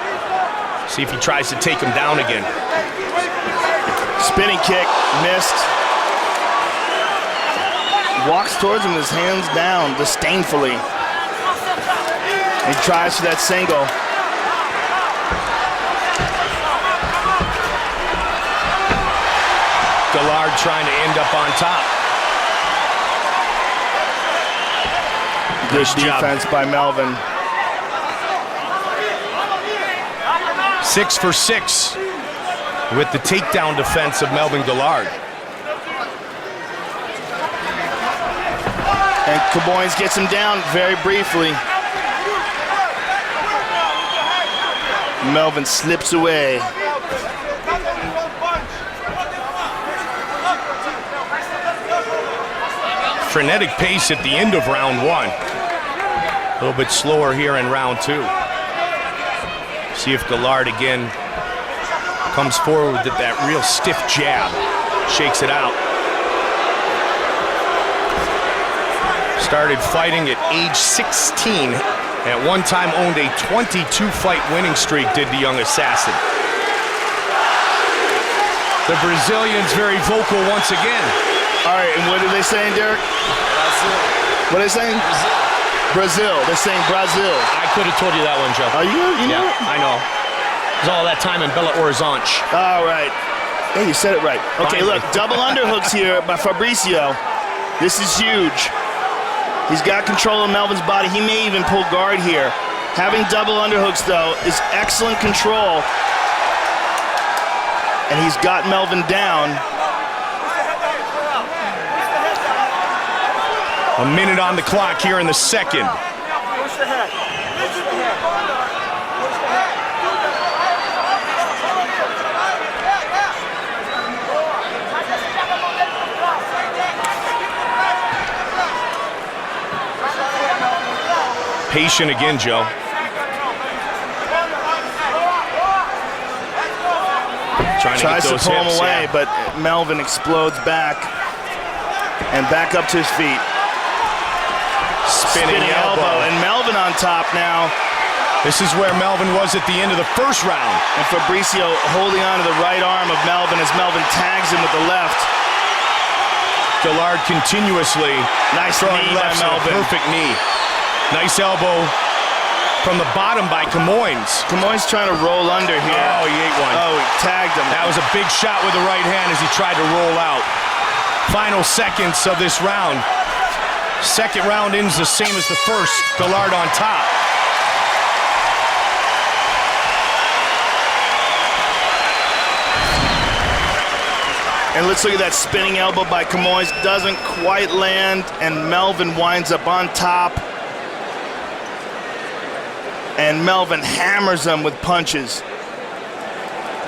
See if he tries to take him down again. Spinning kick, missed. Walks towards him with his hands down disdainfully. He tries for that single. Gillard trying to end up on top. Good defense by Melvin. 6 for 6 with the takedown defense of Melvin Gillard. And Camoins gets him down very briefly. Melvin slips away. Frenetic pace at the end of round 1. A little bit slower here in round 2. See if Gillard again comes forward with that real stiff jab. Shakes it out. Started fighting at age 16. At one time owned a 22-fight winning streak, did the young assassin. The Brazilian's very vocal once again. All right, and what are they saying, Derek? What are they saying? Brazil. They're saying Brazil. I could have told you that one, Joe. Are you? You know? Yeah, I know. There's all that time in Belo Horizonte. All right. Hey, you said it right. Okay, Finally. look, double underhooks here by Fabricio. This is huge. He's got control of Melvin's body. He may even pull guard here. Having double underhooks, though, is excellent control. And he's got Melvin down. A minute on the clock here in the second. Patient again, Joe. Tries to pull him away, but Melvin explodes back and back up to his feet. Spinning elbow. And Melvin on top now. This is where Melvin was at the end of the first round. And Fabricio holding on to the right arm of Melvin as Melvin tags him with the left. Gillard continuously throwing knee by Melvin. Perfect knee. Nice elbow from the bottom by Camoins. Camoins trying to roll under here. Oh, he ate one. Oh, he tagged him. That was a big shot with the right hand as he tried to roll out. Final seconds of this round. Second round ends the same as the first. Gillard on top. And let's look at that spinning elbow by Camoins. Doesn't quite land, and Melvin winds up on top. And Melvin hammers him with punches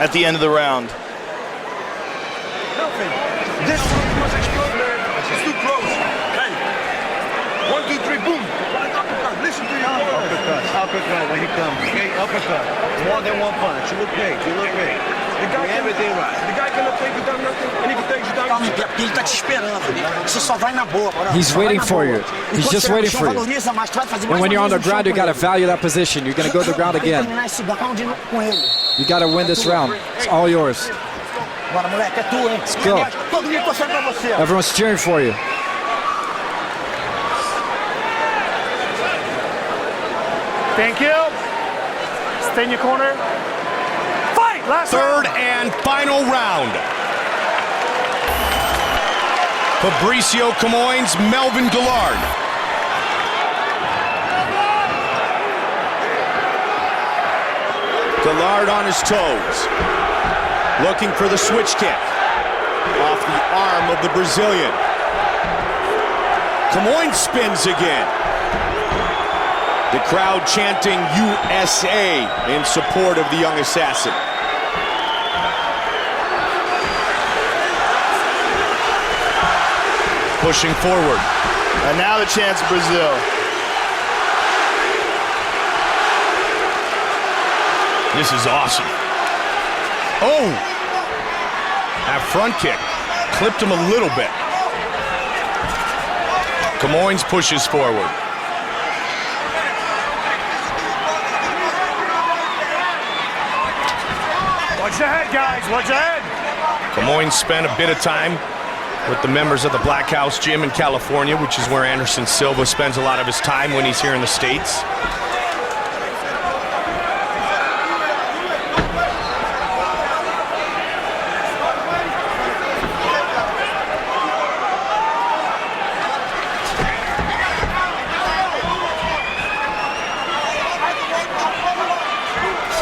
at the end of the round. Melvin, this one was extraordinary. It's too close. Hey, 1, 2, 3, boom. Uppercut. Listen to your Uppercut when he comes. Okay, uppercut. More than one punch. You look great. You look great. The guy everything right. The guy cannot take you down nothing, and he can take you down. Calma, porque ele tá te esperando. Você só vai na boa. He's waiting for you. He's just waiting for you. And when you're on the ground, you got to value that position. You're going to go to the ground again. You got to win this round. It's all yours. Let's go. Everyone's cheering for you. Thank you. Stay in your corner. Fight! Last Third and final round. Fabricio Camoins, Melvin Gillard. Gillard on his toes. Looking for the switch kick. Off the arm of the Brazilian. Camoins spins again. The crowd chanting USA in support of the young assassin. Pushing forward. And now the chance of Brazil. This is awesome. Oh! That front kick clipped him a little bit. Camoins pushes forward. Watch the head, guys. Watch the head. Camoins spent a bit of time with the members of the Black House Gym in California, which is where Anderson Silva spends a lot of his time when he's here in the States.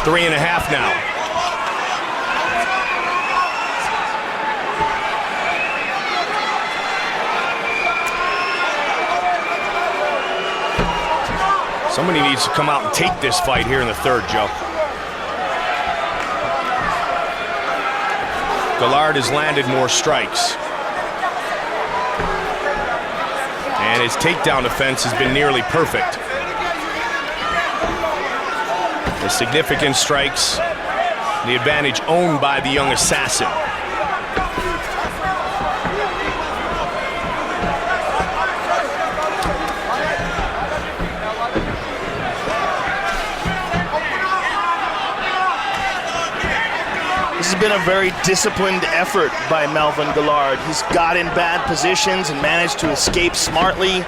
Three and a half now. Somebody needs to come out and take this fight here in the third, Joe. Gillard has landed more strikes. And his takedown defense has been nearly perfect. The significant strikes, the advantage owned by the young assassin. This has been a very disciplined effort by Melvin Gillard. He's got in bad positions and managed to escape smartly.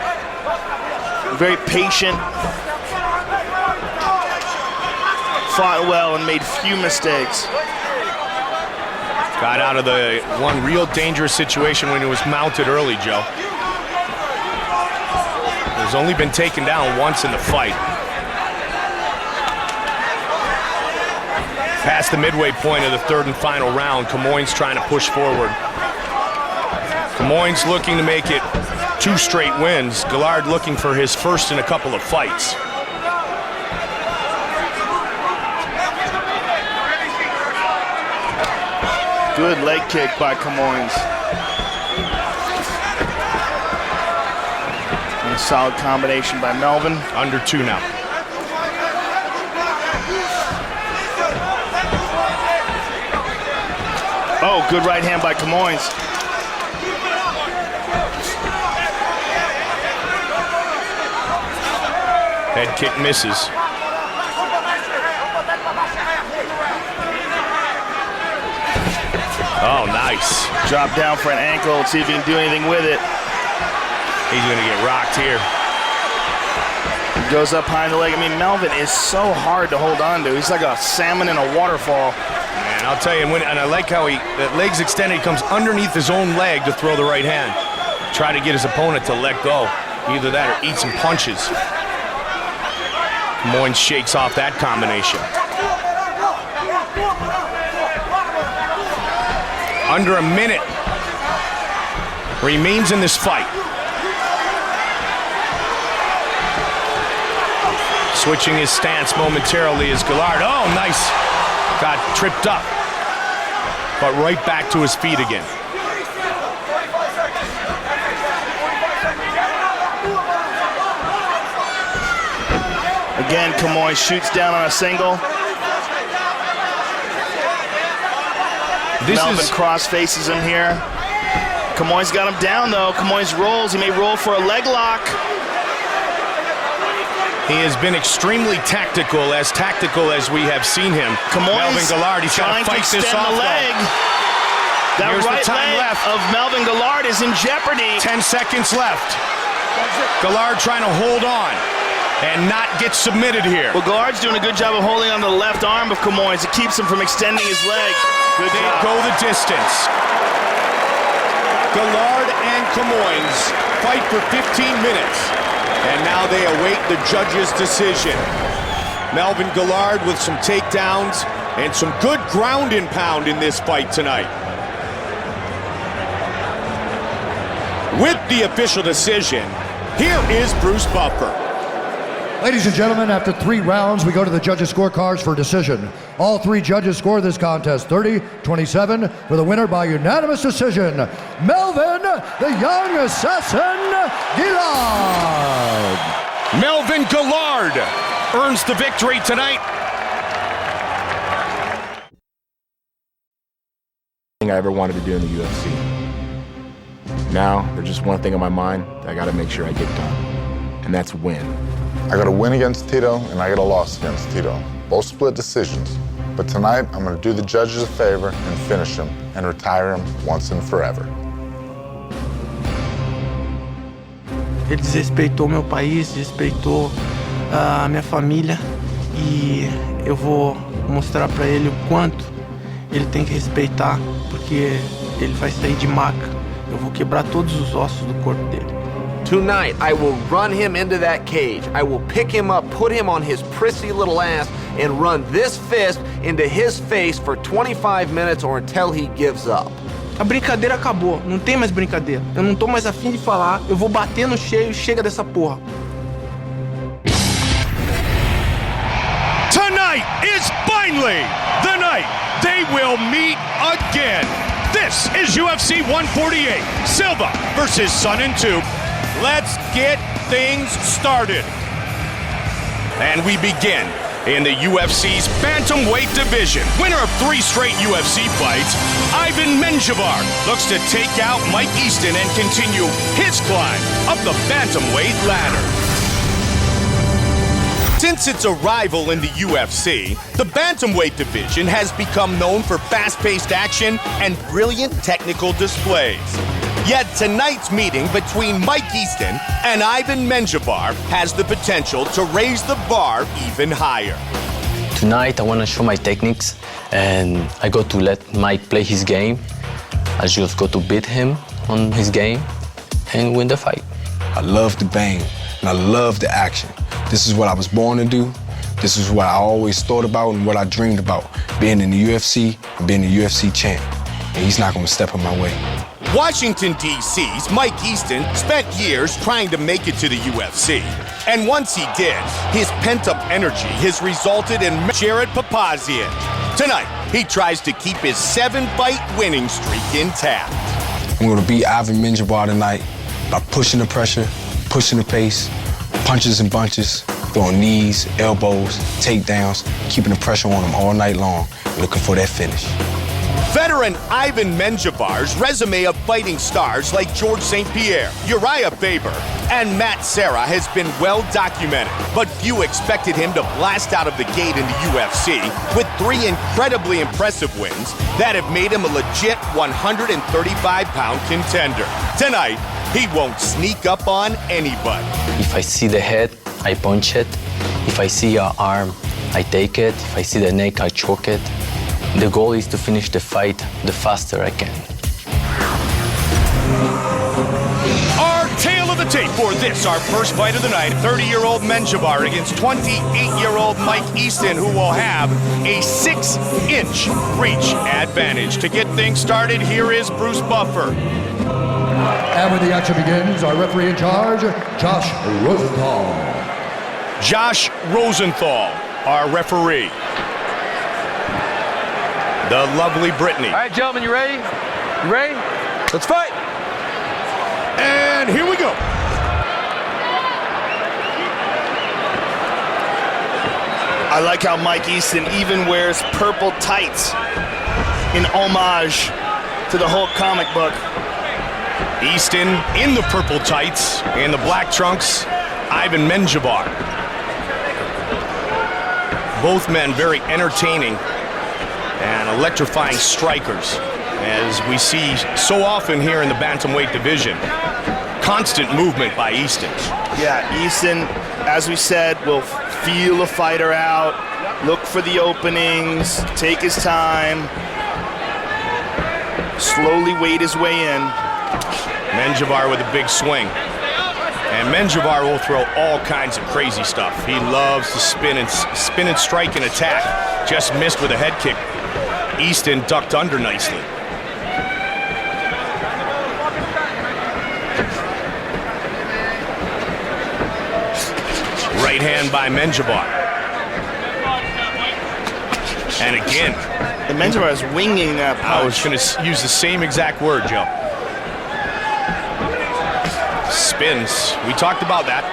very patient. Fought well and made few mistakes. Got out of the one real dangerous situation when he was mounted early, Joe. He's only been taken down once in the fight. Past the midway point of the third and final round, Camoins trying to push forward. Camoins looking to make it 2 straight wins. Gillard looking for his first in a couple of fights. Good leg kick by Camoins. And a solid combination by Melvin. Under 2 now. Oh, good right hand by Camoins. Head kick misses. Oh, nice. Drop down for an ankle. Let's see if he can do anything with it. He's going to get rocked here. He goes up behind the leg. I mean, Melvin is so hard to hold on to. He's like a salmon in a waterfall. Man, I'll tell you, and I like how that leg's extended. He comes underneath his own leg to throw the right hand. Try to get his opponent to let go. Either that or eat some punches. Camoins shakes off that combination. Under a minute remains in this fight. Switching his stance momentarily is Gillard. Oh, nice. Got tripped up, but right back to his feet again. Again, Camoins shoots down on a single. Melvin cross faces him here. Camoins got him down though. Camoins rolls. He may roll for a leg lock. He has been extremely tactical as we have seen him. Melvin Gillard, he's got to fight this off. The leg. That right leg of Melvin Gillard is in jeopardy. 10 seconds left. Gillard trying to hold on and not get submitted here. Well, Gillard's doing a good job of holding on to the left arm of Camoins. It keeps him from extending his leg. Good they job. Go the distance. Gillard and Camoins fight for 15 minutes. And now they await the judge's decision. Melvin Gillard with some takedowns and some good ground and pound in this fight tonight. With the official decision, here is Bruce Buffer. Ladies and gentlemen, after 3 rounds, we go to the judges' scorecards for decision. All 3 judges score this contest 30-27 for the winner by unanimous decision, Melvin, the young assassin, Gillard. Melvin Gillard earns the victory tonight. Thing I ever wanted to do in the UFC. Now, there's just one thing on my mind that I got to make sure I get done, and that's win. I got a win against Tito, and I got a loss against Tito. Both split decisions. But tonight, I'm going to do the judges a favor and finish him and retire him once and forever. Ele desrespeitou meu país, desrespeitou a minha família e eu vou mostrar para ele o quanto ele tem que respeitar, porque ele vai sair de maca. Eu vou quebrar todos os ossos do corpo dele. Tonight, I will run him into that cage. I will pick him up, put him on his prissy little ass, and run this fist into his face for 25 minutes or until he gives up. A brincadeira acabou, não tem mais brincadeira. Eu não tô mais afim de falar, eu vou bater no cheio, chega dessa porra. Tonight is finally the night they will meet again. This is UFC 148, Silva versus Sonnen II. Let's get things started. And we begin in the UFC's bantamweight division. Winner of 3 straight UFC fights, Ivan Menjivar looks to take out Mike Easton and continue his climb up the bantamweight ladder. Since its arrival in the UFC, the bantamweight division has become known for fast-paced action and brilliant technical displays. Yet tonight's meeting between Mike Easton and Ivan Menjivar has the potential to raise the bar even higher. Tonight I want to show my techniques, and I go to let Mike play his game. I just go to beat him on his game and win the fight. I love the bang, and I love the action. This is what I was born to do. This is what I always thought about and what I dreamed about, being in the UFC and being a UFC champ. And he's not going to step in my way. Washington, D.C.'s Mike Easton spent years trying to make it to the UFC. And once he did, his pent-up energy has resulted in Jared Papazian. Tonight, he tries to keep his 7-fight winning streak intact. I'm going to beat Ivan Menjivar tonight by pushing the pressure, pushing the pace, punches and bunches, throwing knees, elbows, takedowns, keeping the pressure on him all night long, looking for that finish. Veteran Ivan Menjivar's resume of fighting stars like George St. Pierre, Uriah Faber, and Matt Serra has been well documented, but few expected him to blast out of the gate in the UFC with 3 incredibly impressive wins that have made him a legit 135-pound contender. Tonight, he won't sneak up on anybody. If I see the head, I punch it. If I see an arm, I take it. If I see the neck, I choke it. The goal is to finish the fight the faster I can. Our tale of the tape for this, our first fight of the night, 30-year-old Menjivar against 28-year-old Mike Easton, who will have a 6-inch reach advantage. To get things started, here is Bruce Buffer. And when the action begins, our referee in charge, Josh Rosenthal. Josh Rosenthal, our referee. The lovely Brittany. All right, gentlemen, you ready? You ready? Let's fight. And here we go. I like how Mike Easton even wears purple tights in homage to the Hulk comic book. Easton in the purple tights and the black trunks, Ivan Menjivar. Both men very entertaining and electrifying strikers, as we see so often here in the bantamweight division. Constant movement by Easton. Yeah, Easton, as we said, will feel a fighter out, look for the openings, take his time, slowly wade his way in. Menjivar with a big swing. And Menjivar will throw all kinds of crazy stuff. He loves to spin and strike and attack. Just missed with a head kick. Easton ducked under nicely. Right hand by Menjivar. And again. And Menjivar is winging that punch. I was going to use the same exact word, Joe. Spins. We talked about that.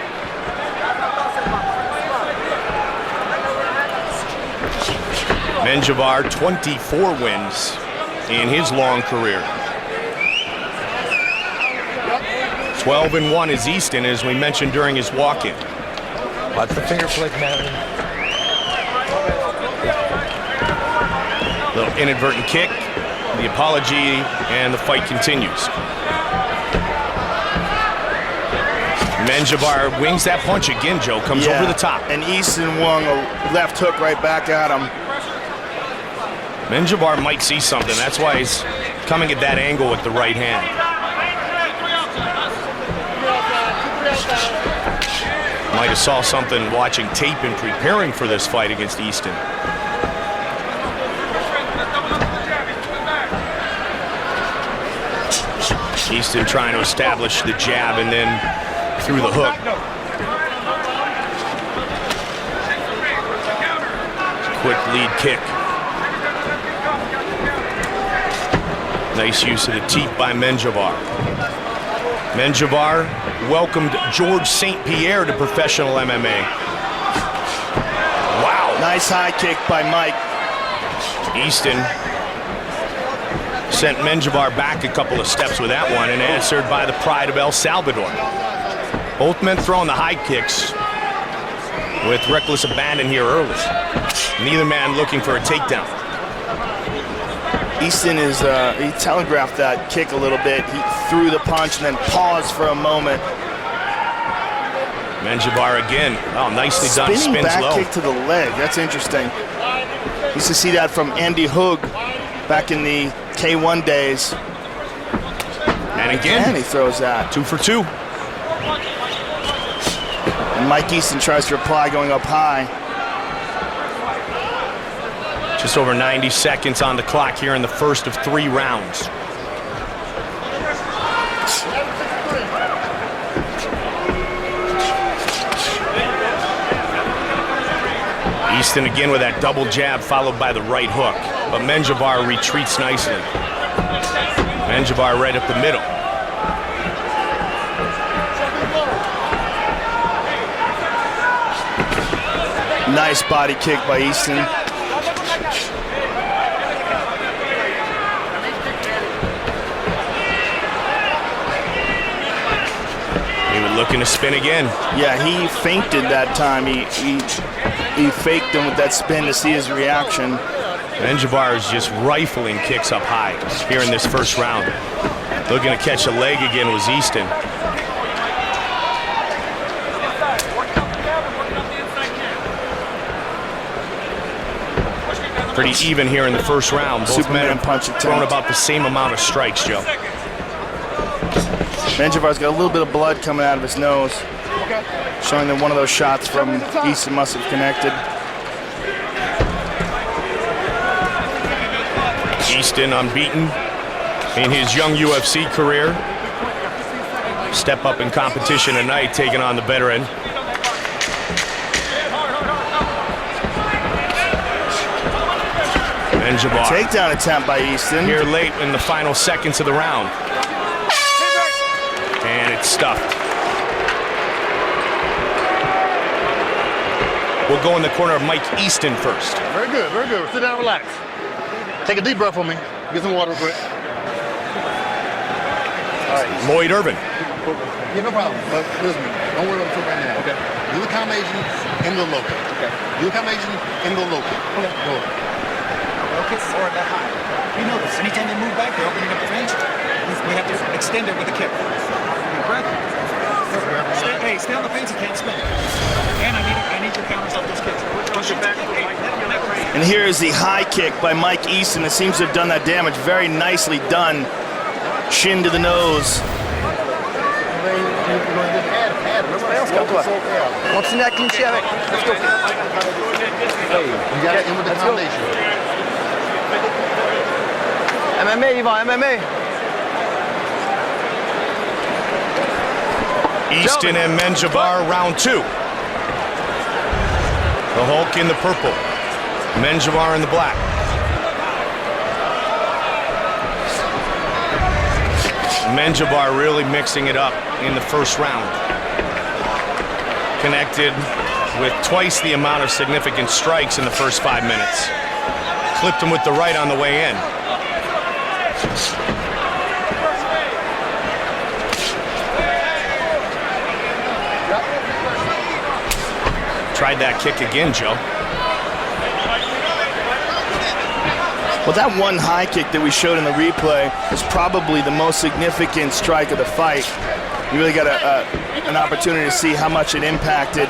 Menjivar, 24 wins in his long career. 12-1 is Easton, as we mentioned during his walk-in. Watch the finger flick, man. Little inadvertent kick, the apology, and the fight continues. Menjivar wings that punch again, Joe. Comes over the top. And Easton won a left hook right back at him. Menjivar might see something. That's why he's coming at that angle with the right hand. Might have saw something watching tape and preparing for this fight against Easton. Easton trying to establish the jab and then through the hook. Quick lead kick. Nice use of the teeth by Menjivar. Menjivar welcomed George St. Pierre to professional MMA. Wow. Nice high kick by Mike. Easton sent Menjivar back a couple of steps with that one and answered by the pride of El Salvador. Both men throwing the high kicks with reckless abandon here early. Neither man looking for a takedown. Easton is, he telegraphed that kick a little bit. He threw the punch and then paused for a moment. Menjivar again. Oh, nicely done. Spinning Spins back low. kick to the leg. That's interesting. Used to see that from Andy Hoog back in the K1 days. And again, he throws that. 2 for 2. And Mike Easton tries to reply, going up high. Just over 90 seconds on the clock here in the first of 3 rounds. Easton again with that double jab followed by the right hook. But Menjivar retreats nicely. Menjivar right up the middle. Nice body kick by Easton. He was looking to spin again. Yeah, he feinted that time. He faked him with that spin to see his reaction. Menjivar is just rifling kicks up high here in this first round. Looking to catch a leg again was Easton. Pretty even here in the first round. Both men have thrown about the same amount of strikes, Joe. Menjivar's got a little bit of blood coming out of his nose, showing that one of those shots from Easton must have connected. Easton unbeaten in his young UFC career. Step up in competition tonight, taking on the veteran. Menjivar. Takedown attempt by Easton. Here late in the final seconds of the round. And it's stuffed. We'll go in the corner of Mike Easton first. Very good, very good. Sit down, relax. Take a deep breath for me. Get some water quick. All right. Lloyd Irvin. Yeah, no problem. But listen, don't worry about the foot right now. Okay. Do the combination in the local. Okay. Do the combination in the local. Okay. Go. Okay, forward that high. You know this. Anytime they move back, they're opening up the range. We have to extend it with a kick. Hey, stay on the fence. You can't spin. And I need your counters off those kicks. Push it back. And here is the high kick by Mike Easton that seems to have done that damage. Very nicely done. Shin to the nose. What's in that clinché avec? Let's go. Hey, you got it in with the combination. MMA, Ivan, MMA. Easton and Menjivar, round 2. The Hulk in the purple. Menjivar in the black. Menjivar really mixing it up in the first round. Connected with twice the amount of significant strikes in the first 5 minutes. Clipped him with the right on the way in. Tried that kick again, Joe. Well, that one high kick that we showed in the replay is probably the most significant strike of the fight. You really got an opportunity to see how much it impacted.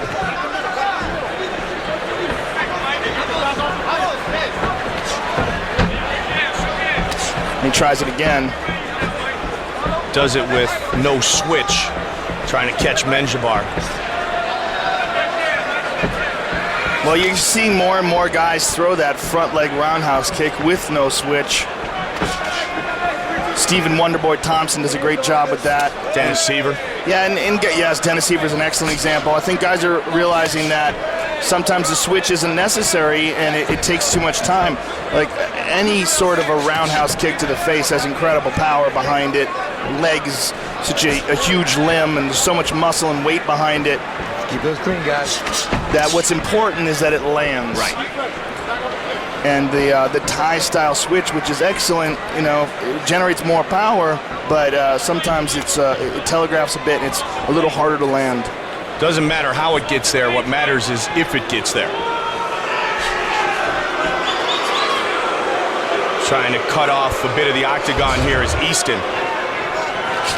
He tries it again. Does it with no switch, trying to catch Menjivar. Well, you're seeing more and more guys throw that front leg roundhouse kick with no switch. Stephen Wonderboy Thompson does a great job with that. Dennis Seaver. Yeah, yes, Dennis Seaver is an excellent example. I think guys are realizing that sometimes the switch isn't necessary and it takes too much time. Like any sort of a roundhouse kick to the face has incredible power behind it. Legs, such a huge limb, and there's so much muscle and weight behind it. Keep those clean, guys. That what's important is that it lands. Right. And the Thai style switch, which is excellent, you know, it generates more power, but sometimes it telegraphs a bit and it's a little harder to land. Doesn't matter how it gets there. What matters is if it gets there. Trying to cut off a bit of the octagon here is Easton.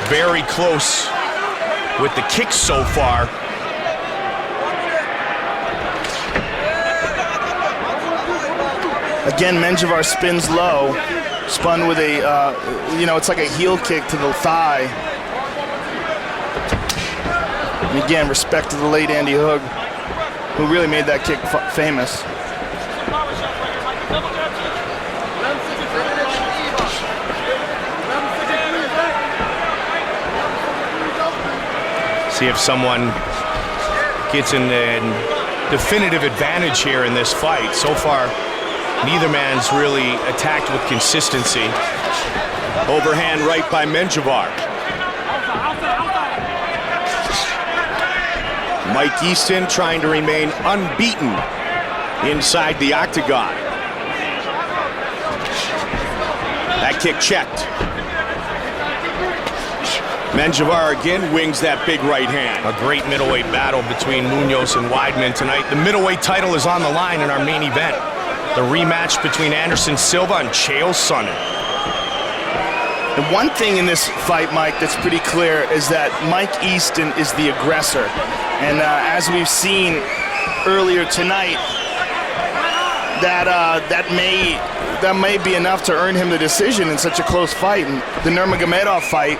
Very close with the kicks so far. Again, Menjivar spins low, spun with a, it's like a heel kick to the thigh. And again, respect to the late Andy Hoog, who really made that kick famous. See if someone gets in the definitive advantage here in this fight. So far, neither man's really attacked with consistency. Overhand right by Menjivar. Mike Easton trying to remain unbeaten inside the octagon. That kick checked. Menjivar again wings that big right hand. A great middleweight battle between Munoz and Weidman tonight. The middleweight title is on the line in our main event. The rematch between Anderson Silva and Chael Sonnen. The one thing in this fight, Mike, that's pretty clear is that Mike Easton is the aggressor. And as we've seen earlier tonight, that may be enough to earn him the decision in such a close fight. And the Nurmagomedov fight,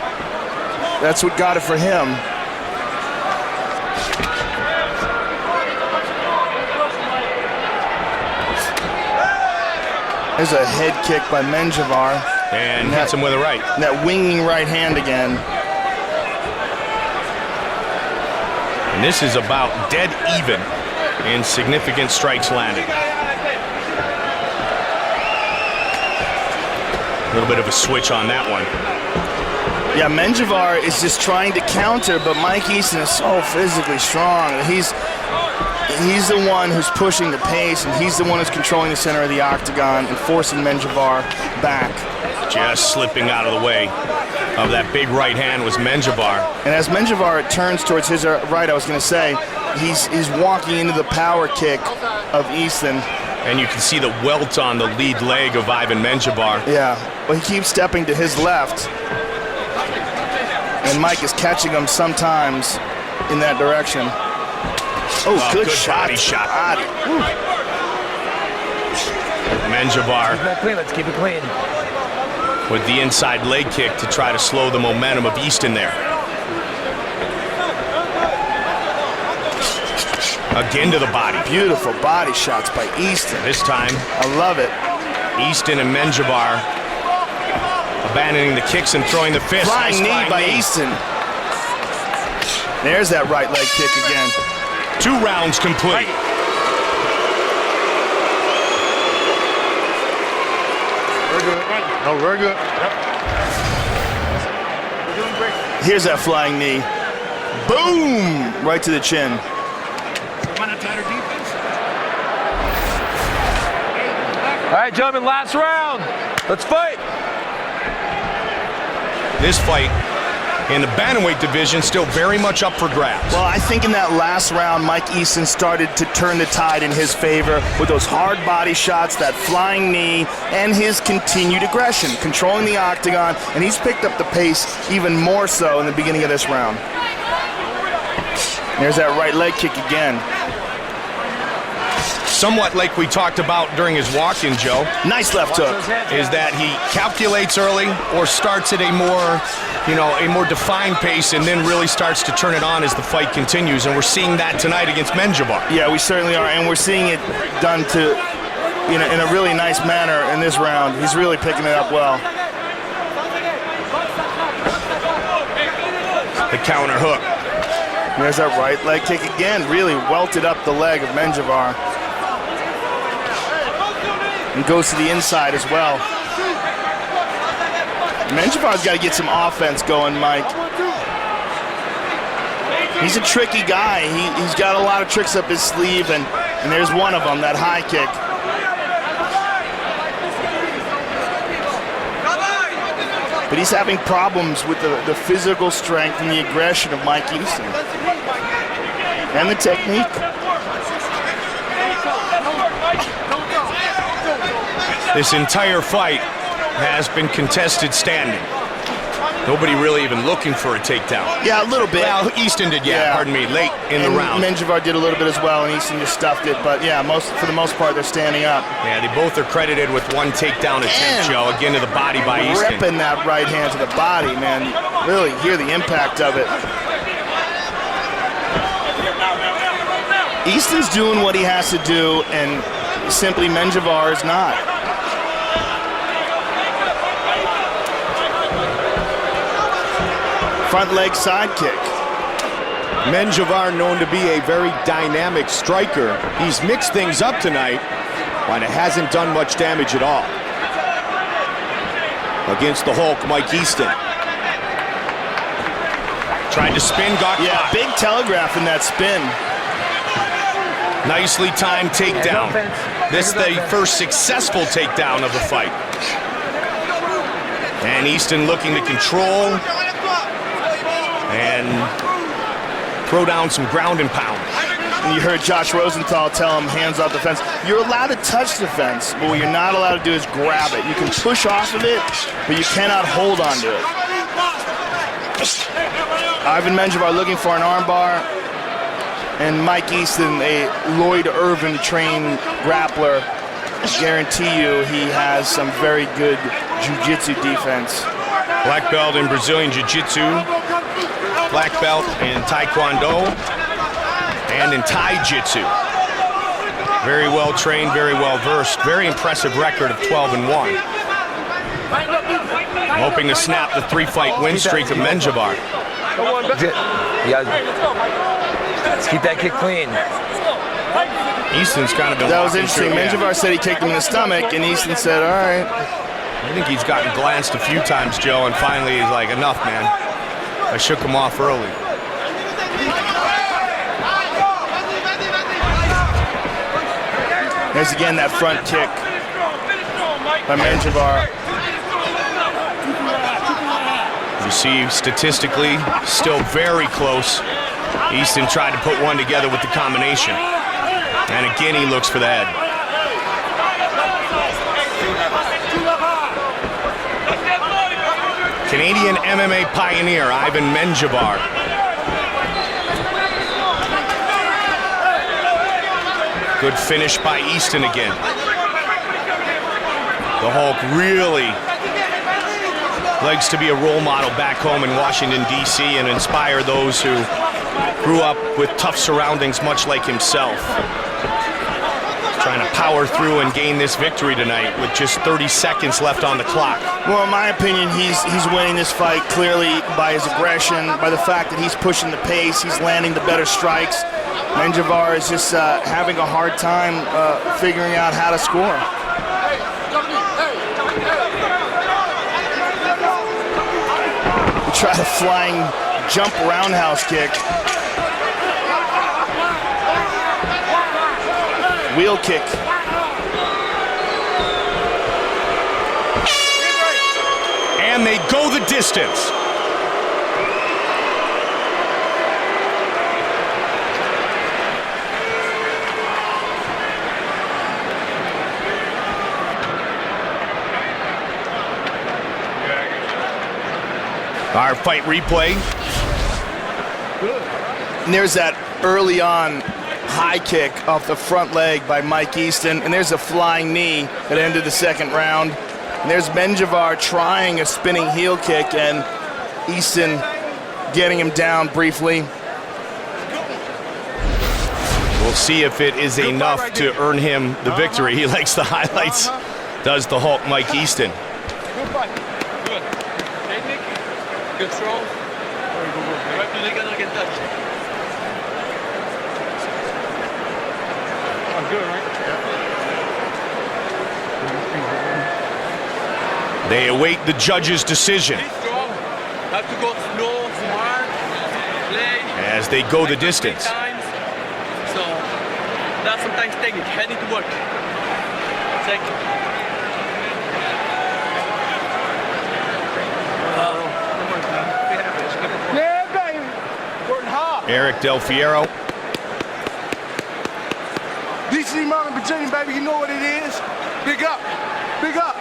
that's what got it for him. There's a head kick by Menjivar. And hits him with a right. That winging right hand again. And this is about dead even in significant strikes landed. A little bit of a switch on that one. Yeah, Menjivar is just trying to counter, but Mike Easton is so physically strong. He's the one who's pushing the pace, and he's the one who's controlling the center of the octagon and forcing Menjivar back. Just slipping out of the way of that big right hand was Menjivar. And as Menjivar turns towards his right, I was going to say, he's walking into the power kick of Easton. And you can see the welt on the lead leg of Ivan Menjivar. Yeah, but he keeps stepping to his left. And Mike is catching him sometimes in that direction. Oh, good shot. Body shot. Menjivar. Let's keep it clean. With the inside leg kick to try to slow the momentum of Easton there. Again to the body. Beautiful body shots by Easton. This time. I love it. Easton and Menjivar abandoning the kicks and throwing the fist. Flying knee by Easton. There's that right leg kick again. 2 rounds complete. Very good. No, very good. Yep. We're doing great. Here's that flying knee. Boom! Right to the chin. All right, gentlemen, last round. Let's fight. This fight in the bantamweight division still very much up for grabs. Well, I think in that last round, Mike Easton started to turn the tide in his favor with those hard body shots, that flying knee, and his continued aggression, controlling the octagon, and he's picked up the pace even more so in the beginning of this round. There's that right leg kick again. Somewhat like we talked about during his walk-in, Joe. Nice left hook. Is that he calculates early or starts at a more defined pace and then really starts to turn it on as the fight continues. And we're seeing that tonight against Menjivar. Yeah, we certainly are. And we're seeing it done in a really nice manner in this round. He's really picking it up well. The counter hook. There's that right leg kick again. Really welted up the leg of Menjivar. And goes to the inside as well. Menjivar's got to get some offense going, Mike. He's a tricky guy. He's got a lot of tricks up his sleeve, and there's one of them, that high kick. But he's having problems with the physical strength and the aggression of Mike Easton. And the technique. This entire fight has been contested standing. Nobody really even looking for a takedown. Yeah, a little bit. Well, Easton did, pardon me, late in the round. Menjivar did a little bit as well, and Easton just stuffed it. But yeah, for the most part, they're standing up. Yeah, they both are credited with one takedown attempt, Joe. Again to the body by Easton. Ripping that right hand to the body, man. Really hear the impact of it. Easton's doing what he has to do, and simply Menjivar is not. Front leg sidekick. Menjivar known to be a very dynamic striker. He's mixed things up tonight, but it hasn't done much damage at all. Against the Hulk, Mike Easton. Tried to spin, got caught. Big telegraph in that spin. Nicely timed takedown. This is the first successful takedown of the fight. And Easton looking to control and throw down some ground and pound. And you heard Josh Rosenthal tell him, hands off the fence. You're allowed to touch the fence, but what you're not allowed to do is grab it. You can push off of it, but you cannot hold onto it. Ivan Menjivar looking for an armbar, and Mike Easton, a Lloyd Irvin trained grappler. I guarantee you he has some very good jiu-jitsu defense. Black belt in Brazilian Jiu-Jitsu, black belt in Taekwondo, and in Taijitsu. Very well trained, very well versed, very impressive record of 12-1. Hoping to snap the 3-fight win streak of Menjivar. Let's keep that kick clean. Easton's kind of been. That was interesting. Menjivar said he kicked him in the stomach, and Easton said, all right. I think he's gotten glanced a few times, Joe, and finally he's like, enough, man. I shook him off early. There's again that front kick by Menjivar. You see, statistically, still very close. Easton tried to put one together with the combination. And again, he looks for the head. Canadian MMA pioneer, Ivan Menjivar. Good finish by Easton again. The Hulk really likes to be a role model back home in Washington, D.C. and inspire those who grew up with tough surroundings much like himself. Trying to power through and gain this victory tonight with just 30 seconds left on the clock. Well, in my opinion, he's winning this fight clearly by his aggression, by the fact that he's pushing the pace, he's landing the better strikes. Menjivar is just having a hard time figuring out how to score. Try the flying jump roundhouse kick. Wheel kick. And they go the distance. Our fight replay. And there's that early on high kick off the front leg by Mike Easton, and there's a flying knee that ended the second round. And there's Menjivar trying a spinning heel kick, and Easton getting him down briefly. We'll see if it is enough to earn him the victory. He likes the highlights, does the Hulk Mike Easton. Good fight. Good. Technique. Good throw. I'm good, right? They await the judge's decision Have to go slow, smart, play. as they go the distance. So that's sometimes technique. Head need to work. Technique. Yeah, baby. Working hard. Eric Del Fiero. DC Mountain, Virginia, baby. You know what it is. Big up. Big up.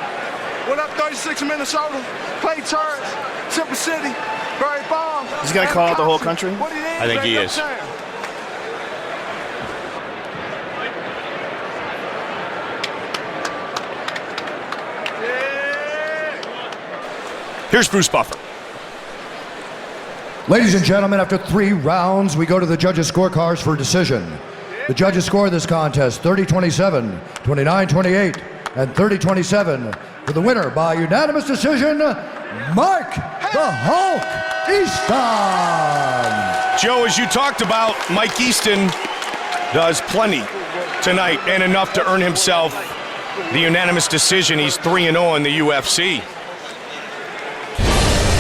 What up, 36 Minnesota? Clay Church, Simple City, Barry Bonds. He's going to call out the whole country? I think he is. Here's Bruce Buffer. Ladies and gentlemen, after 3 rounds, we go to the judges' scorecards for decision. The judges score this contest 30-27, 29-28, and 30-27 for the winner by unanimous decision, Mike the Hulk Easton. Joe, as you talked about, Mike Easton does plenty tonight and enough to earn himself the unanimous decision. He's 3-0 in the UFC.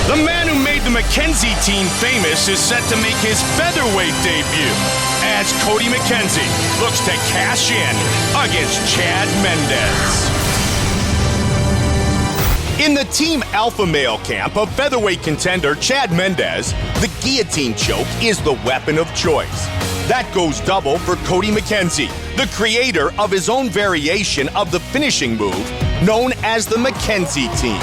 The man who made the McKenzie team famous is set to make his featherweight debut as Cody McKenzie looks to cash in against Chad Mendes. In the Team Alpha Male camp of featherweight contender Chad Mendes, the guillotine choke is the weapon of choice. That goes double for Cody McKenzie, the creator of his own variation of the finishing move known as the McKenzie team.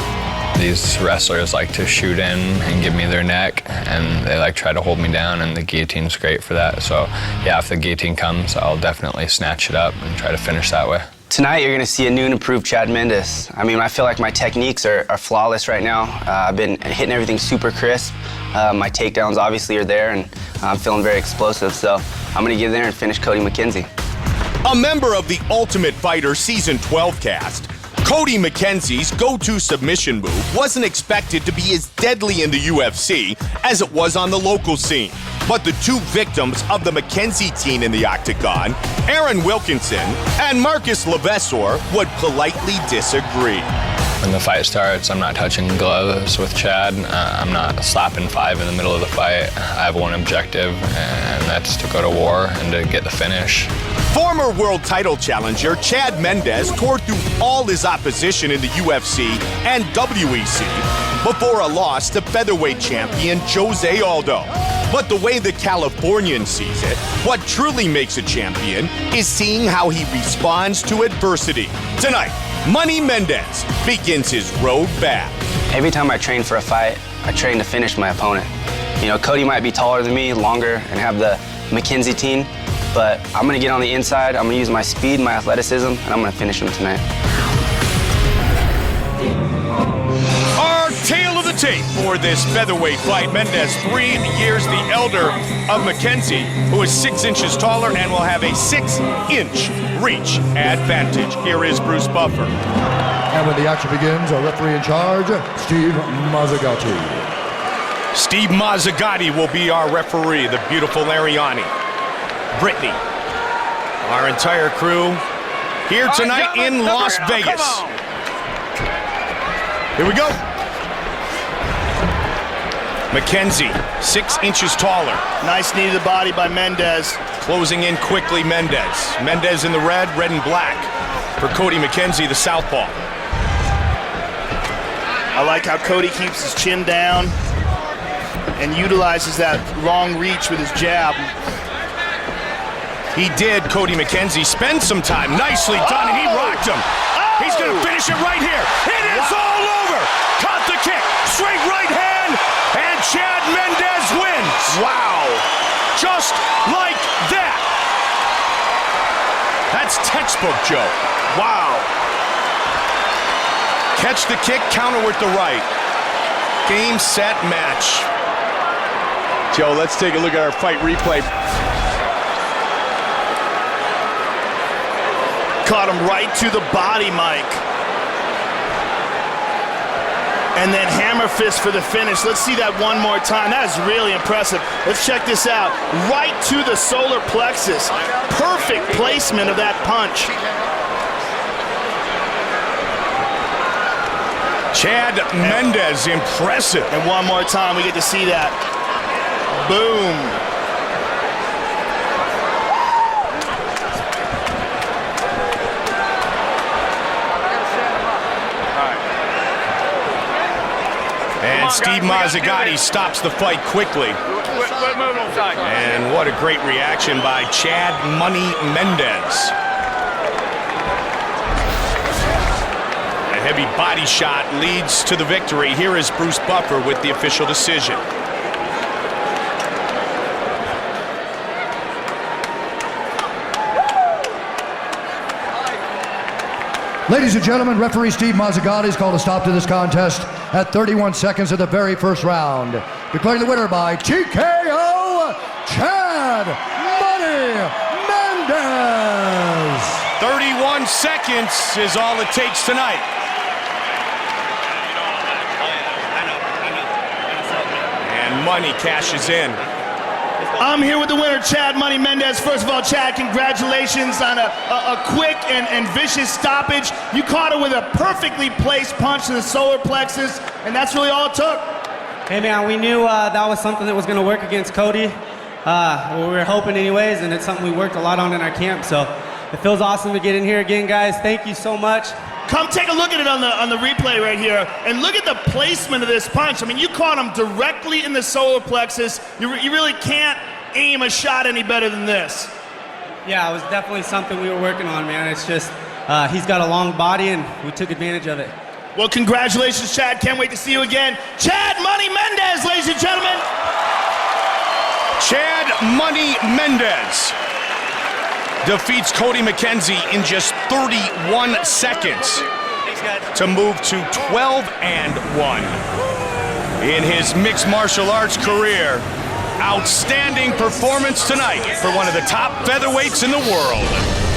These wrestlers like to shoot in and give me their neck, and they like try to hold me down, and the guillotine's great for that. So yeah, if the guillotine comes, I'll definitely snatch it up and try to finish that way. Tonight, you're gonna see a new and improved Chad Mendes. I mean, I feel like my techniques are flawless right now. I've been hitting everything super crisp. My takedowns obviously are there, and I'm feeling very explosive. So I'm gonna get in there and finish Cody McKenzie. A member of the Ultimate Fighter Season 12 cast, Cody McKenzie's go-to submission move wasn't expected to be as deadly in the UFC as it was on the local scene. But the two victims of the McKenzie team in the octagon, Aaron Wilkinson and Marcus Levasseur, would politely disagree. When the fight starts, I'm not touching gloves with Chad. I'm not slapping 5 in the middle of the fight. I have one objective, and that's to go to war and to get the finish. Former world title challenger Chad Mendes tore through all his opposition in the UFC and WEC before a loss to featherweight champion Jose Aldo. But the way the Californian sees it, what truly makes a champion is seeing how he responds to adversity. Tonight, Money Mendes begins his road back. Every time I train for a fight, I train to finish my opponent. You know, Cody might be taller than me, longer, and have the McKenzie team, but I'm gonna get on the inside, I'm gonna use my speed, my athleticism, and I'm gonna finish him tonight. Our tale of the tape for this featherweight fight. Mendes, 3 years the elder of McKenzie, who is 6 inches taller and will have a 6-inch reach advantage. Here is Bruce Buffer. And when the action begins, our referee in charge, Steve Mazzagatti. Steve Mazzagatti will be our referee, the beautiful Ariani. Brittany, our entire crew, here tonight in Las Vegas. Here we go. McKenzie, 6 inches taller. Nice knee to the body by Mendes. Closing in quickly, Mendes. Mendes in the red and black. For Cody McKenzie, the southpaw. I like how Cody keeps his chin down and utilizes that long reach with his jab. He did, Cody McKenzie, spend some time. Nicely done, and he rocked him. He's going to finish it right here. It is all over. Caught the kick. Straight right hand, and Chad Mendes wins. Wow. Just like that. That's textbook, Joe. Wow. Catch the kick, counter with the right. Game, set, match. Joe, let's take a look at our fight replay. Caught him right to the body, Mike. And then hammer fist for the finish. Let's see that one more time. That is really impressive. Let's check this out. Right to the solar plexus. Perfect placement of that punch. Chad Mendes, impressive. And one more time, we get to see that. Boom. And Steve Mazzagatti stops the fight quickly. And what a great reaction by Chad Money Mendes. heavy body shot leads to the victory. Here is Bruce Buffer with the official decision. Ladies and gentlemen, referee Steve Mazzagatti has called a stop to this contest at 31 seconds of the very first round. Declaring the winner by TKO, Chad Money Mendez. 31 seconds is all it takes tonight. And Money cashes in. I'm here with the winner, Chad Money Mendez. First of all, Chad, congratulations on a quick and vicious stoppage. You caught it with a perfectly placed punch to the solar plexus, and that's really all it took. Hey, man, we knew that was something that was going to work against Cody. We were hoping anyways, and it's something we worked a lot on in our camp, so it feels awesome to get in here again, guys. Thank you so much. Come take a look at it on the replay right here, and look at the placement of this punch. I mean, you caught him directly in the solar plexus. You really can't aim a shot any better than this. Yeah, it was definitely something we were working on, man. It's just, he's got a long body, and we took advantage of it. Well, congratulations, Chad. Can't wait to see you again. Chad Money Mendez, ladies and gentlemen. Chad Money Mendez defeats Cody McKenzie in just 31 seconds to move to 12-1 in his mixed martial arts career. Outstanding performance tonight for one of the top featherweights in the world.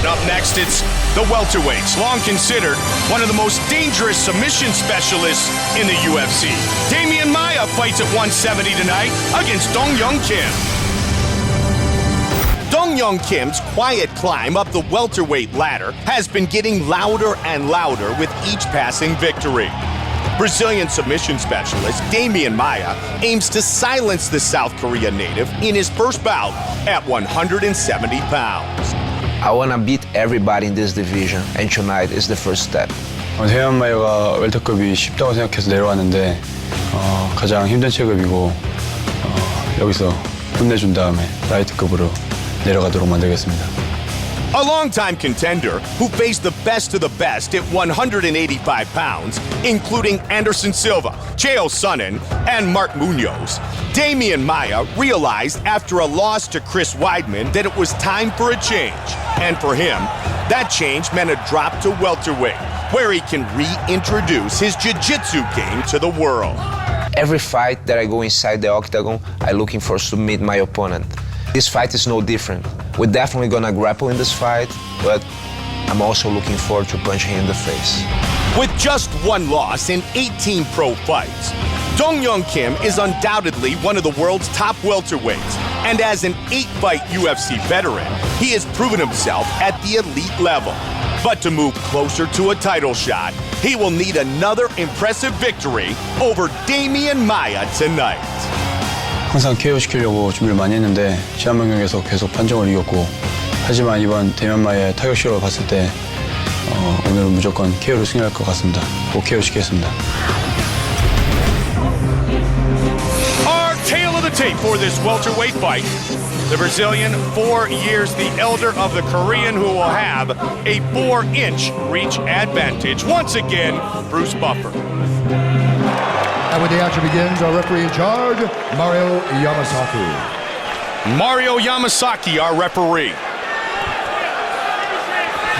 Up next, it's the welterweights, long considered one of the most dangerous submission specialists in the UFC. Damian Maia fights at 170 tonight against Dong Young Kim. Dong Young Kim's quiet climb up the welterweight ladder has been getting louder and louder with each passing victory. Brazilian submission specialist Damian Maia aims to silence the South Korea native in his first bout at 170 pounds. I want to beat everybody in this division, and tonight is the first step. 대만 마이어가 웰터급이 쉽다고 생각해서 내려왔는데 가장 힘든 체급이고 여기서 혼내준 다음에 라이트급으로 내려가도록 만들겠습니다. A longtime contender who faced the best of the best at 185 pounds, including Anderson Silva, Chael Sonnen, and Mark Munoz, Damian Maia realized after a loss to Chris Weidman that it was time for a change. And for him, that change meant a drop to welterweight, where he can reintroduce his jiu-jitsu game to the world. Every fight that I go inside the octagon, I'm looking for submit my opponent. This fight is no different. We're definitely gonna grapple in this fight, but I'm also looking forward to punching him in the face. With just one loss in 18 pro fights, Dong Young Kim is undoubtedly one of the world's top welterweights, and as an 8-fight UFC veteran, he has proven himself at the elite level. But to move closer to a title shot, he will need another impressive victory over Damian Maia tonight. 항상 KO 시키려고 준비를 많이 했는데 시합 명령에서 계속 판정을 이겼고 하지만 이번 데미안 마이의 타격 실력을 봤을 때 오늘은 무조건 KO로 승리할 것 같습니다. 꼭 KO 시키겠습니다. Our tale of the tape for this welterweight fight. The Brazilian, 4 years the elder of the Korean, who will have a 4-inch reach advantage. Once again, Bruce Buffer. And when the action begins, our referee in charge, Mario Yamasaki. Mario Yamasaki, our referee.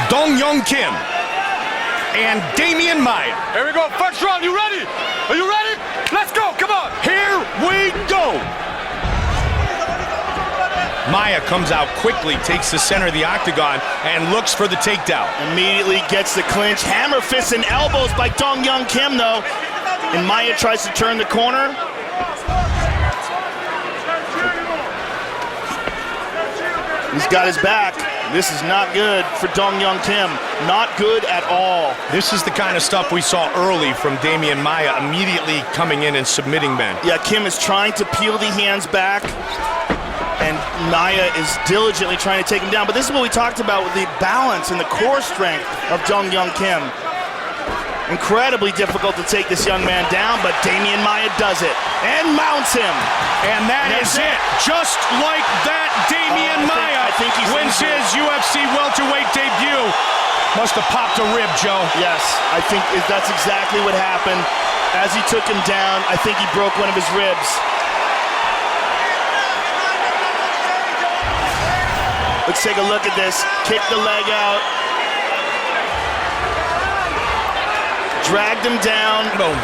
Dong Young Kim and Damian Maia. Here we go, first round, you ready? Are you ready? Let's go, come on. Here we go. Maia comes out quickly, takes the center of the octagon, and looks for the takedown. Immediately gets the clinch. Hammer fists and elbows by Dong Young Kim, though. And Maia tries to turn the corner. He's got his back. This is not good for Dong Young Kim. Not good at all. This is the kind of stuff we saw early from Damian Maia, immediately coming in and submitting men. Yeah, Kim is trying to peel the hands back, and Maia is diligently trying to take him down. But this is what we talked about with the balance and the core strength of Dong Young Kim. Incredibly difficult to take this young man down, but Damian Maia does it and mounts him. And that is it. Just like that, Damian Maia wins his UFC welterweight debut Must have popped a rib, Joe. Yes, I think that's exactly what happened. As he took him down, I think he broke one of his ribs. Let's take a look at this. Kick the leg out. Dragged him down. Boom.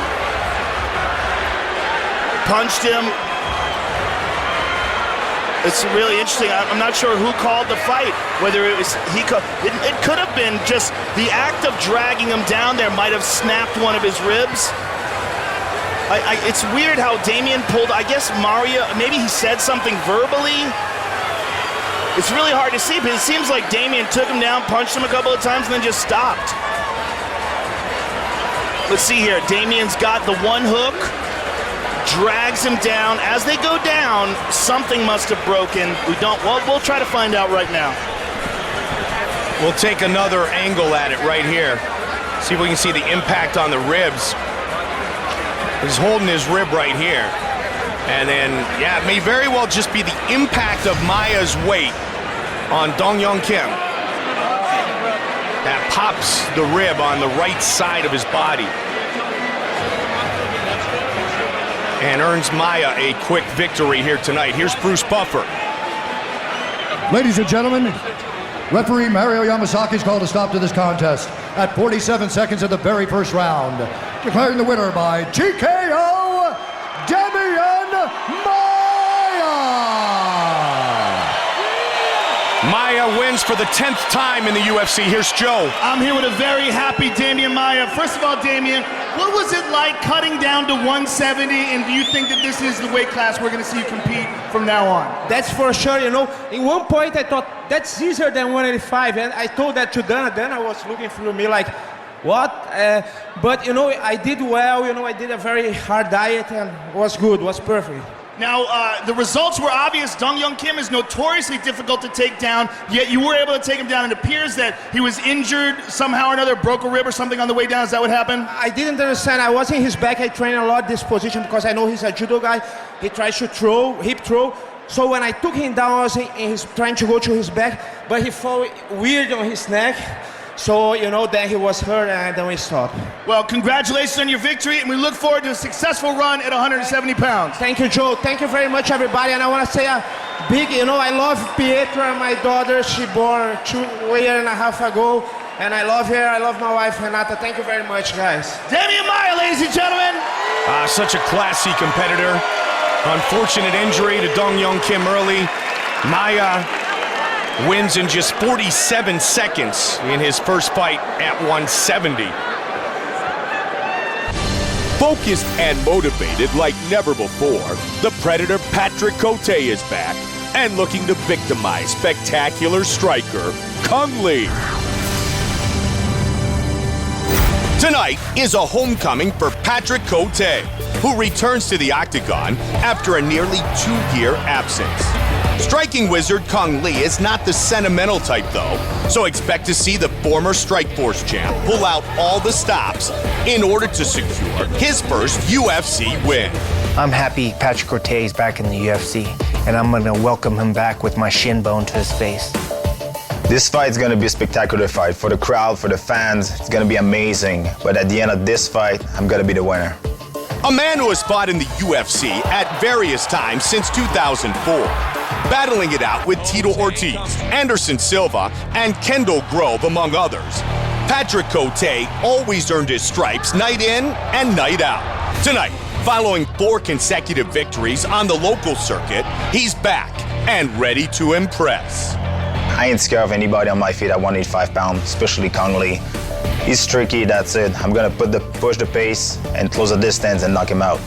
Punched him. It's really interesting. I'm not sure who called the fight. Whether it was it could have been just the act of dragging him down there might have snapped one of his ribs. It's weird how Damian pulled. I guess Mario, maybe he said something verbally. It's really hard to see, but it seems like Damian took him down, punched him a couple of times, and then just stopped. Let's see here. Damian's got the one hook. Drags him down. As they go down, something must have broken. We'll try to find out right now. We'll take another angle at it right here. See if we can see the impact on the ribs. He's holding his rib right here. And then, yeah, it may very well just be the impact of Maia's weight on Dong Young Kim. That pops the rib on the right side of his body. And earns Maia a quick victory here tonight. Here's Bruce Buffer. Ladies and gentlemen, referee Mario Yamasaki's called a stop to this contest at 47 seconds of the very first round, declaring the winner by TKO, Damian Maia. Maia wins for the 10th time in the UFC. Here's Joe. I'm here with a very happy Damian Maia. First of all, Damian, what was it like cutting down to 170, and do you think that this is the weight class we're going to see you compete from now on? That's for sure, you know. In one point, I thought, that's easier than 185, and I told that to Dana. Dana was looking through me like, what? But, you know, I did well. You know, I did a very hard diet, and it was good, it was perfect. Now, the results were obvious. Dong Young Kim is notoriously difficult to take down, yet you were able to take him down. It appears that he was injured somehow or another, broke a rib or something on the way down. Is that what happened? I didn't understand. I was in his back. I train a lot this position because I know he's a judo guy. He tries to throw, hip throw. So when I took him down, I was trying to go to his back, but he fell weird on his neck. So, you know, then he was hurt and then we stopped. Well, congratulations on your victory, and we look forward to a successful run at 170 pounds. Thank you, Joe. Thank you very much, everybody. And I want to say a big, you know, I love Pietra, my daughter. She born a year and a half ago. And I love her. I love my wife, Renata. Thank you very much, guys. Damian Maia, ladies and gentlemen. Such a classy competitor. Unfortunate injury to Dong Young Kim early. Maia wins in just 47 seconds in his first fight at 170. Focused and motivated like never before, the Predator Patrick Cote is back and looking to victimize spectacular striker Cung Le. Tonight is a homecoming for Patrick Cote, who returns to the octagon after a nearly 2-year absence. Striking wizard Cung Le is not the sentimental type, though, so expect to see the former Strikeforce champ pull out all the stops in order to secure his first UFC win. I'm happy Patrick Cote is back in the UFC, and I'm going to welcome him back with my shin bone to his face. This fight is going to be a spectacular fight for the crowd, for the fans. It's going to be amazing, but at the end of this fight, I'm going to be the winner. A man who has fought in the UFC at various times since 2004. Battling it out with Tito Ortiz, Anderson Silva, and Kendall Grove, among others. Patrick Cote always earned his stripes night in and night out. Tonight, following 4 consecutive victories on the local circuit, he's back and ready to impress. I ain't scared of anybody on my feet at 185 pounds, especially Cung Le. He's tricky, that's it. I'm gonna push the pace and close the distance and knock him out.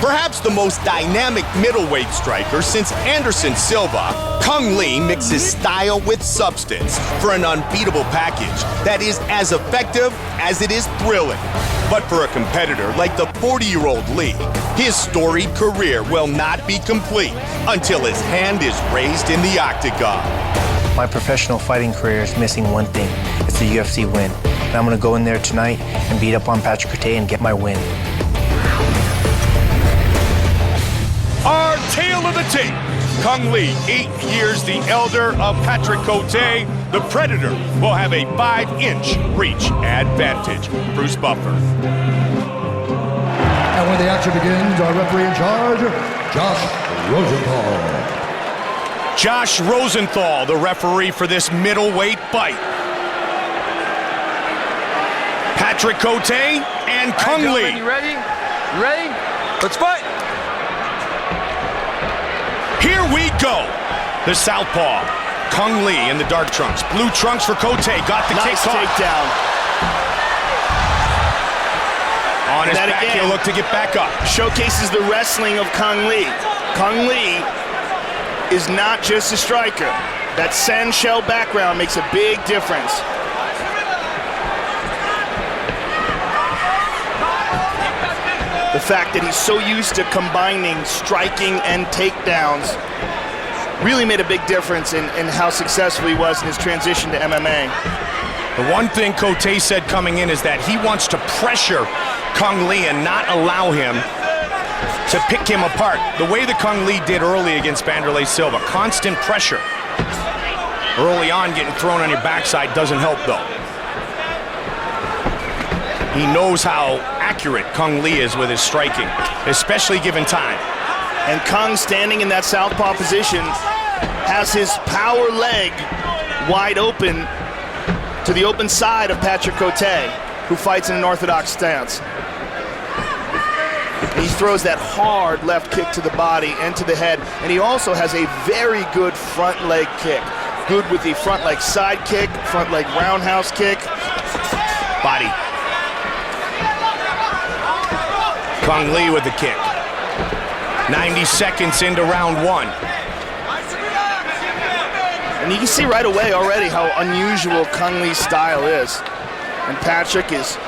Perhaps the most dynamic middleweight striker since Anderson Silva, Cung Le mixes style with substance for an unbeatable package that is as effective as it is thrilling. But for a competitor like the 40-year-old Le, his storied career will not be complete until his hand is raised in the octagon. My professional fighting career is missing one thing. It's the UFC win. And I'm going to go in there tonight and beat up on Patrick Cote and get my win. Our tale of the tape. Cung Le, 8 years the elder of Patrick Cote, the Predator will have a 5-inch reach advantage. Bruce Buffer. And when the action begins, our referee in charge, Josh Rosenthal. Josh Rosenthal, the referee for this middleweight fight. Patrick Cote and Kung Lee. You ready? You ready? Let's fight. Here we go. The southpaw, Kung Lee in the dark trunks. Blue trunks for Cote. Got the nice takedown. On his back, he'll look to get back up. Showcases the wrestling of Kung Lee. Kung Lee is not just a striker. That sand shell background makes a big difference. The fact that he's so used to combining striking and takedowns really made a big difference in how successful he was in his transition to MMA. The one thing Cote said coming in is that he wants to pressure Kung Lee and not allow him to pick him apart. The way that Kung Lee did early against Vanderlei Silva, constant pressure. Early on, getting thrown on your backside doesn't help though. He knows how accurate Kung Lee is with his striking, especially given time. And Kung, standing in that southpaw position, has his power leg wide open to the open side of Patrick Cote, who fights in an orthodox stance. And he throws that hard left kick to the body and to the head, and he also has a very good front leg kick. Good with the front leg side kick, front leg roundhouse kick. Body. Kung Lee with the kick. 90 seconds into round one. And you can see right away already how unusual Kung Lee's style is. And Patrick is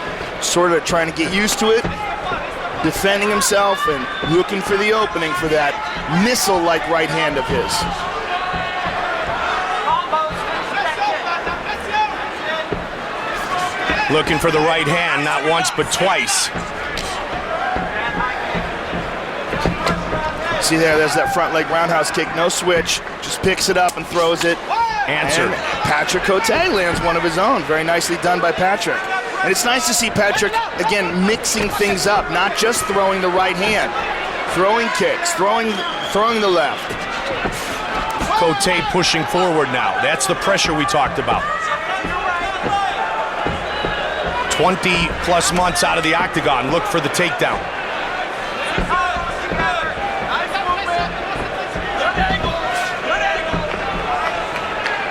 sort of trying to get used to it, defending himself and looking for the opening for that missile-like right hand of his. Looking for the right hand, not once but twice. See there's that front leg roundhouse kick, no switch, just picks it up and throws it. Answer. And Patrick Cote lands one of his own. Very nicely done by Patrick. And it's nice to see Patrick, again, mixing things up, not just throwing the right hand. Throwing kicks, throwing the left. Cote pushing forward now. That's the pressure we talked about. 20 plus months out of the octagon. Look for the takedown.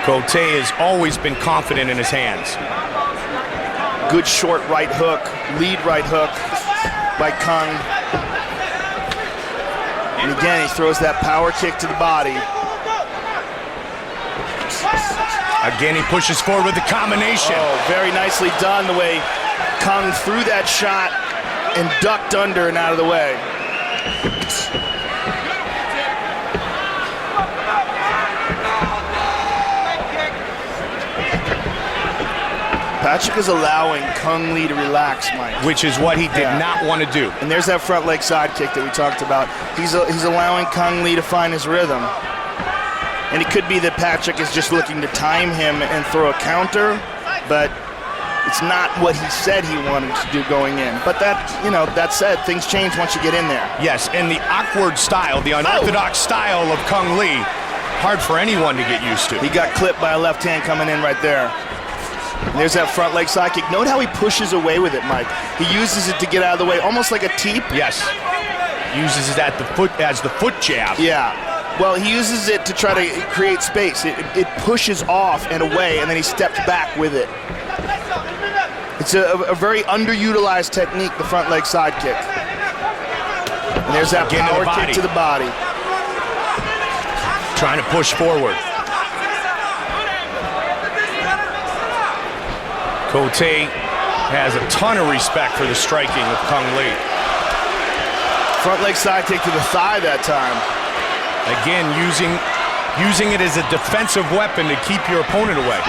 Cote has always been confident in his hands. Good short right hook, lead right hook by Kung. And again, he throws that power kick to the body. Again, he pushes forward with the combination. Oh, very nicely done the way Kung threw that shot and ducked under and out of the way. Patrick is allowing Kung Lee to relax, Mike. Which is what he did not want to do. And there's that front leg side kick that we talked about. He's allowing Kung Lee to find his rhythm. And it could be that Patrick is just looking to time him and throw a counter, but it's not what he said he wanted to do going in. But that said, things change once you get in there. Yes, and the awkward style, the unorthodox style of Kung Lee, hard for anyone to get used to. He got clipped by a left hand coming in right there. And there's that front leg side kick. Note how he pushes away with it, Mike. He uses it to get out of the way, almost like a teep. Yes. Uses it as the foot jab. Yeah. Well, he uses it to try to create space. It pushes off and away, and then he steps back with it. It's a very underutilized technique, the front leg side kick. And there's that power kick to the body. Trying to push forward. Cote has a ton of respect for the striking of Kung Lee. Front leg side kick to the thigh that time. Again, using it as a defensive weapon to keep your opponent away.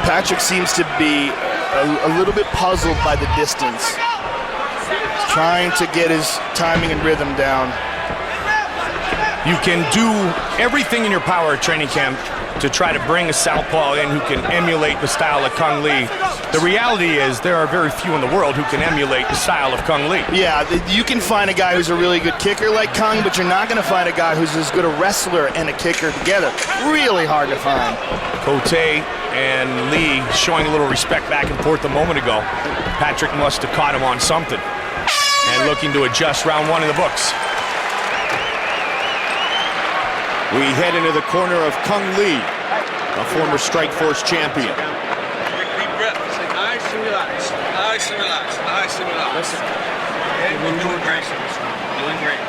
Patrick seems to be a little bit puzzled by the distance. He's trying to get his timing and rhythm down. You can do everything in your power at training camp to try to bring a southpaw in who can emulate the style of Kung Lee. The reality is there are very few in the world who can emulate the style of Kung Lee. Yeah, you can find a guy who's a really good kicker like Kung, but you're not going to find a guy who's as good a wrestler and a kicker together. Really hard to find. Cote and Lee showing a little respect back and forth a moment ago. Patrick must have caught him on something and looking to adjust round 1 in the books. We head into the corner of Kung Lee, a former Strikeforce champion. Deep breath. Nice and relax. Nice and relax. Nice and relax. Listen, you're doing great. Doing great.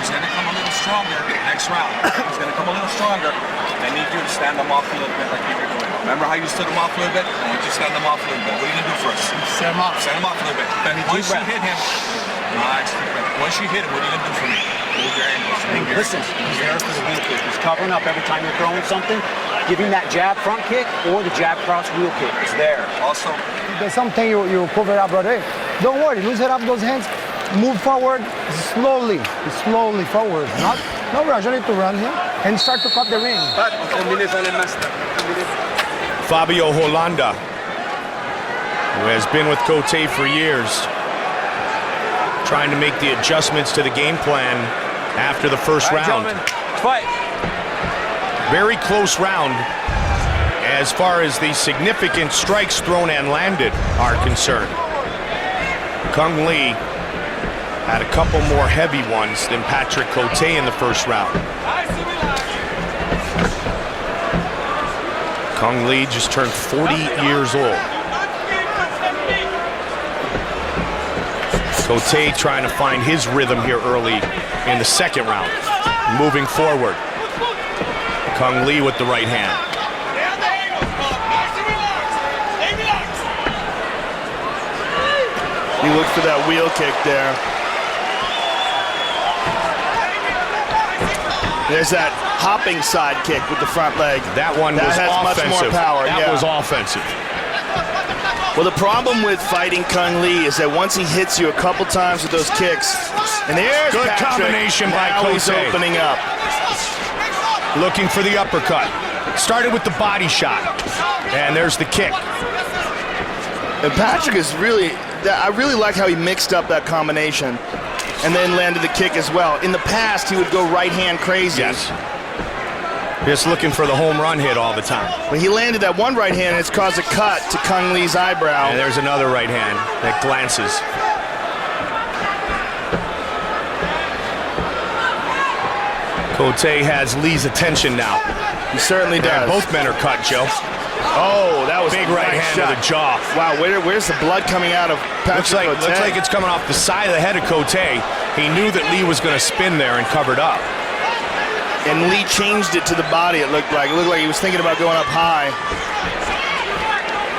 He's going to come a little stronger next round. He's going to come a little stronger. I need you to stand him off a little bit like you were doing. Remember how you stood him off a little bit? I want you to stand him off a little bit. What are you going to do first? Stand him off. Stand him off a little bit. Then once you hit him, nice. Once you hit him, what are you going to do for me? Move your angles. Listen, he's there for the wheel kick. He's covering up every time you're throwing something. Give him that jab front kick or the jab cross wheel kick. It's there. Also, There's something you cover up, brother. Don't worry, loosen up those hands. Move forward slowly forward. No rush, you need to run here and start to cut the ring. Fabio Holanda, who has been with Cote for years, trying to make the adjustments to the game plan after the first round. Fight. Very close round as far as the significant strikes thrown and landed are concerned. Kung Lee had a couple more heavy ones than Patrick Cote in the first round. Kung Lee just turned 40 years old. Cote trying to find his rhythm here early in the second round. Moving forward. Kung Lee with the right hand. He looked for that wheel kick there. There's that hopping side kick with the front leg. That one was has offensive. much more power. That was offensive. Well, the problem with fighting Kung Lee is that once he hits you a couple times with those kicks, and there's good Patrick, combination by now Cote. he's opening up. Looking for the uppercut. Started with the body shot, and there's the kick. And Patrick is really, I really like how he mixed up that combination and then landed the kick as well. In the past, he would go right hand crazy. Yes. Just looking for the home run hit all the time. But he landed that one right hand and it's caused a cut to Kung Lee's eyebrow. And there's another right hand that glances. Cote has Lee's attention now. He certainly does. And both men are cut, Joe. Oh, that was big a right nice hand shot. to the jaw. Wow, where's the blood coming out of Patrick Cote? Looks like it's coming off the side of the head of Cote. He knew that Lee was going to spin there and covered up. And Lee changed it to the body, it looked like. It looked like he was thinking about going up high.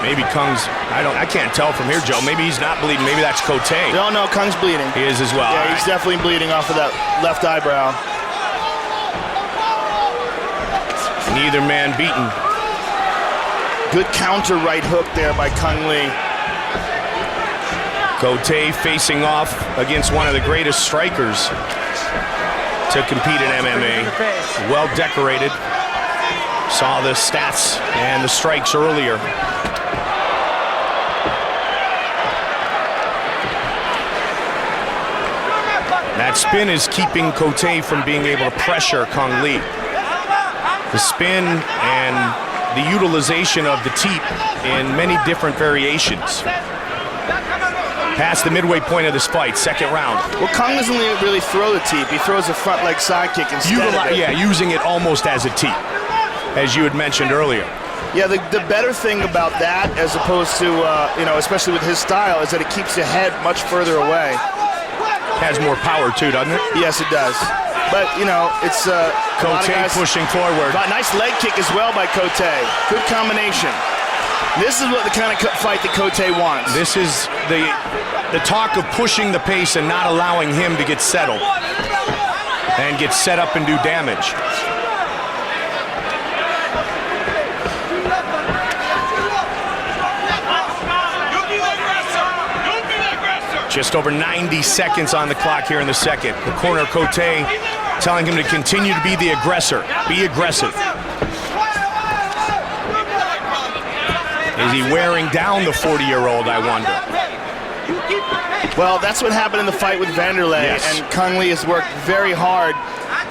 Maybe Kung's, I can't tell from here, Joe. Maybe he's not bleeding. Maybe that's Cote. No, Kung's bleeding. He is as well. Yeah, he's definitely bleeding off of that left eyebrow. Neither man beaten. Good counter right hook there by Kung Lee. Cote facing off against one of the greatest strikers to compete in MMA. Well decorated. Saw the stats and the strikes earlier. That spin is keeping Cote from being able to pressure Kung Lee. The spin and the utilization of the teep in many different variations. Past the midway point of this fight, second round. Well, Kung doesn't really throw the teep. He throws a front leg side kick instead of it. Yeah, using it almost as a teep, as you had mentioned earlier. Yeah, the better thing about that, as opposed to, especially with his style, is that it keeps the head much further away. Has more power too, doesn't it? Yes, it does. But, it's Cote pushing forward. Nice leg kick as well by Cote. Good combination. This is what the kind of fight that Cote wants. This is the talk of pushing the pace and not allowing him to get settled and get set up and do damage. Just over 90 seconds on the clock here in the second. The corner of Cote telling him to continue to be the aggressor. Be aggressive. Is he wearing down the 40-year-old, I wonder? Well, that's what happened in the fight with Vanderlei, Yes. and Kung Lee has worked very hard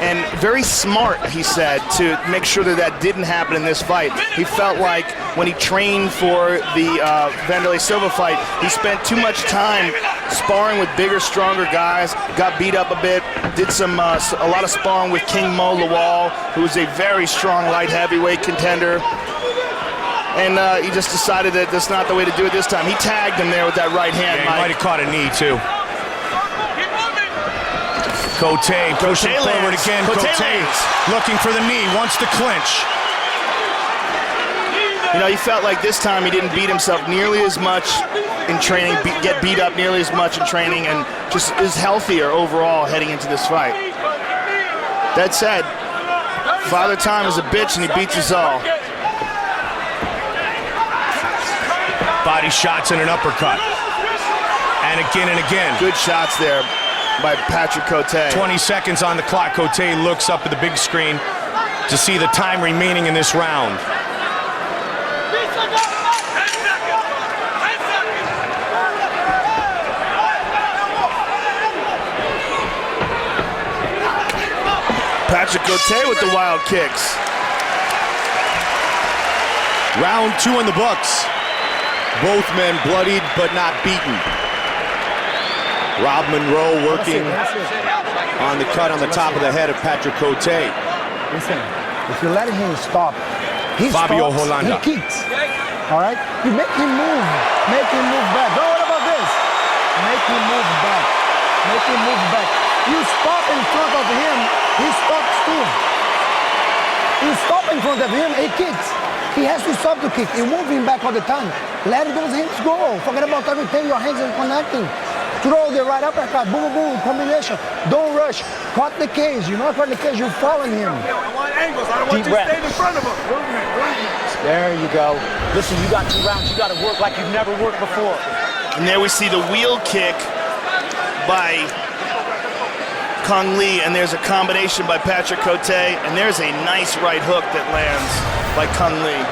and very smart, he said, to make sure that that didn't happen in this fight. He felt like when he trained for the Vanderlei Silva fight, he spent too much time sparring with bigger, stronger guys, got beat up a bit, did a lot of sparring with King Mo Lawal, who is a very strong light heavyweight contender. And he just decided that that's not the way to do it this time. He tagged him there with that right hand. Yeah, he might have caught a knee, too. Cote pushing forward again. Cote looking for the knee, wants to clinch. You know, he felt like this time he didn't beat himself nearly as much in training, get beat up nearly as much in training, and just is healthier overall heading into this fight. That said, Father Time is a bitch and he beats us all. Body shots and an uppercut. And again. Good shots there by Patrick Cote. 20 seconds on the clock. Cote looks up at the big screen to see the time remaining in this round. Patrick Cote with the wild kicks. Round 2 in the books. Both men bloodied but not beaten. Rob Monroe working on the cut on the top of the head of Patrick Cote. Listen, if you let him stop, he Fabio stops, Holanda. he kicks. All right? You make him move back. Don't worry about this. Make him move back. Make him move back. You stop in front of him, he stops too. You stop in front of him, he kicks. He has to stop to kick. You move him back all the time. Let those hands go. Forget about everything. Your hands are connecting. Throw the right uppercut. Boom, boom, combination. Don't rush. Cut the cage. You not cut the cage, you're following him. I want angles. I don't want you to stay in front of him. There you go. Listen, you got 2 rounds. You got to work like you've never worked before. And there we see the wheel kick by Kung Lee, and there's a combination by Patrick Cote, and there's a nice right hook that lands by Kung Lee.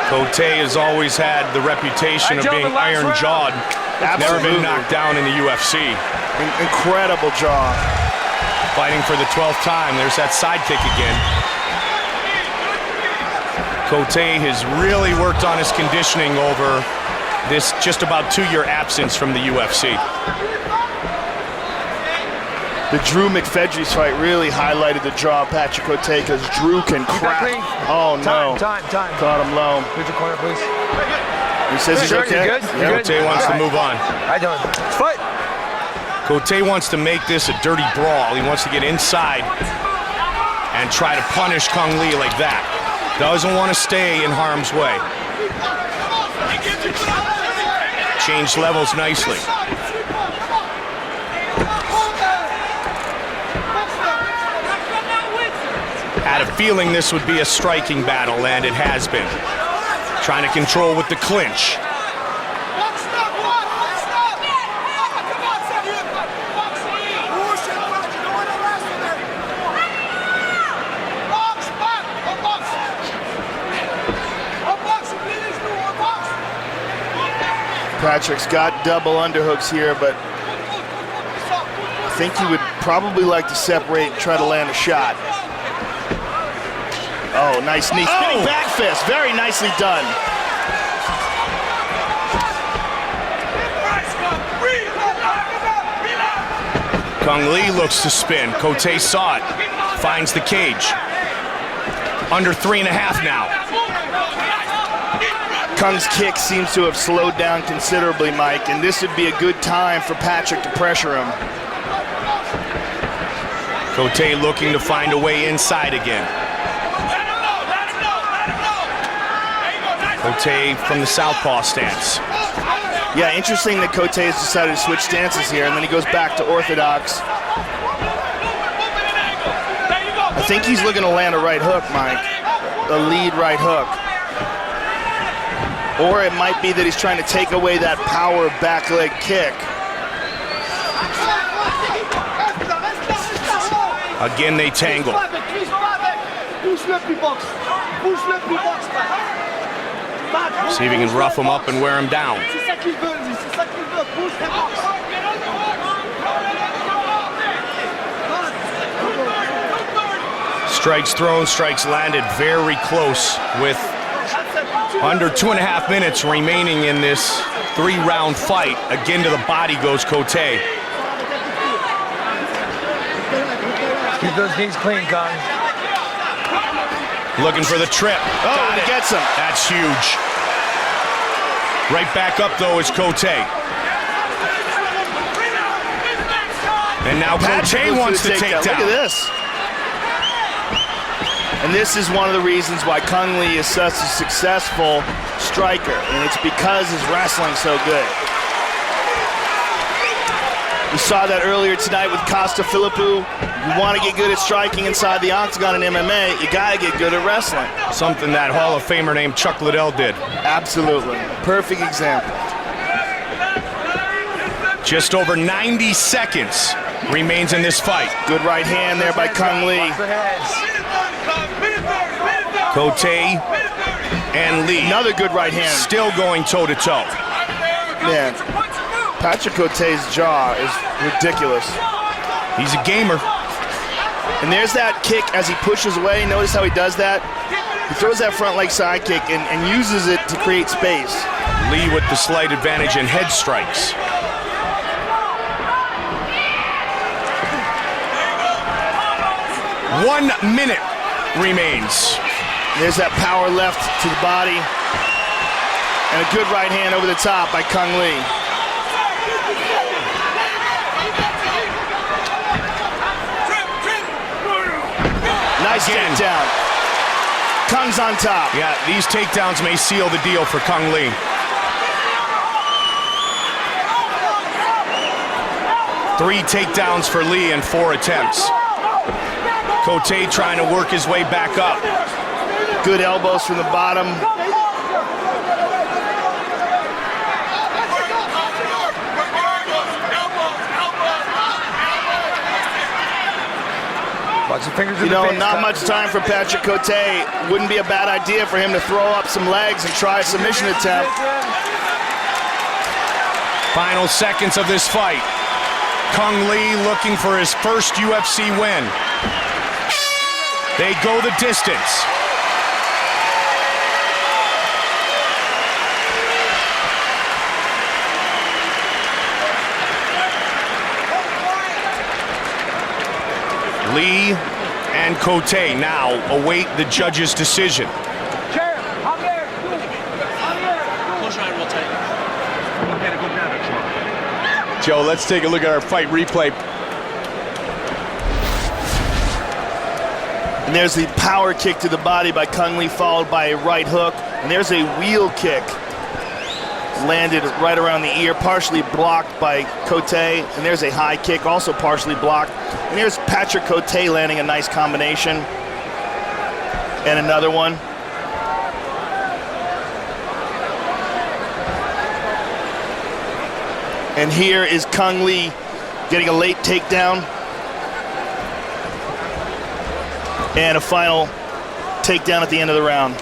Cote has always had the reputation of being iron-jawed. Never been knocked down in the UFC. Incredible jaw. Fighting for the 12th time. There's that side kick again. Cote has really worked on his conditioning over this just about 2-year absence from the UFC. The Drew McFedries fight really highlighted the jaw of Patrick Cote because Drew can crack. Oh no. Time. Caught him low. Here's your corner, please. He says he's okay. You're good? You're good? Cote wants to move on. How you doing? Fight. Cote wants to make this a dirty brawl. He wants to get inside and try to punish Kung Lee like that. Doesn't want to stay in harm's way. Changed levels nicely. Had a feeling this would be a striking battle, and it has been. Trying to control with the clinch. Patrick's got double underhooks here, but I think he would probably like to separate and try to land a shot. Oh, nice knee. Spinning back fist. Very nicely done. Kung Lee looks to spin. Cote saw it. Finds the cage. Under 3.5 now. Kung's kick seems to have slowed down considerably, Mike, and this would be a good time for Patrick to pressure him. Cote looking to find a way inside again. Cote from the southpaw stance. Yeah, interesting that Cote has decided to switch stances here, and then he goes back to orthodox. I think he's looking to land a right hook, Mike. A lead right hook. Or it might be that he's trying to take away that power back leg kick. Again, they tangle. See if he can rough him up and wear him down. Strikes thrown, strikes landed, very close with under 2.5 minutes remaining in this 3-round fight. Again to the body goes Cote. Keep those knees clean, Kong. Looking for the trip. Oh, he gets him. That's huge. Right back up though is Cote. And now Cote wants the takedown. Look at this. And this is one of the reasons why Kung Lee is such a successful striker, and it's because his wrestling's so good. We saw that earlier tonight with Costa Philippou. You want to get good at striking inside the octagon in MMA, you got to get good at wrestling. Something that Hall of Famer named Chuck Liddell did. Absolutely. Perfect example. Just over 90 seconds remains in this fight. Good right hand there by Kung Lee. Cote and Lee. Another good right hand. Still going toe-to-toe. Man, Patrick Cote's jaw is ridiculous. He's a gamer. And there's that kick as he pushes away. Notice how he does that? He throws that front leg side kick and uses it to create space. Lee with the slight advantage in head strikes. One minute remains. There's that power left to the body. And a good right hand over the top by Kung Lee. Nice takedown. Kung's on top. Yeah, these takedowns may seal the deal for Kung Lee. Three takedowns for Lee in 4 attempts. Cote trying to work his way back up. Good elbows from the bottom. Watch the fingers in You the know, face, not Kong. much time for Patrick Cote. Wouldn't be a bad idea for him to throw up some legs and try a submission attempt. Final seconds of this fight. Kung Lee looking for his first UFC win. They go the distance. Lee and Cote now await the judge's decision. Joe, let's take a look at our fight replay. And there's the power kick to the body by Kung Lee, followed by a right hook. And there's a wheel kick. Landed right around the ear, partially blocked by Cote. And there's a high kick, also partially blocked. And there's Patrick Cote landing a nice combination. And another one. And here is Kung Lee getting a late takedown. And a final takedown at the end of the round.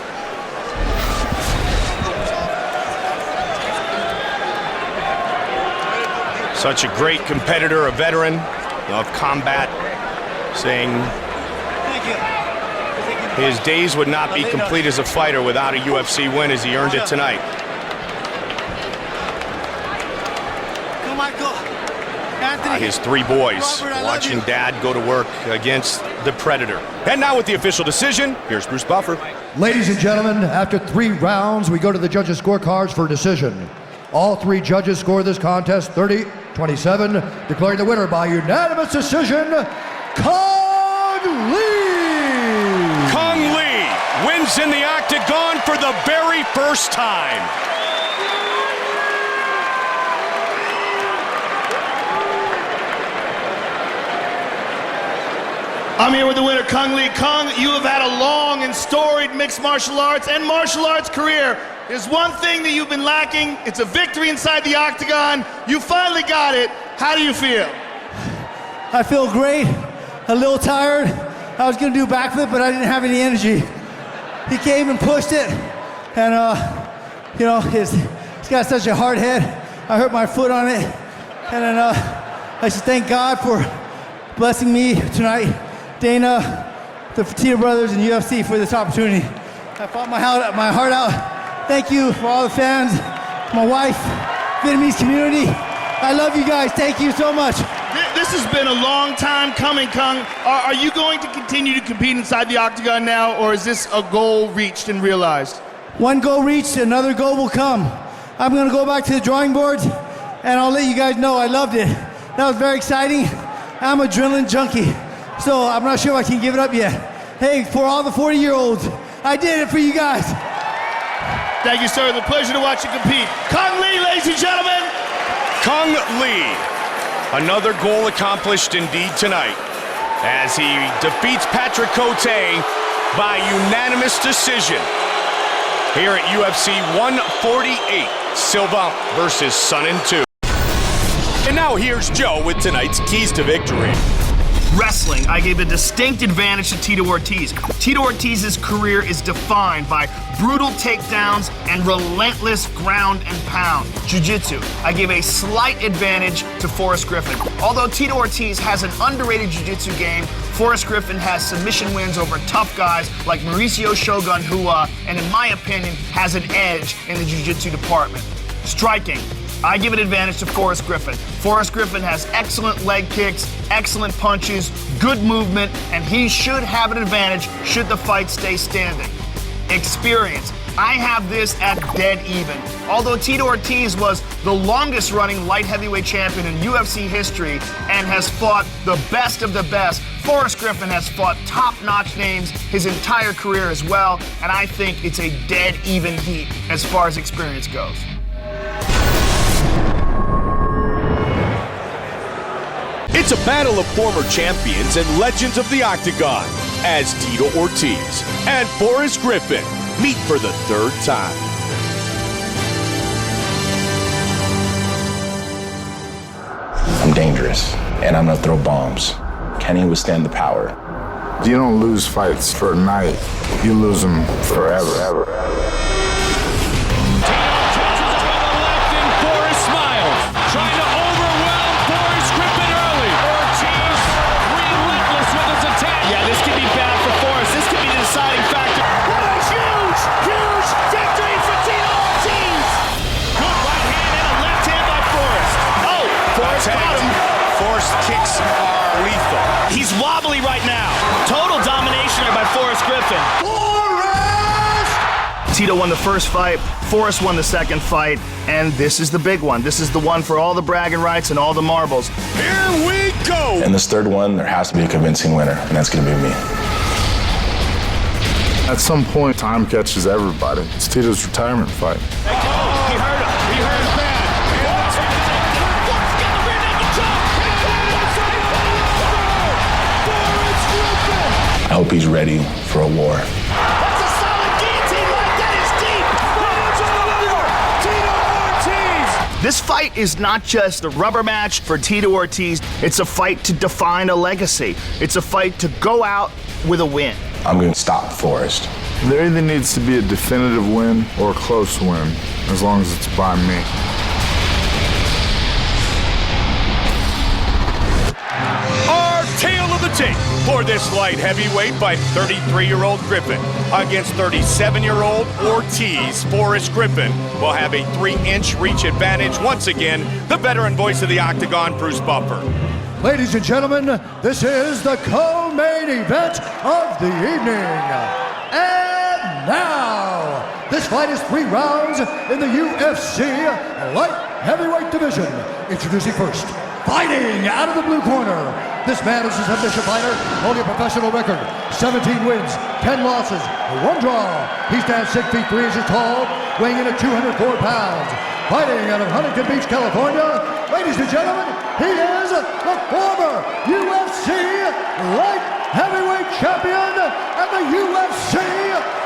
Such a great competitor, a veteran of combat, saying his days would not be complete as a fighter without a UFC win as he earned it tonight. His 3 boys watching Dad go to work against the Predator. And now with the official decision, here's Bruce Buffer. Ladies and gentlemen, after 3 rounds, we go to the judges' scorecards for decision. All 3 judges score this contest 30-27, declaring the winner by unanimous decision, Kung Lee! Kung Lee wins in the octagon for the very first time. I'm here with the winner, Kung Lee. Kung, you have had a long and storied mixed martial arts and martial arts career. There's one thing that you've been lacking. It's a victory inside the octagon. You finally got it. How do you feel? I feel great, a little tired. I was gonna do a backflip, but I didn't have any energy. He came and pushed it, and You know, he's got such a hard head. I hurt my foot on it. And then I just thank God for blessing me tonight. Dana, the Tito brothers, and UFC for this opportunity. I fought my heart out. Thank you for all the fans, my wife, Vietnamese community. I love you guys. Thank you so much. This has been a long time coming, Kung. Are you going to continue to compete inside the octagon now, or is this a goal reached and realized? One goal reached, another goal will come. I'm gonna go back to the drawing board, and I'll let you guys know I loved it. That was very exciting. I'm an adrenaline junkie, so I'm not sure if I can give it up yet. Hey, for all the 40-year-olds, I did it for you guys. Thank you, sir. The pleasure to watch you compete. Kung Lee, ladies and gentlemen. Kung Lee. Another goal accomplished indeed tonight as he defeats Patrick Cote by unanimous decision here at UFC 148, Silva versus Sonnen II. And now here's Joe with tonight's keys to victory. Wrestling, I gave a distinct advantage to Tito Ortiz. Tito Ortiz's career is defined by brutal takedowns and relentless ground and pound. Jiu-jitsu, I gave a slight advantage to Forrest Griffin. Although Tito Ortiz has an underrated jiu-jitsu game, Forrest Griffin has submission wins over tough guys like Mauricio Shogun Hua, and in my opinion, has an edge in the jiu-jitsu department. Striking, I give an advantage to Forrest Griffin. Forrest Griffin has excellent leg kicks, excellent punches, good movement, and he should have an advantage should the fight stay standing. Experience, I have this at dead even. Although Tito Ortiz was the longest running light heavyweight champion in UFC history and has fought the best of the best, Forrest Griffin has fought top-notch names his entire career as well, and I think it's a dead even heat as far as experience goes. It's a battle of former champions and legends of the octagon as Tito Ortiz and Forrest Griffin meet for the third time. I'm dangerous, and I'm gonna throw bombs. Can he withstand the power? You don't lose fights for a night. You lose them forever. Forrest kicks are lethal. He's wobbly right now. Total domination by Forrest Griffin. Forrest! Tito won the first fight, Forrest won the second fight, and this is the big one. This is the one for all the bragging rights and all the marbles. Here we go! In this third one, there has to be a convincing winner, and that's gonna be me. At some point, time catches everybody. It's Tito's retirement fight. He hurt him. He hurt him bad. I hope he's ready for a war. That's a solid guillotine right. That is deep. Tito Ortiz. This fight is not just a rubber match for Tito Ortiz. It's a fight to define a legacy. It's a fight to go out with a win. I'm going to stop Forrest. There either needs to be a definitive win or a close win, as long as it's by me. Our tale of the tape for this light heavyweight fight, 33-year-old Griffin against 37-year-old Ortiz. Forrest Griffin will have a 3-inch reach advantage. Once again, the veteran voice of the octagon, Bruce Buffer. Ladies and gentlemen, this is the co-main event of the evening. And now, this fight is 3 rounds in the UFC light heavyweight division. Introducing first, fighting out of the blue corner. This man is a submission fighter, holding a professional record, 17 wins, 10 losses, 1 draw. He stands 6 feet 3 inches tall, weighing in at 204 pounds. Fighting out of Huntington Beach, California, ladies and gentlemen, he is the former UFC light heavyweight champion and the UFC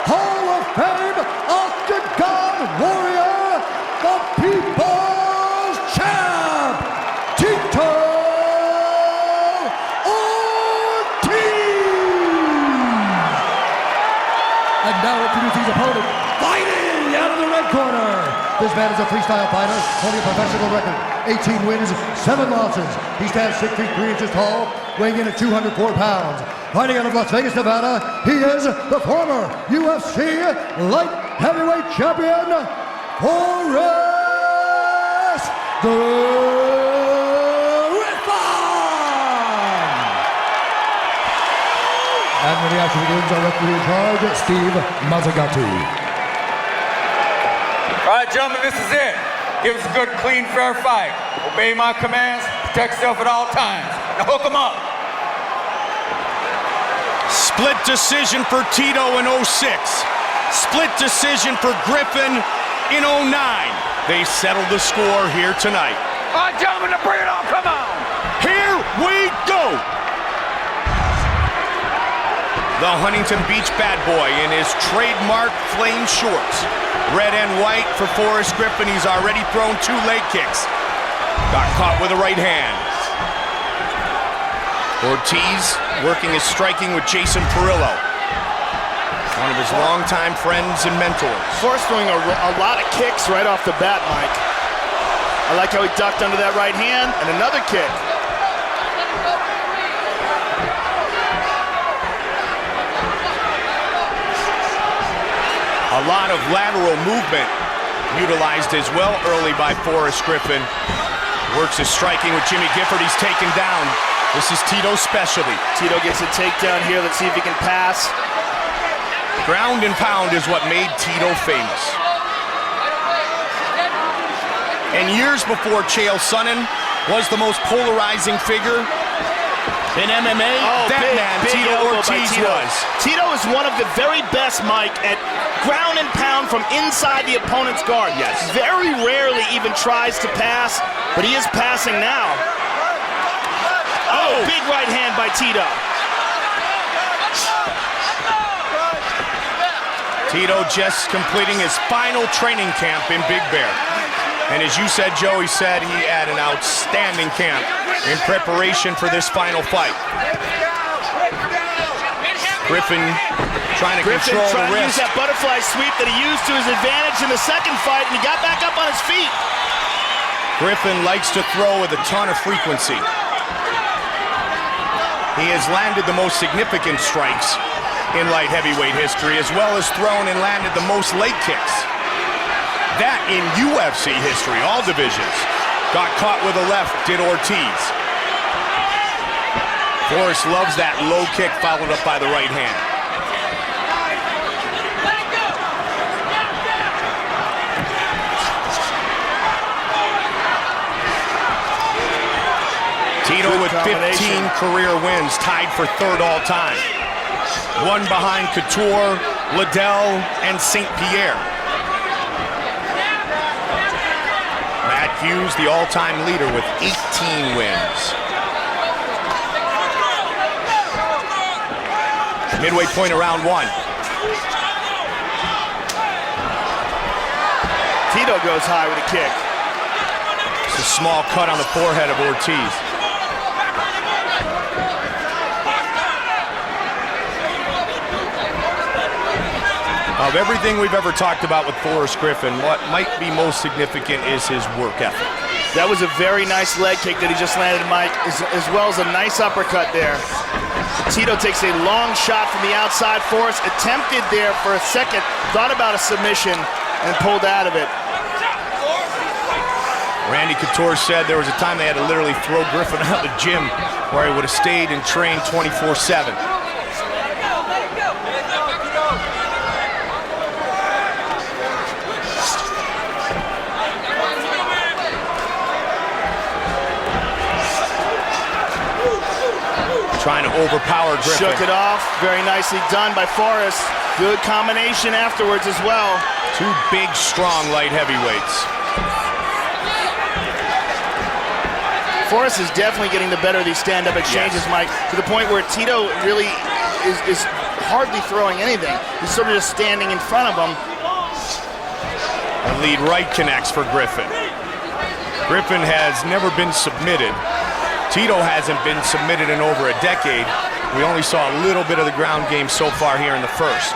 Hall of Fame Octagon Warrior, the People's Champ, Tito Ortiz! And now introducing his opponent, fighting out of the red corner, This man is a freestyle fighter, holding a professional record. 18 wins, 7 losses. He stands 6 feet 3 inches tall, weighing in at 204 pounds. Fighting out of Las Vegas, Nevada, he is the former UFC light heavyweight champion, Forrest Griffin! And when the action begins, our referee in charge, Steve Mazzagatti. All right, gentlemen, this is it. Give us a good, clean, fair fight. Obey my commands, protect yourself at all times. Now hook them up. Split decision for Tito in 06. Split decision for Griffin in 09. They settled the score here tonight. All right, gentlemen, now bring it on. Come on. Here we go. The Huntington Beach bad boy in his trademark flame shorts. Red and white for Forrest Griffin. He's already thrown 2 leg kicks. Got caught with a right hand. Ortiz working his striking with Jason Perillo, one of his longtime friends and mentors. Forrest throwing a lot of kicks right off the bat, Mike. I like how he ducked under that right hand, and another kick. A lot of lateral movement utilized as well early by Forrest Griffin. Works his striking with Jimmy Gifford. He's taken down. This is Tito's specialty. Tito gets a takedown here. Let's see if he can pass. Ground and pound is what made Tito famous. And years before Chael Sonnen was the most polarizing figure in MMA, Tito Ortiz was. Tito is one of the very best, Mike, at ground and pound from inside the opponent's guard. Yes. Very rarely even tries to pass, but he is passing now. Oh, big right hand by Tito. Tito just completing his final training camp in Big Bear. And as you said, Joe, he said he had an outstanding camp in preparation for this final fight. Griffin trying to control the wrist. Use that butterfly sweep that he used to his advantage in the second fight, and he got back up on his feet. Griffin likes to throw with a ton of frequency. He has landed the most significant strikes in light heavyweight history, as well as thrown and landed the most leg kicks. That in UFC history, all divisions. Got caught with a left, did Ortiz. Forrest loves that low kick followed up by the right hand. Tito with 15 career wins, tied for 3rd all time. One behind Couture, Liddell, and St. Pierre. Matt Hughes, the all-time leader with 18 wins. Midway point of round 1. Tito goes high with a kick. It's a small cut on the forehead of Ortiz. Of everything we've ever talked about with Forrest Griffin, what might be most significant is his work ethic. That was a very nice leg kick that he just landed, Mike, as well as a nice uppercut there. Tito takes a long shot from the outside. Forrest attempted there for a second, thought about a submission, and pulled out of it. Randy Couture said there was a time they had to literally throw Griffin out of the gym where he would have stayed and trained 24/7. Trying to overpower Griffin. Shook it off. Very nicely done by Forrest. Good combination afterwards as well. 2 big, strong light heavyweights. Forrest is definitely getting the better of these stand-up exchanges, Mike, to the point where Tito really is hardly throwing anything. He's sort of just standing in front of him. A lead right connects for Griffin. Griffin has never been submitted. Tito hasn't been submitted in over a decade. We only saw a little bit of the ground game so far here in the first.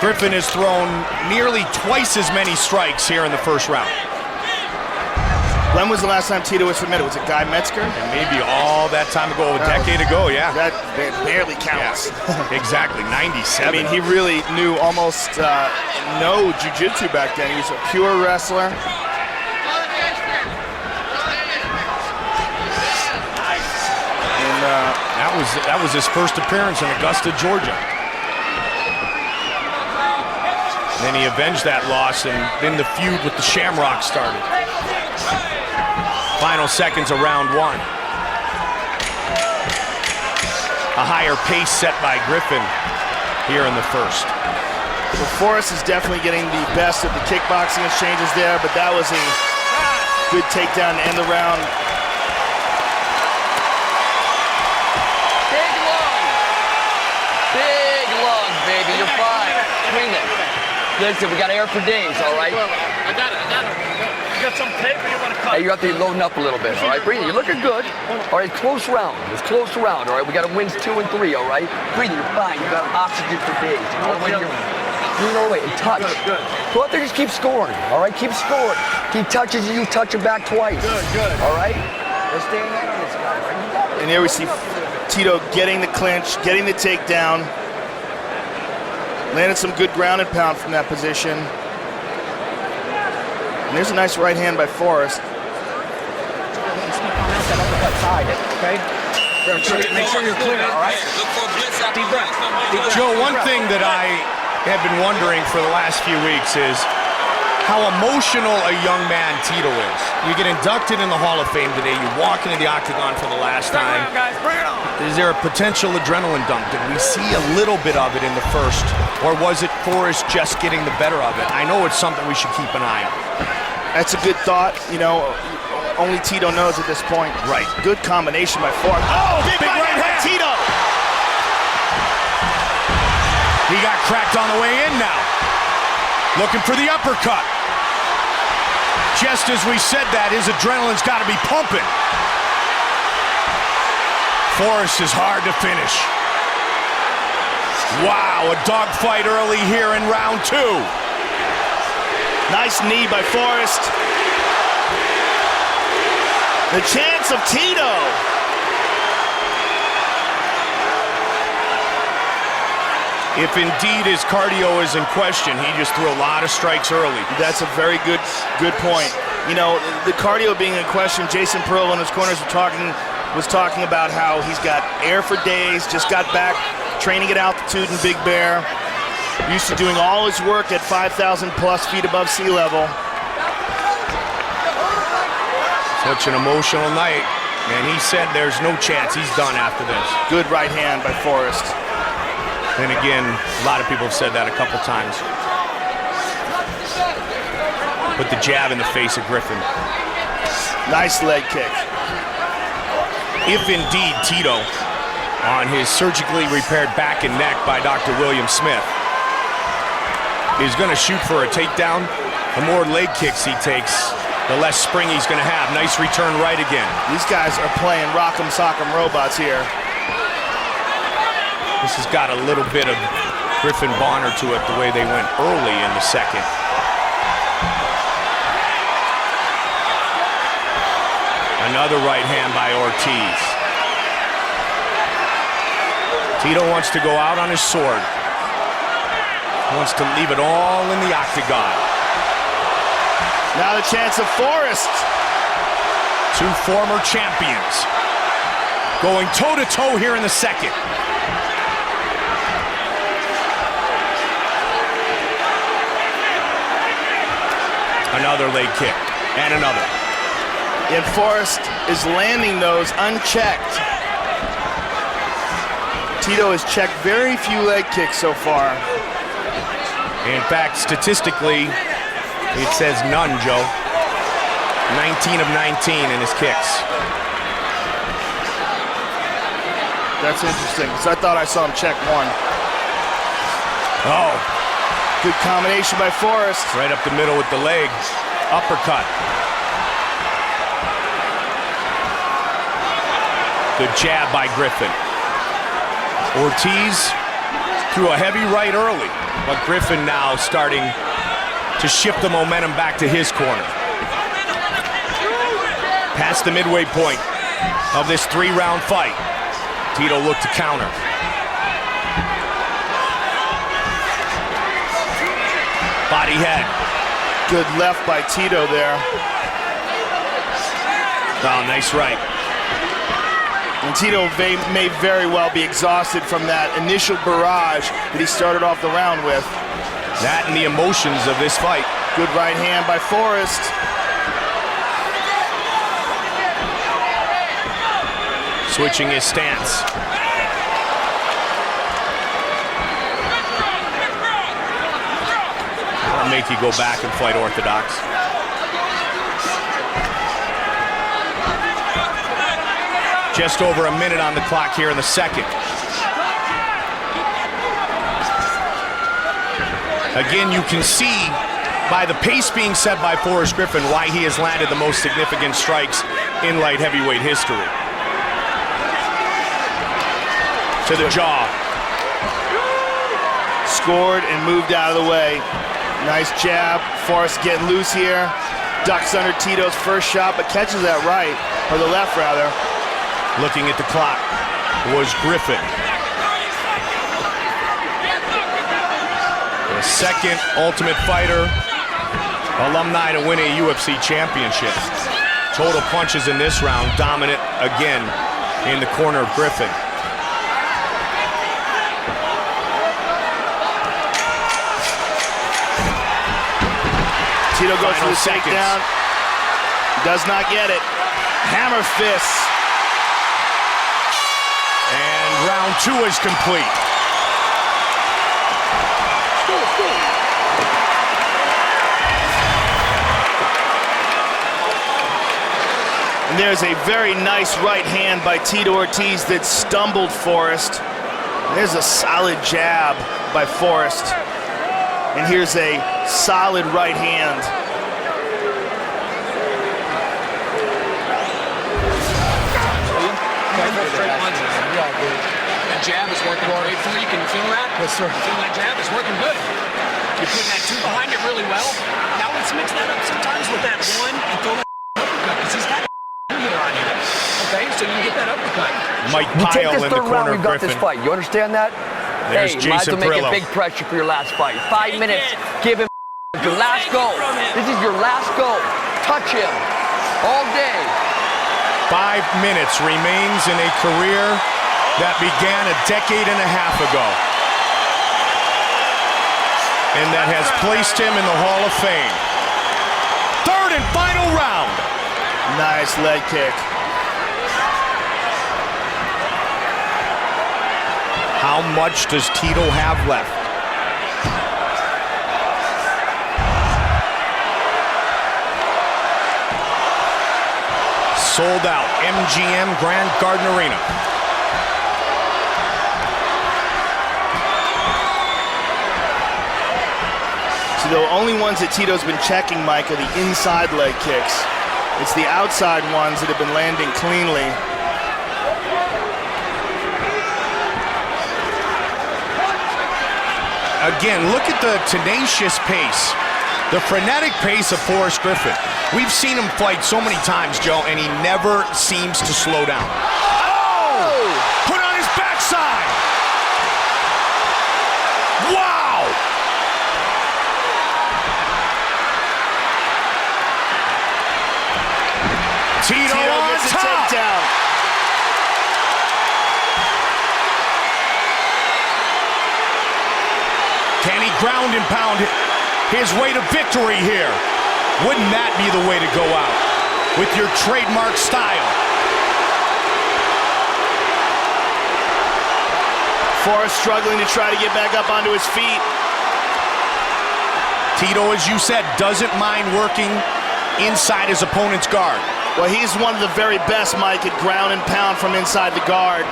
Griffin has thrown nearly twice as many strikes here in the first round. When was the last time Tito was submitted? Was it Guy Metzger? And maybe all that time ago, a decade ago, yeah. That barely counts. Yeah, exactly, 97. I mean, he really knew almost no jiu-jitsu back then. He was a pure wrestler. That was his first appearance in Augusta, Georgia. Then he avenged that loss, and then the feud with the Shamrock started. Final seconds of round one. A higher pace set by Griffin here in the first. Well, Forrest is definitely getting the best of the kickboxing exchanges there, but that was a good takedown to end the round. Big lung, baby, you're fine. Swing it. Listen, we got air for days, all right? I got it. You got some paper you want to cut? Hey, you have to be loading up a little bit, all right? Breathe, you're looking good. All right, close round. It's close round, all right? We got wins 2 and 3, all right? Breathe, you're fine. You got oxygen for days. You know, wait, touch. Good. Go out there, just keep scoring, all right? Keep scoring. He touches you, touch him back twice. Good. All right? Let's stay in on this guy, right? And here we see Tito getting the clinch, getting the takedown. Landed some good ground and pound from that position. And there's a nice right hand by Forrest. Okay? Make sure you're clear, all right? Deep breath. Joe, one thing that I have been wondering for the last few weeks is how emotional a young man Tito is. You get inducted in the Hall of Fame today, you walk into the octagon for the last time. Guys, bring it on. Is there a potential adrenaline dump? Did we see a little bit of it in the first? Or was it Forrest just getting the better of it? I know it's something we should keep an eye on. That's a good thought. You know, only Tito knows at this point. Right. Good combination by Forrest. Oh, big right hand by Tito. He got cracked on the way in now. Looking for the uppercut. Just as we said that, his adrenaline's got to be pumping. Forrest is hard to finish. Wow, a dogfight early here in round 2. Nice knee by Forrest. The chance of Tito. If indeed his cardio is in question, he just threw a lot of strikes early. That's a very good point. You know, the cardio being in question, Jason Pearl in his corners was talking about how he's got air for days, just got back training at altitude in Big Bear, used to doing all his work at 5,000 plus feet above sea level. Such an emotional night, and he said there's no chance he's done after this. Good right hand by Forrest. And again, a lot of people have said that a couple times. Put the jab in the face of Griffin. Nice leg kick. If indeed Tito, on his surgically repaired back and neck by Dr. William Smith, is going to shoot for a takedown, the more leg kicks he takes, the less spring he's going to have. Nice return right again. These guys are playing rock'em sock'em robots here. This has got a little bit of Griffin Bonner to it, the way they went early in the second. Another right hand by Ortiz. Tito wants to go out on his sword. He wants to leave it all in the octagon. Now the chance of Forrest. 2 former champions going toe-to-toe here in the second. Another leg kick, and another. And Forrest is landing those unchecked. Tito has checked very few leg kicks so far. In fact, statistically, it says none, Joe. 19 of 19 in his kicks. That's interesting, because I thought I saw him check 1. Oh. Good combination by Forrest. Right up the middle with the leg. Uppercut. Good jab by Griffin. Ortiz Threw a heavy right early, but Griffin now starting to shift the momentum back to his corner. Past the midway point of this 3-round fight, Tito looked to counter. Body head. Good left by Tito there. Oh, nice right. And Tito may very well be exhausted from that initial barrage that he started off the round with. That and the emotions of this fight. Good right hand by Forrest. Switching his stance. I'll make you go back and fight orthodox. Just over a minute on the clock here in the second. Again, you can see by the pace being set by Forrest Griffin why he has landed the most significant strikes in light heavyweight history. To the jaw. Scored and moved out of the way. Nice jab. Forrest getting loose here. Ducks under Tito's first shot, but catches that right, or the left rather. Looking at the clock was Griffin. The second Ultimate Fighter alumni to win a UFC championship. Total punches in this round, dominant again in the corner of Griffin. Tito goes for the takedown. Does not get it. Hammer fists. And round 2 is complete. And there's a very nice right hand by Tito Ortiz that stumbled Forrest. There's a solid jab by Forrest. And here's a solid right hand. Straight punches. That jab is working great for you. Can you feel that? Yes, sir. Feel that jab is working good. You're putting that 2 behind it really well. Now let's mix that up sometimes with that 1 and throw that uppercut, because he's got a hitter on you. Okay, so you get that uppercut. Mike You take Pyle this in the third round, corner we've of got Griffin. this fight. You understand that? There's hey, might as Jason well make Perillo. it big pressure for your last fight. 5 minutes. Give him your last go. This is your last go. Touch him all day. 5 minutes remains in a career that began a decade and a half ago. And that has placed him in the Hall of Fame. Third and final round. Nice leg kick. How much does Tito have left? Sold out, MGM Grand Garden Arena. So the only ones that Tito's been checking, Mike, are the inside leg kicks. It's the outside ones that have been landing cleanly. Again, look at the tenacious pace, the frenetic pace of Forrest Griffin. We've seen him fight so many times, Joe, and he never seems to slow down. Oh! Put on his backside! Wow! Tito on gets a top! takedown. Can he ground and pound his way to victory here? Wouldn't that be the way to go out with your trademark style? Forrest struggling to try to get back up onto his feet. Tito, as you said, doesn't mind working inside his opponent's guard. Well, he's one of the very best, Mike, at ground and pound from inside the guard.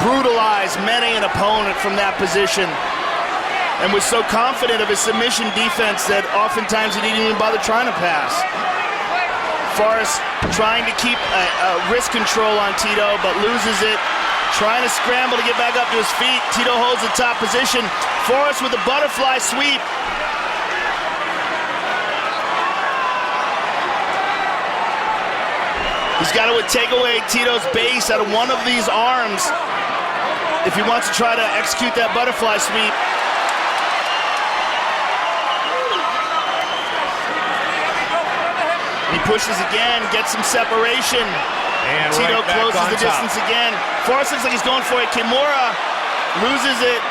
Brutalized many an opponent from that position, and was so confident of his submission defense that oftentimes he didn't even bother trying to pass. Forrest trying to keep wrist control on Tito, but loses it. trying to scramble to get back up to his feet. Tito holds the top position. Forrest with a butterfly sweep. He's got to take away Tito's base out of one of these arms if he wants to try to execute that butterfly sweep. He pushes again, gets some separation. And Tito right closes the top. distance again. Forrest looks like he's going for it. Kimura loses it.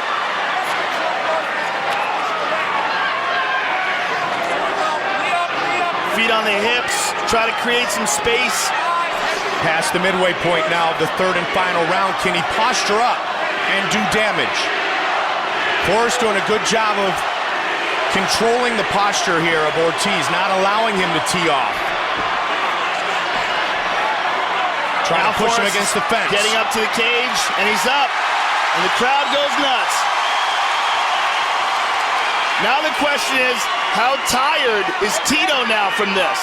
Feet on the hips, try to create some space. Past the midway point now, the third and final round. Can he posture up and do damage? Forrest doing a good job of controlling the posture here of Ortiz, not allowing him to tee off. Trying to push him against the fence. Getting up to the cage, and he's up. And the crowd goes nuts. Now the question is, how tired is Tito now from this?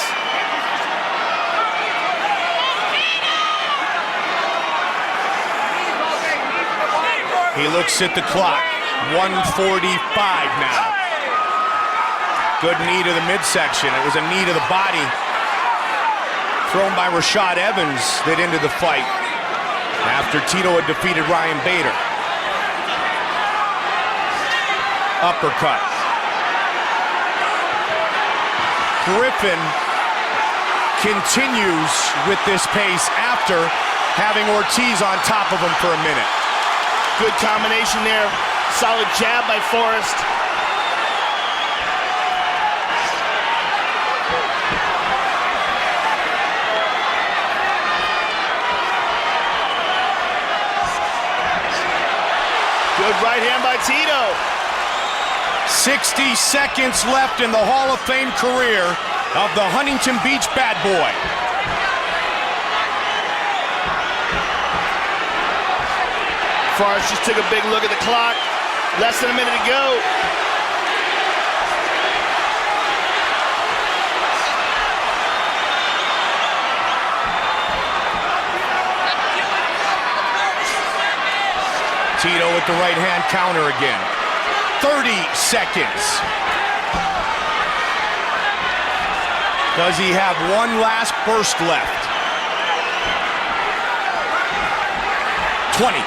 He looks at the clock. 1:45 now. Good knee to the midsection. It was a knee to the body thrown by Rashad Evans that ended the fight after Tito had defeated Ryan Bader. Uppercut. Griffin continues with this pace after having Ortiz on top of him for a minute. Good combination there. Solid jab by Forrest. Good right hand by Tito. 60 seconds left in the Hall of Fame career of the Huntington Beach Bad Boy. Forrest just took a big look at the clock. Less than a minute to go. Tito with the right hand counter again. 30 seconds. Does he have one last burst left? 20.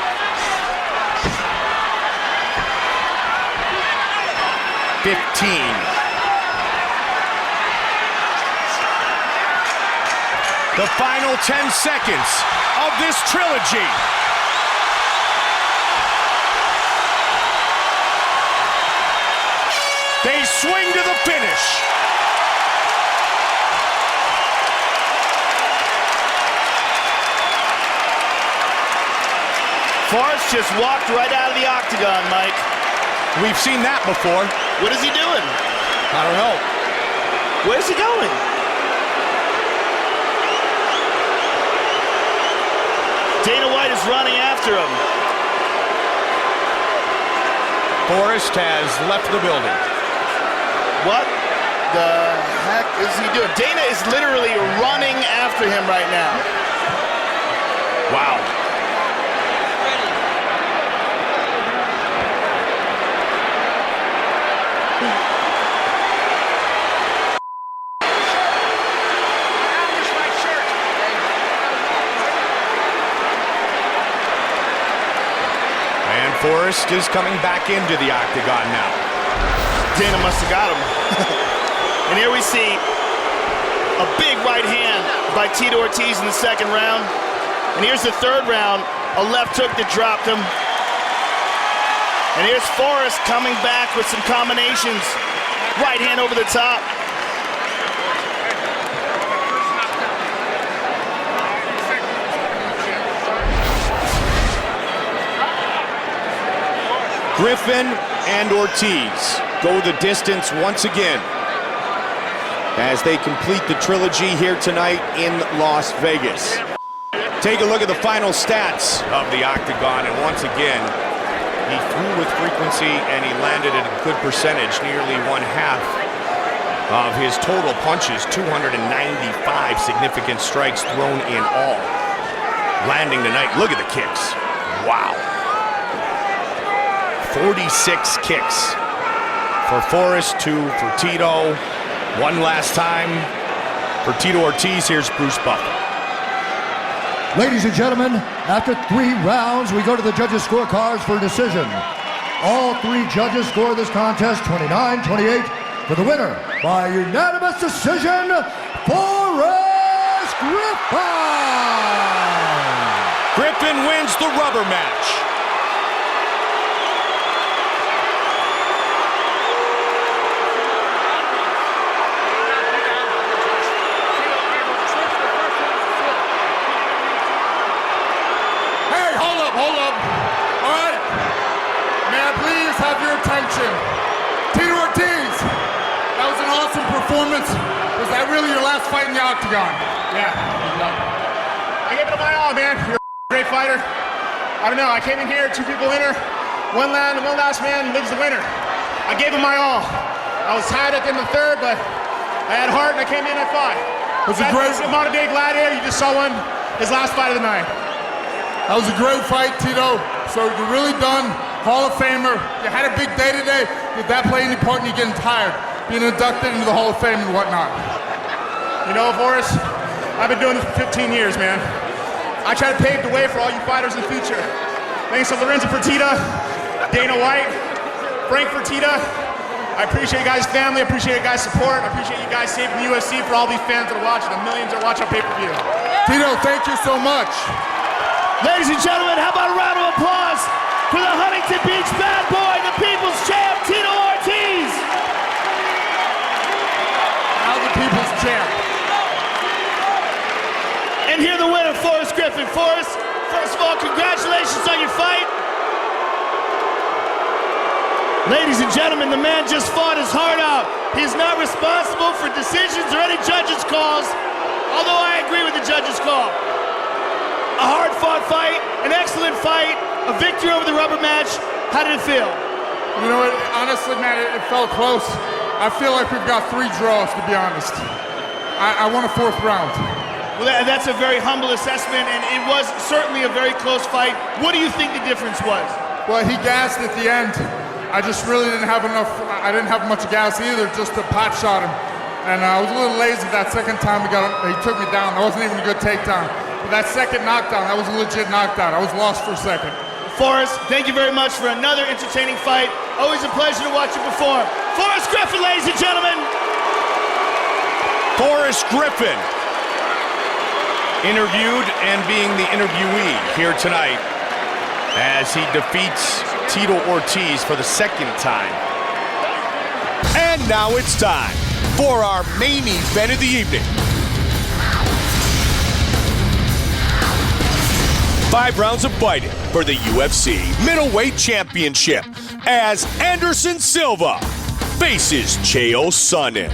15. The final 10 seconds of this trilogy. They swing to the finish. Forrest just walked right out of the octagon, Mike. We've seen that before. What is he doing? I don't know. Where's he going? Dana White is running after him. Forrest has left the building. What the heck is he doing? Dana is literally running after him right now. Wow. And Forrest is coming back into the octagon now. Dana must have got him. And here we see a big right hand by Tito Ortiz in the second round. And here's the third round, a left hook that dropped him. And here's Forrest coming back with some combinations. Right hand over the top. Griffin and Ortiz go the distance once again as they complete the trilogy here tonight in Las Vegas. Take a look at the final stats of the octagon, and once again, he threw with frequency and he landed at a good percentage, nearly one half of his total punches, 295 significant strikes thrown in all. Landing tonight, look at the kicks. Wow. 46 kicks for Forrest, 2 for Tito. One last time for Tito Ortiz. Here's Bruce Buffer. Ladies and gentlemen, after 3 rounds, we go to the judges' scorecards for a decision. All 3 judges score this contest 29-28 for the winner by unanimous decision, Forrest Griffin! Griffin wins the rubber match. Hey, hold up. All right. May I please have your attention? Tito Ortiz, that was an awesome performance. Was that really your last fight in the octagon? Yeah. I gave it my all, man. You're a great fighter. I don't know, I came in here, 2 people winner. One last man lives the winner. I gave it my all. I was tired at the end of the 3rd, but I had heart and I came in at 5. Was a great modern day gladiator. You just saw his last fight of the night. That was a great fight, Tito. So you're really done. Hall of Famer. You had a big day today. Did that play any part in you getting tired? Being inducted into the Hall of Fame and whatnot? You know, Forrest, I've been doing this for 15 years, man. I try to pave the way for all you fighters in the future. Thanks to Lorenzo Fertitta, Dana White, Frank Fertitta. I appreciate you guys' family, I appreciate you guys' support, I appreciate you guys saving the UFC for all these fans that are watching, the millions that watch our pay-per-view. Tito, thank you so much. Ladies and gentlemen, how about a round of applause for the Huntington Beach bad boy, the people's champ, Tito Ortiz. Now the people's champ. And here the winner, Forrest Griffin. Forrest, first of all, congratulations on your fight. Ladies and gentlemen, the man just fought his heart out. He is not responsible for decisions or any judges' calls, although I agree with the judges' call. A hard-fought fight, an excellent fight, a victory over the rubber match. How did it feel? You know what, honestly, man, it felt close. I feel like we've got 3 draws, to be honest. I won a 4th round. Well, that's a very humble assessment, and it was certainly a very close fight. What do you think the difference was? Well, he gassed at the end. I just really didn't have enough, I didn't have much gas either, just to pot shot him. And I was a little lazy that second time he took me down. That wasn't even a good takedown. But that second knockdown, that was a legit knockdown. I was lost for a second. Forrest, thank you very much for another entertaining fight. Always a pleasure to watch you perform. Forrest Griffin, ladies and gentlemen. Forrest Griffin, interviewed and being the interviewee here tonight as he defeats Tito Ortiz for the 2nd time. And now it's time for our main event of the evening. 5 rounds of fighting for the UFC Middleweight Championship as Anderson Silva faces Chael Sonnen.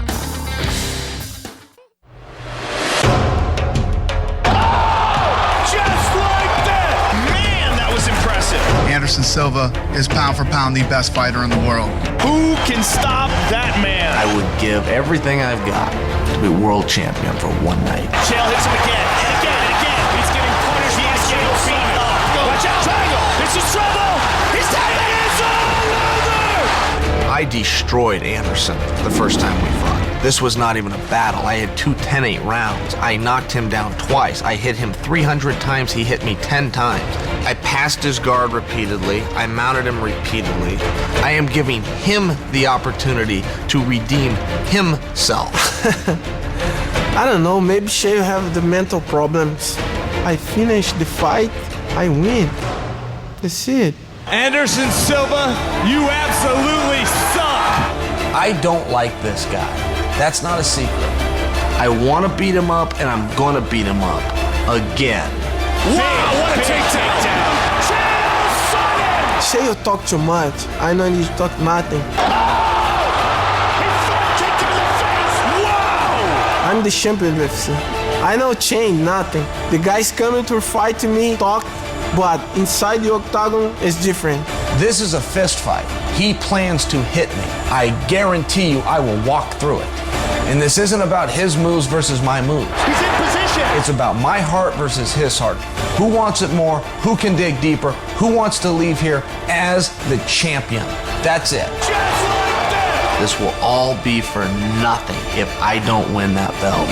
Anderson Silva is pound for pound the best fighter in the world. Who can stop that man? I would give everything I've got to be world champion for one night. Chael hits him again, and again, and again. He's getting punished. He is getting beaten up. Watch out, triangle. This is trouble. He's tapping it. It's all over. I destroyed Anderson the first time we fought. This was not even a battle. I had 2 10-8 rounds. I knocked him down twice. I hit him 300 times. He hit me 10 times. I passed his guard repeatedly. I mounted him repeatedly. I am giving him the opportunity to redeem himself. I don't know, maybe Chael have the mental problems. I finish the fight, I win. That's it. Anderson Silva, you absolutely suck. I don't like this guy. That's not a secret. I want to beat him up, and I'm going to beat him up again. Wow, what a takedown! Chael talk too much. I know he talk nothing. I'm the champion of UFC. I know change nothing. The guys coming to fight to me, talk, but inside the octagon is different. This is a fist fight. He plans to hit me. I guarantee you I will walk through it. And this isn't about his moves versus my moves. He's in position. It's about my heart versus his heart. Who wants it more? Who can dig deeper? Who wants to leave here as the champion? That's it. This will all be for nothing if I don't win that belt.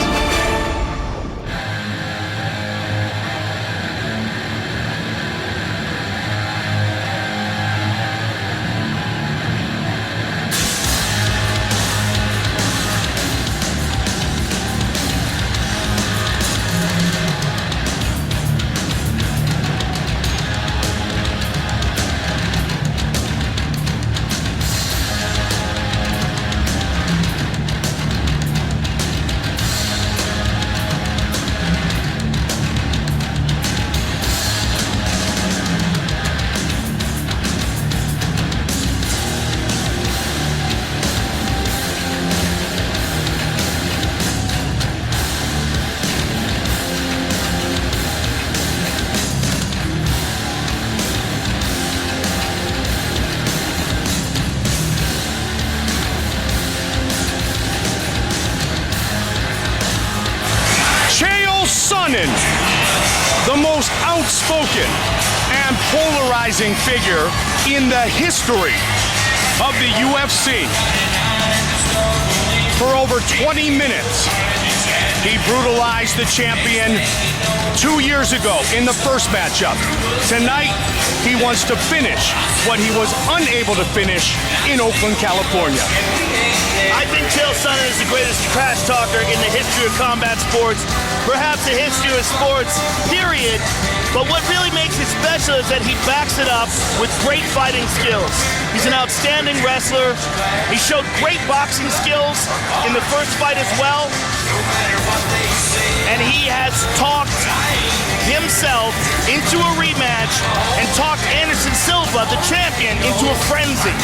Sonnen, the most outspoken and polarizing figure in the history of the UFC. For over 20 minutes, he brutalized the champion 2 years ago in the first matchup. Tonight, he wants to finish what he was unable to finish in Oakland, California. I think Chael Sonnen is the greatest trash talker in the history of combat sports, perhaps the history of sports, period. But what really makes it special is that he backs it up with great fighting skills. He's an outstanding wrestler. He showed great boxing skills in the first fight as well. And he has talked himself into a rematch and talked Anderson Silva, the champion, into a frenzy.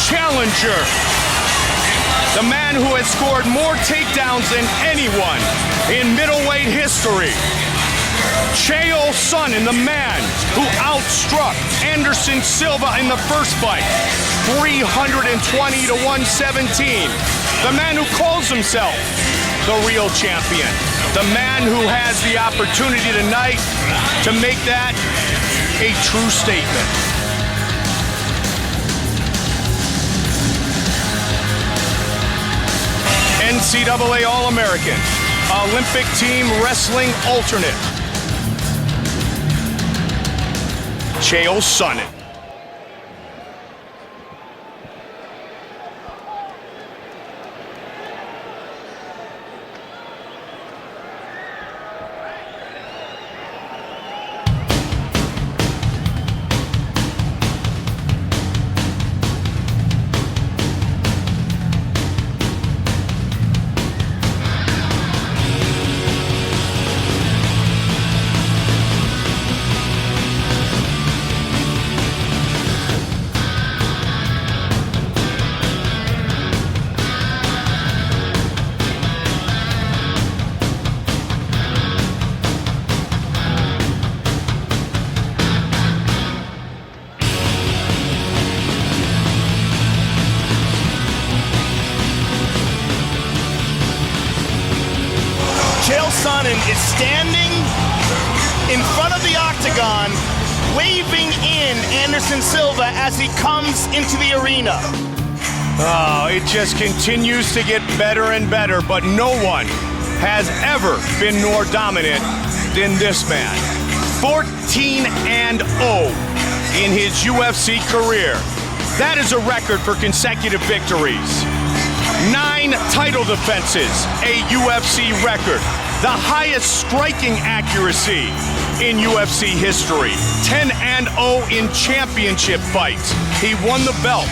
Challenger, the man who has scored more takedowns than anyone in middleweight history. Chael Sonnen, the man who outstruck Anderson Silva in the first fight, 320 to 117. The man who calls himself the real champion. The man who has the opportunity tonight to make that a true statement. NCAA All-American, Olympic Team Wrestling Alternate, Chael Sonnen. Chael Sonnen is standing in front of the octagon, waving in Anderson Silva as he comes into the arena. Oh, it just continues to get better and better, but no one has ever been more dominant than this man. 14-0 in his UFC career. That is a record for consecutive victories. 9 title defenses, a UFC record. The highest striking accuracy in UFC history. 10-0 in championship fights. He won the belt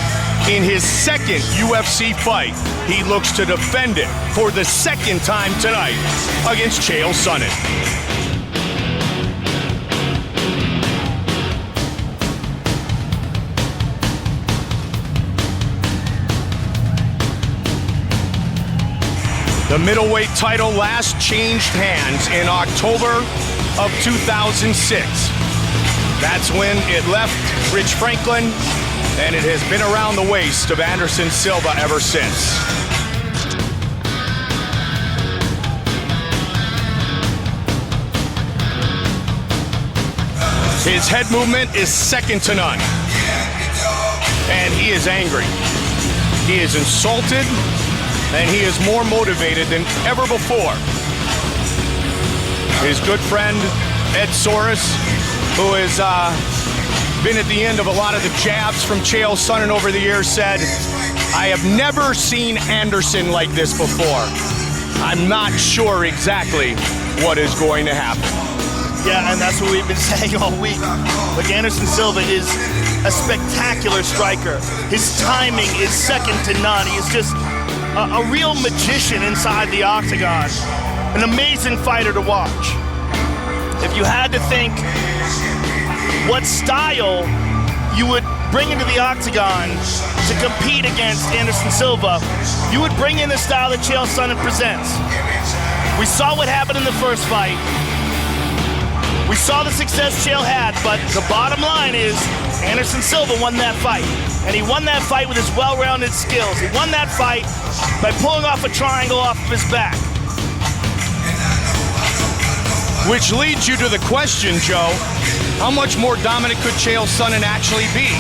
in his second UFC fight. He looks to defend it for the second time tonight against Chael Sonnen. The middleweight title last changed hands in October of 2006. That's when it left Rich Franklin, and it has been around the waist of Anderson Silva ever since. His head movement is second to none, and he is angry. He is insulted, and he is more motivated than ever before. His good friend, Ed Soros, who has been at the end of a lot of the jabs from Chael Sonnen over the years, said, "I have never seen Anderson like this before. I'm not sure exactly what is going to happen." Yeah, and that's what we've been saying all week. Look, Anderson Silva is a spectacular striker. His timing is second to none. He is just a real magician inside the octagon. An amazing fighter to watch. If you had to think what style you would bring into the octagon to compete against Anderson Silva, you would bring in the style that Chael Sonnen presents. We saw what happened in the first fight. We saw the success Chael had, but the bottom line is Anderson Silva won that fight. And he won that fight with his well-rounded skills. He won that fight by pulling off a triangle off of his back. Which leads you to the question, Joe, how much more dominant could Chael Sonnen actually be?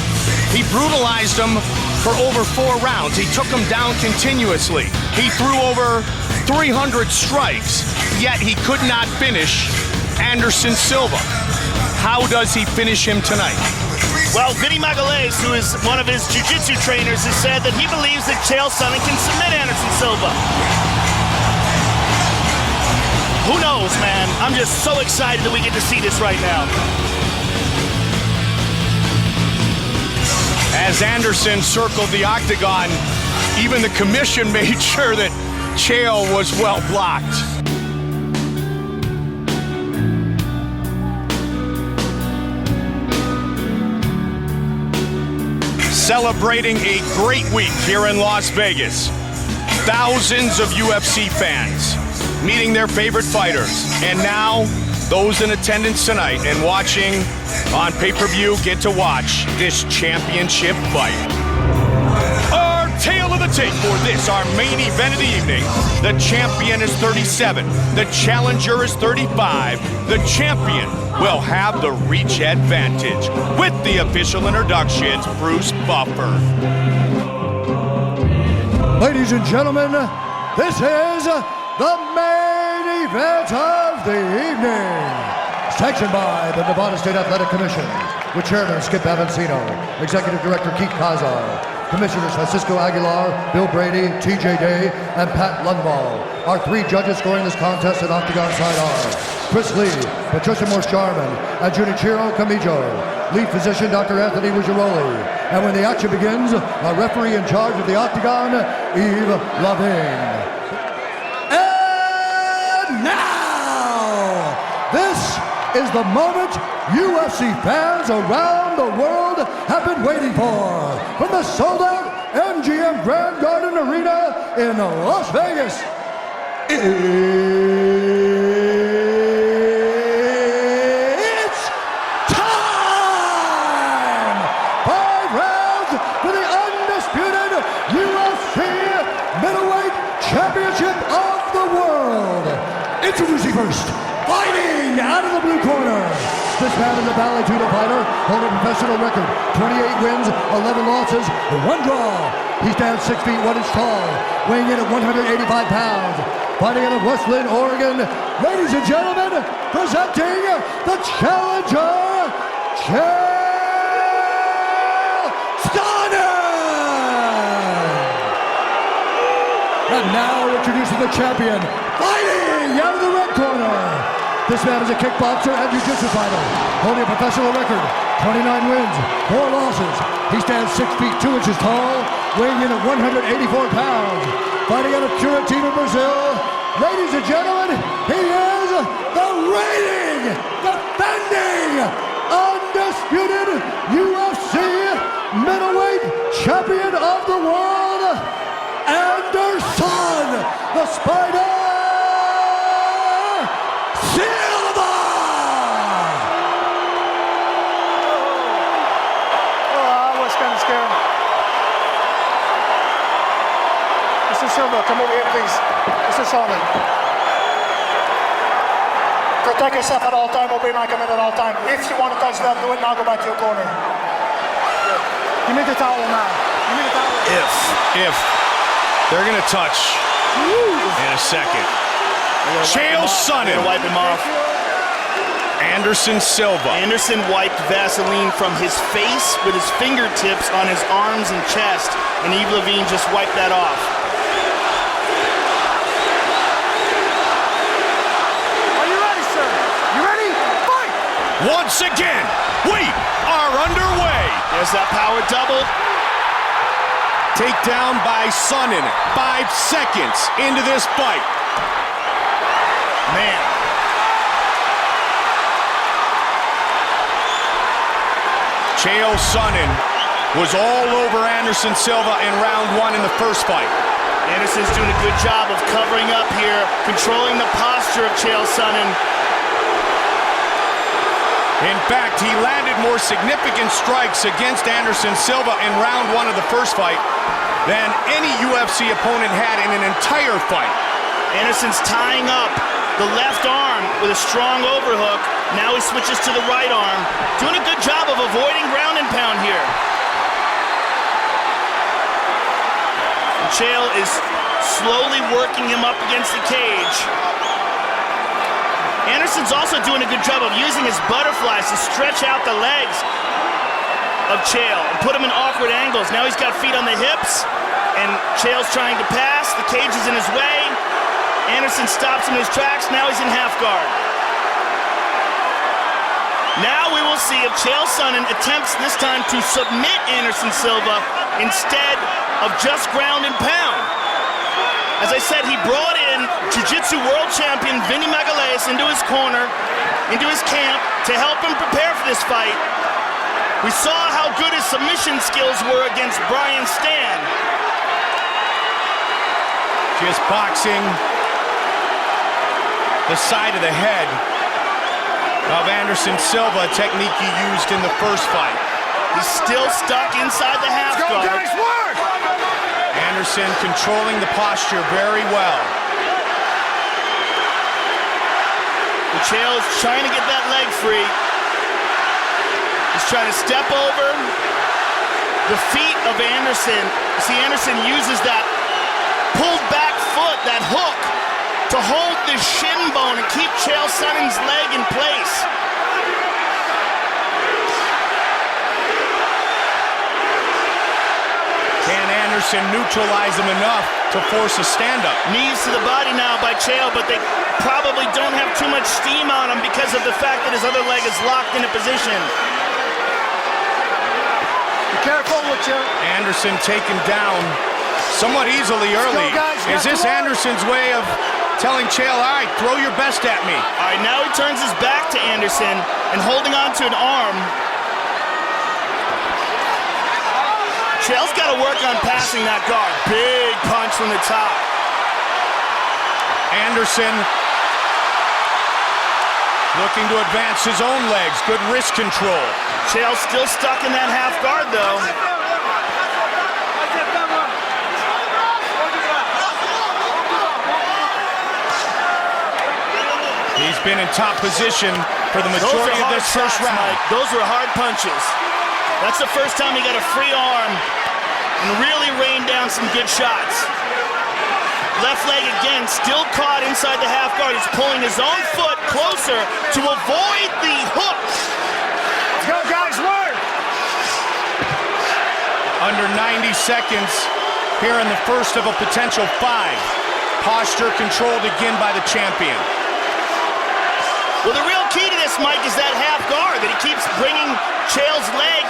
He brutalized him for over 4 rounds. He took him down continuously. He threw over 300 strikes, yet he could not finish Anderson Silva. How does he finish him tonight? Well, Vinny Magalhaes, who is one of his jiu-jitsu trainers, has said that he believes that Chael Sonnen can submit Anderson Silva. Who knows, man? I'm just so excited that we get to see this right now. As Anderson circled the octagon, even the commission made sure that Chael was well blocked. Celebrating a great week here in Las Vegas. Thousands of UFC fans meeting their favorite fighters. And now, those in attendance tonight and watching on pay-per-view get to watch this championship fight. Our tale of the tape for this, our main event of the evening. The champion is 37. The challenger is 35. The champion will have the reach advantage. With the official introductions, Bruce Buffer. Ladies and gentlemen, this is the main event of the evening. Sanctioned by the Nevada State Athletic Commission, with Chairman Skip Avancino, Executive Director Keith Kazar, Commissioners Francisco Aguilar, Bill Brady, TJ Day, and Pat Lundvall. Our 3 judges scoring this contest at Octagon side are Chris Lee, Patricia Morse-Jarman, and Junichiro Kamijo. Lead physician Dr. Anthony Ruggiero. And when the action begins, our referee in charge of the Octagon, Yves Lavigne. And now, this is the moment UFC fans around the world have been waiting for. From the sold-out MGM Grand Garden Arena in Las Vegas, it's time! 5 rounds for the undisputed UFC Middleweight Championship of the World. Introducing first, fighting out of the blue corner. This man is a Valley Judo fighter, holding a professional record, 28 wins, 11 losses, 1 draw. He stands 6 feet 1 inch tall, weighing in at 185 pounds. Fighting out of West Lynn, Oregon, ladies and gentlemen, presenting the challenger, Chael Sonnen! And now introducing the champion, fighting out of the red corner. This man is a kickboxer and jiu-jitsu fighter, holding a professional record, 29 wins, 4 losses. He stands 6 feet 2 inches tall, weighing in at 184 pounds. Fighting out of Curitiba, Brazil, ladies and gentlemen, he is the reigning, defending, undisputed UFC middleweight champion of the world, Anderson, the fighter, Silva! I was kind of scared. Mr. Silva, come over here, please. Mr. Sonnen. Protect yourself at all time, obey my command at all time. If you want to touch that, do it now, go back to your corner. Give me the towel now. Give me the towel. If they're gonna touch in a second. Chael Sonnen. Gonna wipe him off. Anderson Silva. Anderson wiped Vaseline from his face with his fingertips on his arms and chest, and Yves Lavigne just wiped that off. Are you ready, sir? You ready? Fight! Once again, we are underway. There's that power double. Takedown by Sonnen. 5 seconds into this fight. Man. Chael Sonnen was all over Anderson Silva in round 1 in the first fight. Anderson's doing a good job of covering up here, controlling the posture of Chael Sonnen. In fact, he landed more significant strikes against Anderson Silva in round 1 of the first fight than any UFC opponent had in an entire fight. Anderson's tying up the left arm with a strong overhook. Now he switches to the right arm. Doing a good job of avoiding ground and pound here. Chael is slowly working him up against the cage. Anderson's also doing a good job of using his butterflies to stretch out the legs of Chael and put him in awkward angles. Now he's got feet on the hips, and Chael's trying to pass. The cage is in his way. Anderson stops him in his tracks. Now he's in half guard. Now we will see if Chael Sonnen attempts this time to submit Anderson Silva instead of just ground and pound. As I said, he brought in Jiu-Jitsu world champion Vinny Magalhães into his corner, into his camp, to help him prepare for this fight. We saw how good his submission skills were against Brian Stann. Just boxing the side of the head of Anderson Silva, a technique he used in the first fight. He's still stuck inside the half guard. Let's go, guys, work! Anderson controlling the posture very well. Chael is trying to get that leg free. He's trying to step over the feet of Anderson. You see, Anderson uses that pulled back foot, that hook, to hold the shin bone and keep Chael Sonnen's leg in place. Can Anderson neutralize him enough to force a stand-up? Knees to the body now by Chael, but they probably don't have too much steam on him because of the fact that his other leg is locked in a position. Be careful with your... Anderson taken down somewhat easily early. Go, guys. Is this Anderson's way of telling Chael, all right, throw your best at me? All right, now he turns his back to Anderson and holding on to an arm. Chael's got to work on passing that guard. Big punch from the top. Anderson looking to advance his own legs. Good wrist control. Chael's still stuck in that half guard, though. He's been in top position for the majority of this first round. Mike. Those were hard punches. That's the first time he got a free arm and really rained down some good shots. Left leg again, still caught inside the half guard. He's pulling his own foot closer to avoid the hook. Let's go, guys, work! Under 90 seconds here in the first of a potential 5. Posture controlled again by the champion. Well, the real key to this, Mike, is that half guard, that he keeps bringing Chael's leg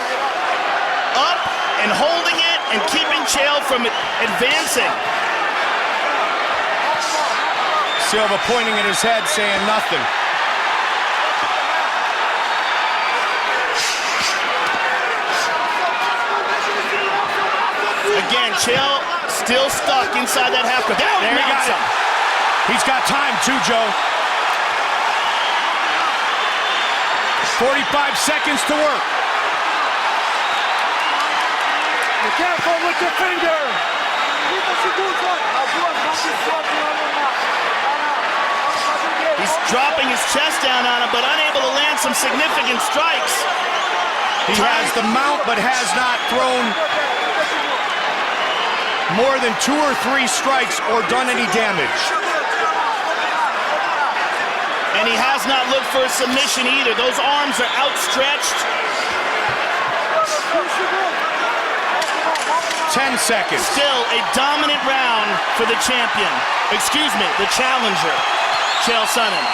up and holding it and keeping Chael from advancing. Silva pointing at his head, saying nothing. Again, Chael still stuck inside that half guard. There he mounts him. He's got time too, Joe. 45 seconds to work. Be careful with your finger. He's dropping his chest down on him, but unable to land some significant strikes. He has the mount, but has not thrown more than 2 or 3 strikes or done any damage. And he has not looked for a submission either. Those arms are outstretched. 10 seconds. Still a dominant round for the champion. Excuse me, the challenger, Chael Sonnen.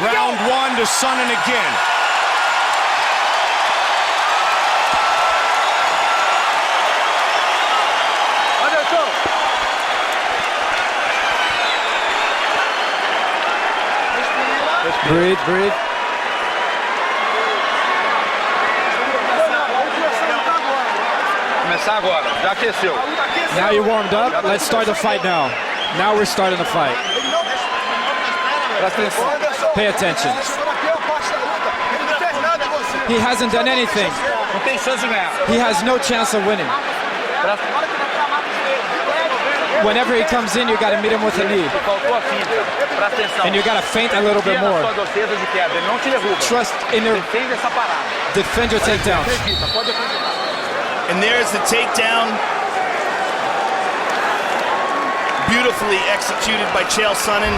Round 1 to Sonnen again. Breathe, breathe. Now you're warmed up. Let's start the fight now. Now we're starting the fight. Pay attention. He hasn't done anything. He has no chance of winning. Whenever he comes in, you got to meet him with a knee. And you got to feint a little bit more. Trust in your... Defend your takedowns. And there's the takedown. Beautifully executed by Chael Sonnen.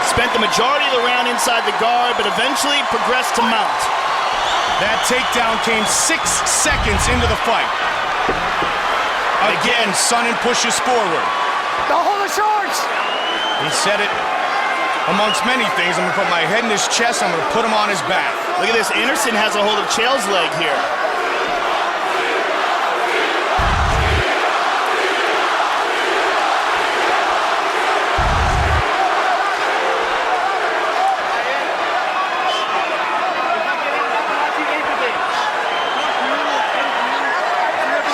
Spent the majority of the round inside the guard, but eventually progressed to mount. That takedown came 6 seconds into the fight. Again, Sonnen pushes forward. Don't hold the shorts! He said it amongst many things. I'm going to put my head in his chest. I'm going to put him on his back. Look at this. Anderson has a hold of Chael's leg here.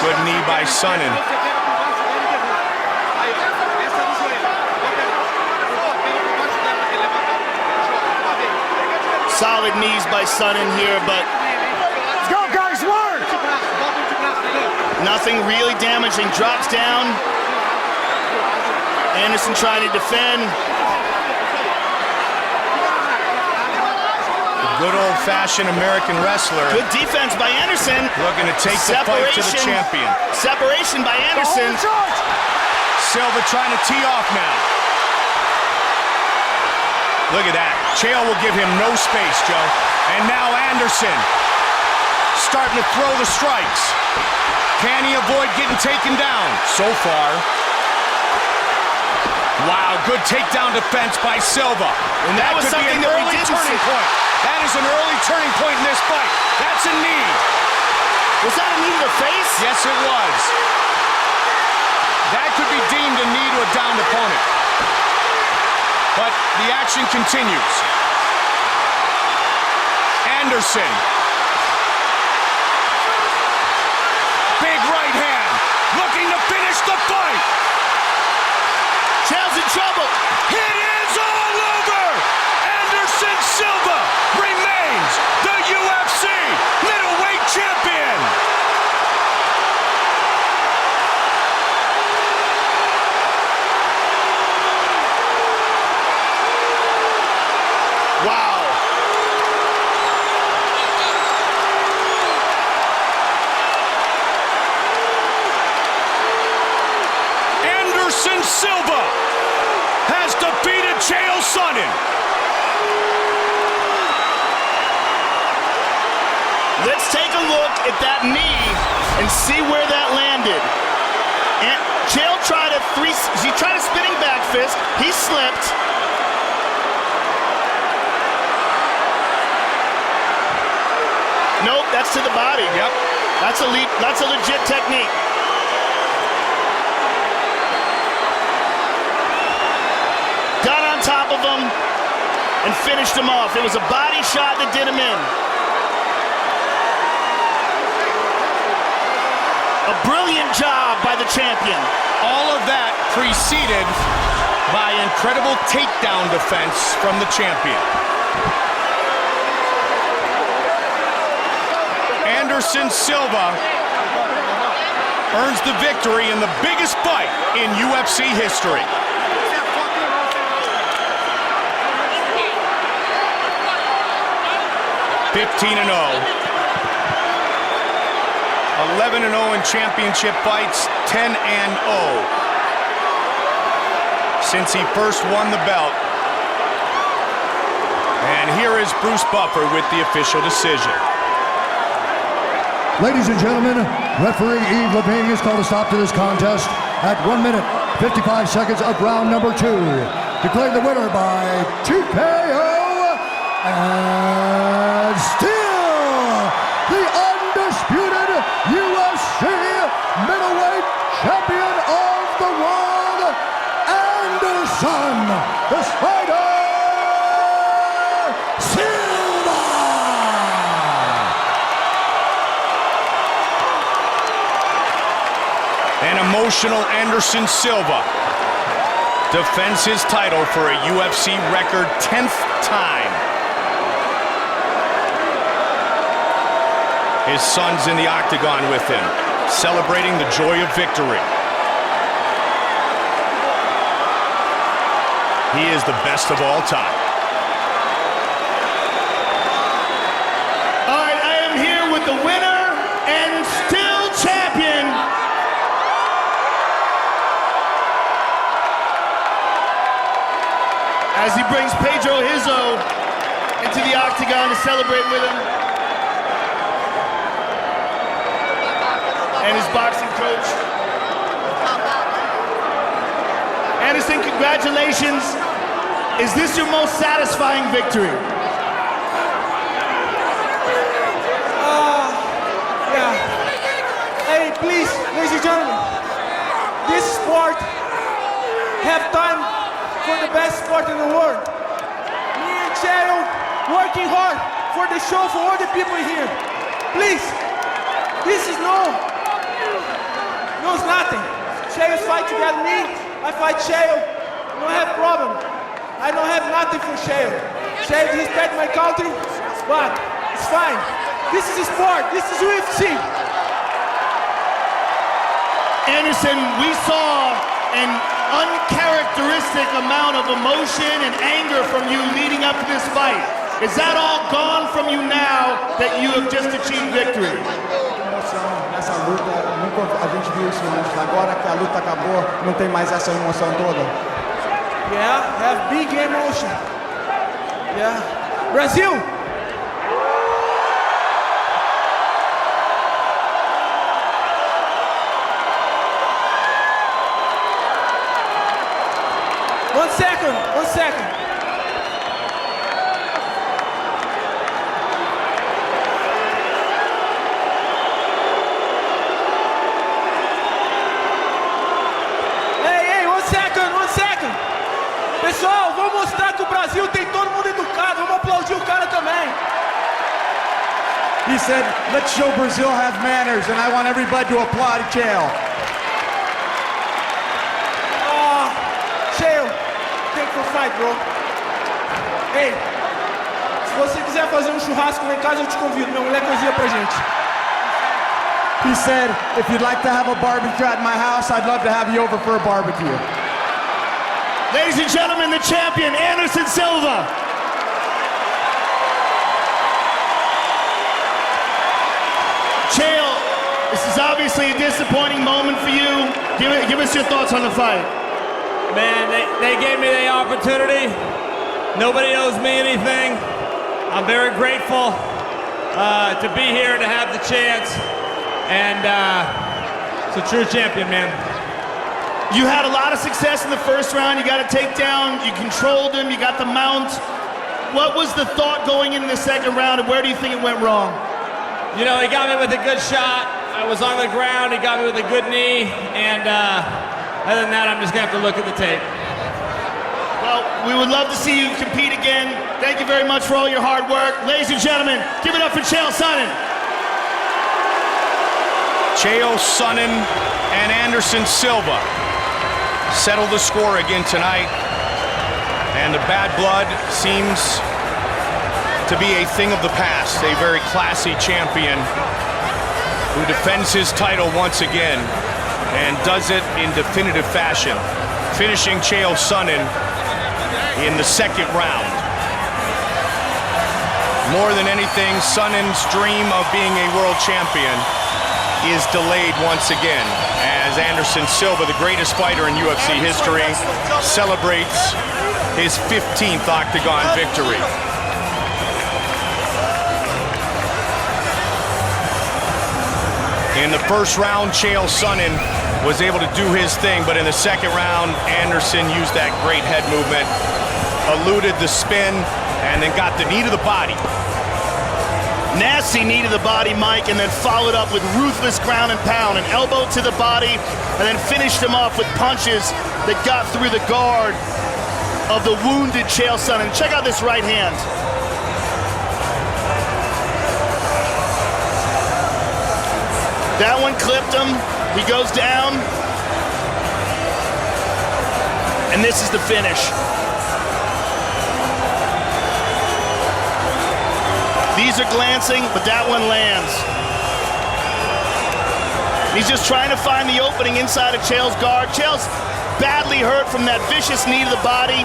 Good knee by Sonnen. Solid knees by Sonnen here, but let's go, guys, work! Nothing really damaging. Drops down. Anderson trying to defend. Good old-fashioned American wrestler. Good defense by Anderson. Looking to take the fight to the champion. Separation by Anderson. Silva trying to tee off now. Look at that. Chael will give him no space, Joe. And now Anderson starting to throw the strikes. Can he avoid getting taken down? So far. Wow, good takedown defense by Silva. And that was something that we didn't see. Point. That is an early turning point in this fight. That's a knee. Was that a knee to the face? Yes, it was. That could be deemed a knee to a downed opponent. But the action continues. Anderson. Big right hand. Looking to finish the fight. Chael's in trouble. It is all over. Anderson Silva remains the UFC middleweight champion. Wow. Anderson Silva has defeated Chael Sonnen. Let's take a look at that knee and see where that landed. And Chael tried a spinning back fist. He slipped. Nope, that's to the body. Yep. That's a legit technique. Got on top of him and finished him off. It was a body shot that did him in. A brilliant job by the champion. All of that preceded by incredible takedown defense from the champion. Anderson Silva earns the victory in the biggest fight in UFC history. (15-0). 11-0 in championship fights, 10-0 since he first won the belt. And here is Bruce Buffer with the official decision. Ladies and gentlemen, referee Yves Levine has called a stop to this contest at 1 minute, 55 seconds of round number 2. Declaring the winner by TKO and still the undisputed UFC middleweight champion of the world, Anderson the Spider Silva. An emotional Anderson Silva defends his title for a UFC record 10th time. His son's in the octagon with him, celebrating the joy of victory. He is the best of all time. All right, I am here with the winner and still champion, as he brings Pedro Hizzo into the octagon to celebrate with him, and his boxing coach. Anderson, congratulations. Is this your most satisfying victory? Yeah. Hey, please, ladies and gentlemen, this sport have time for the best sport in the world. Me and Chael working hard for the show, for all the people here. Please, this is it's nothing. Chael's fight together me, I fight Chael. I don't have problem. I don't have nothing for Chael. Chael respect my country, but it's fine. This is a sport. This is UFC. Anderson, we saw an uncharacteristic amount of emotion and anger from you leading up to this fight. Is that all gone from you now that you have just achieved victory? Nessa luta, nunca a gente viu isso antes. Agora que a luta acabou, não tem mais essa emoção toda. Yeah, have big emotion. Yeah. Brazil! One second. Pessoal, vamos mostrar que o Brasil tem todo mundo educado. Vamos aplaudir o cara também. He said, let's show Brazil have manners, and I want everybody to applaud Chael. Chael, thank you for fight, bro. Ei, se você quiser fazer um churrasco lá em casa, eu te convido. Minha mulher cozinha pra gente. He said, if you'd like to have a barbecue at my house, I'd love to have you over for a barbecue. Ladies and gentlemen, the champion, Anderson Silva. Chael, this is obviously a disappointing moment for you. Give us your thoughts on the fight. Man, they gave me the opportunity. Nobody owes me anything. I'm very grateful to be here, to have the chance. And it's a true champion, man. You had a lot of success in the first round. You got a takedown, you controlled him, you got the mount. What was the thought going into the second round, and where do you think it went wrong? You know, he got me with a good shot. I was on the ground, he got me with a good knee, and other than that, I'm just gonna have to look at the tape. Well, we would love to see you compete again. Thank you very much for all your hard work. Ladies and gentlemen, give it up for Chael Sonnen. Chael Sonnen and Anderson Silva settle the score again tonight. And the bad blood seems to be a thing of the past. A very classy champion who defends his title once again and does it in definitive fashion, finishing Chael Sonnen in the second round. More than anything, Sonnen's dream of being a world champion is delayed once again as Anderson Silva, the greatest fighter in UFC history, celebrates his 15th Octagon victory. In the first round, Chael Sonnen was able to do his thing, but in the second round, Anderson used that great head movement, eluded the spin, and then got the knee to the body. Nasty knee to the body, Mike, and then followed up with ruthless ground and pound, an elbow to the body, and then finished him off with punches that got through the guard of the wounded Chael Sonnen. Check out this right hand. That one clipped him. He goes down. And this is the finish. These are glancing, but that one lands. He's just trying to find the opening inside of Chael's guard. Chael's badly hurt from that vicious knee to the body,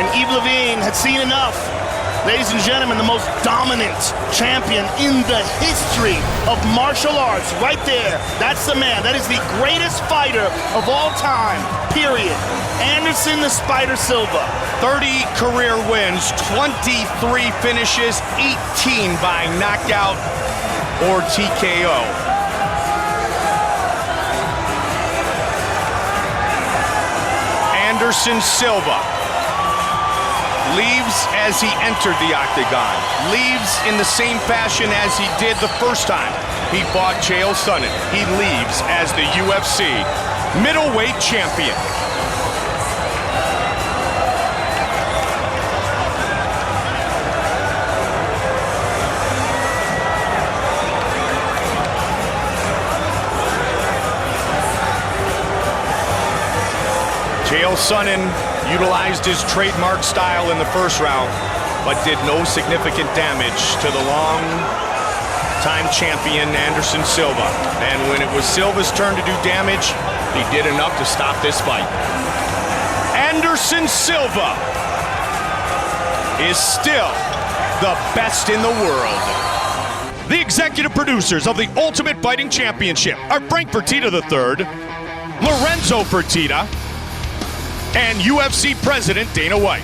and Yves Lavigne had seen enough. Ladies and gentlemen, the most dominant champion in the history of martial arts, right there. That's the man. That is the greatest fighter of all time, period. Anderson the Spider Silva. 30 career wins, 23 finishes, 18 by knockout or TKO. Anderson Silva leaves as he entered the octagon, leaves in the same fashion as he did the first time he fought Chael Sonnen. He leaves as the UFC middleweight champion. Chael Sonnen utilized his trademark style in the first round, but did no significant damage to the long-time champion Anderson Silva. And when it was Silva's turn to do damage, he did enough to stop this fight. Anderson Silva is still the best in the world. The executive producers of the Ultimate Fighting Championship are Frank Fertitta III, Lorenzo Fertitta, and UFC President Dana White.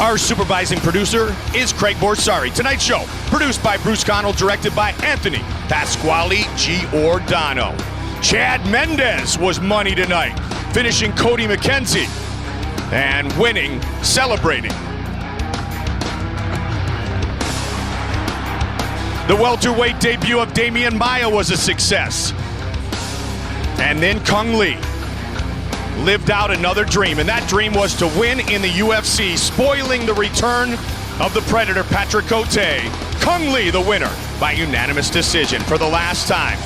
Our supervising producer is Craig Borsari. Tonight's show, produced by Bruce Connell, directed by Anthony Pasquale Giordano. Chad Mendez was money tonight, finishing Cody McKenzie and winning, celebrating. The welterweight debut of Damian Maia was a success. And then Cung Le lived out another dream, and that dream was to win in the UFC, spoiling the return of the Predator, Patrick Cote. Cung Le, the winner, by unanimous decision for the last time.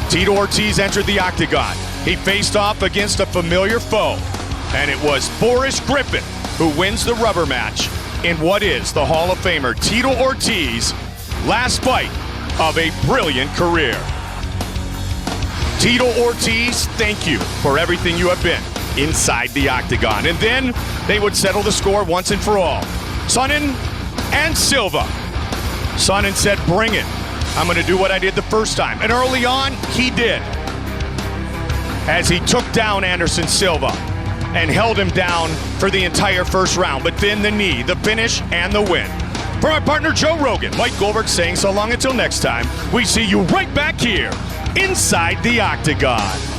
Tito Ortiz entered the octagon. He faced off against a familiar foe, and it was Forrest Griffin who wins the rubber match in what is the Hall of Famer Tito Ortiz' last fight of a brilliant career. Tito Ortiz, thank you for everything you have been inside the octagon. And then they would settle the score once and for all. Sonnen and Silva. Sonnen said, bring it. I'm going to do what I did the first time. And early on, he did. As he took down Anderson Silva and held him down for the entire first round. But then the knee, the finish, and the win. For our partner Joe Rogan, Mike Goldberg saying so long until next time. We see you right back here inside the octagon.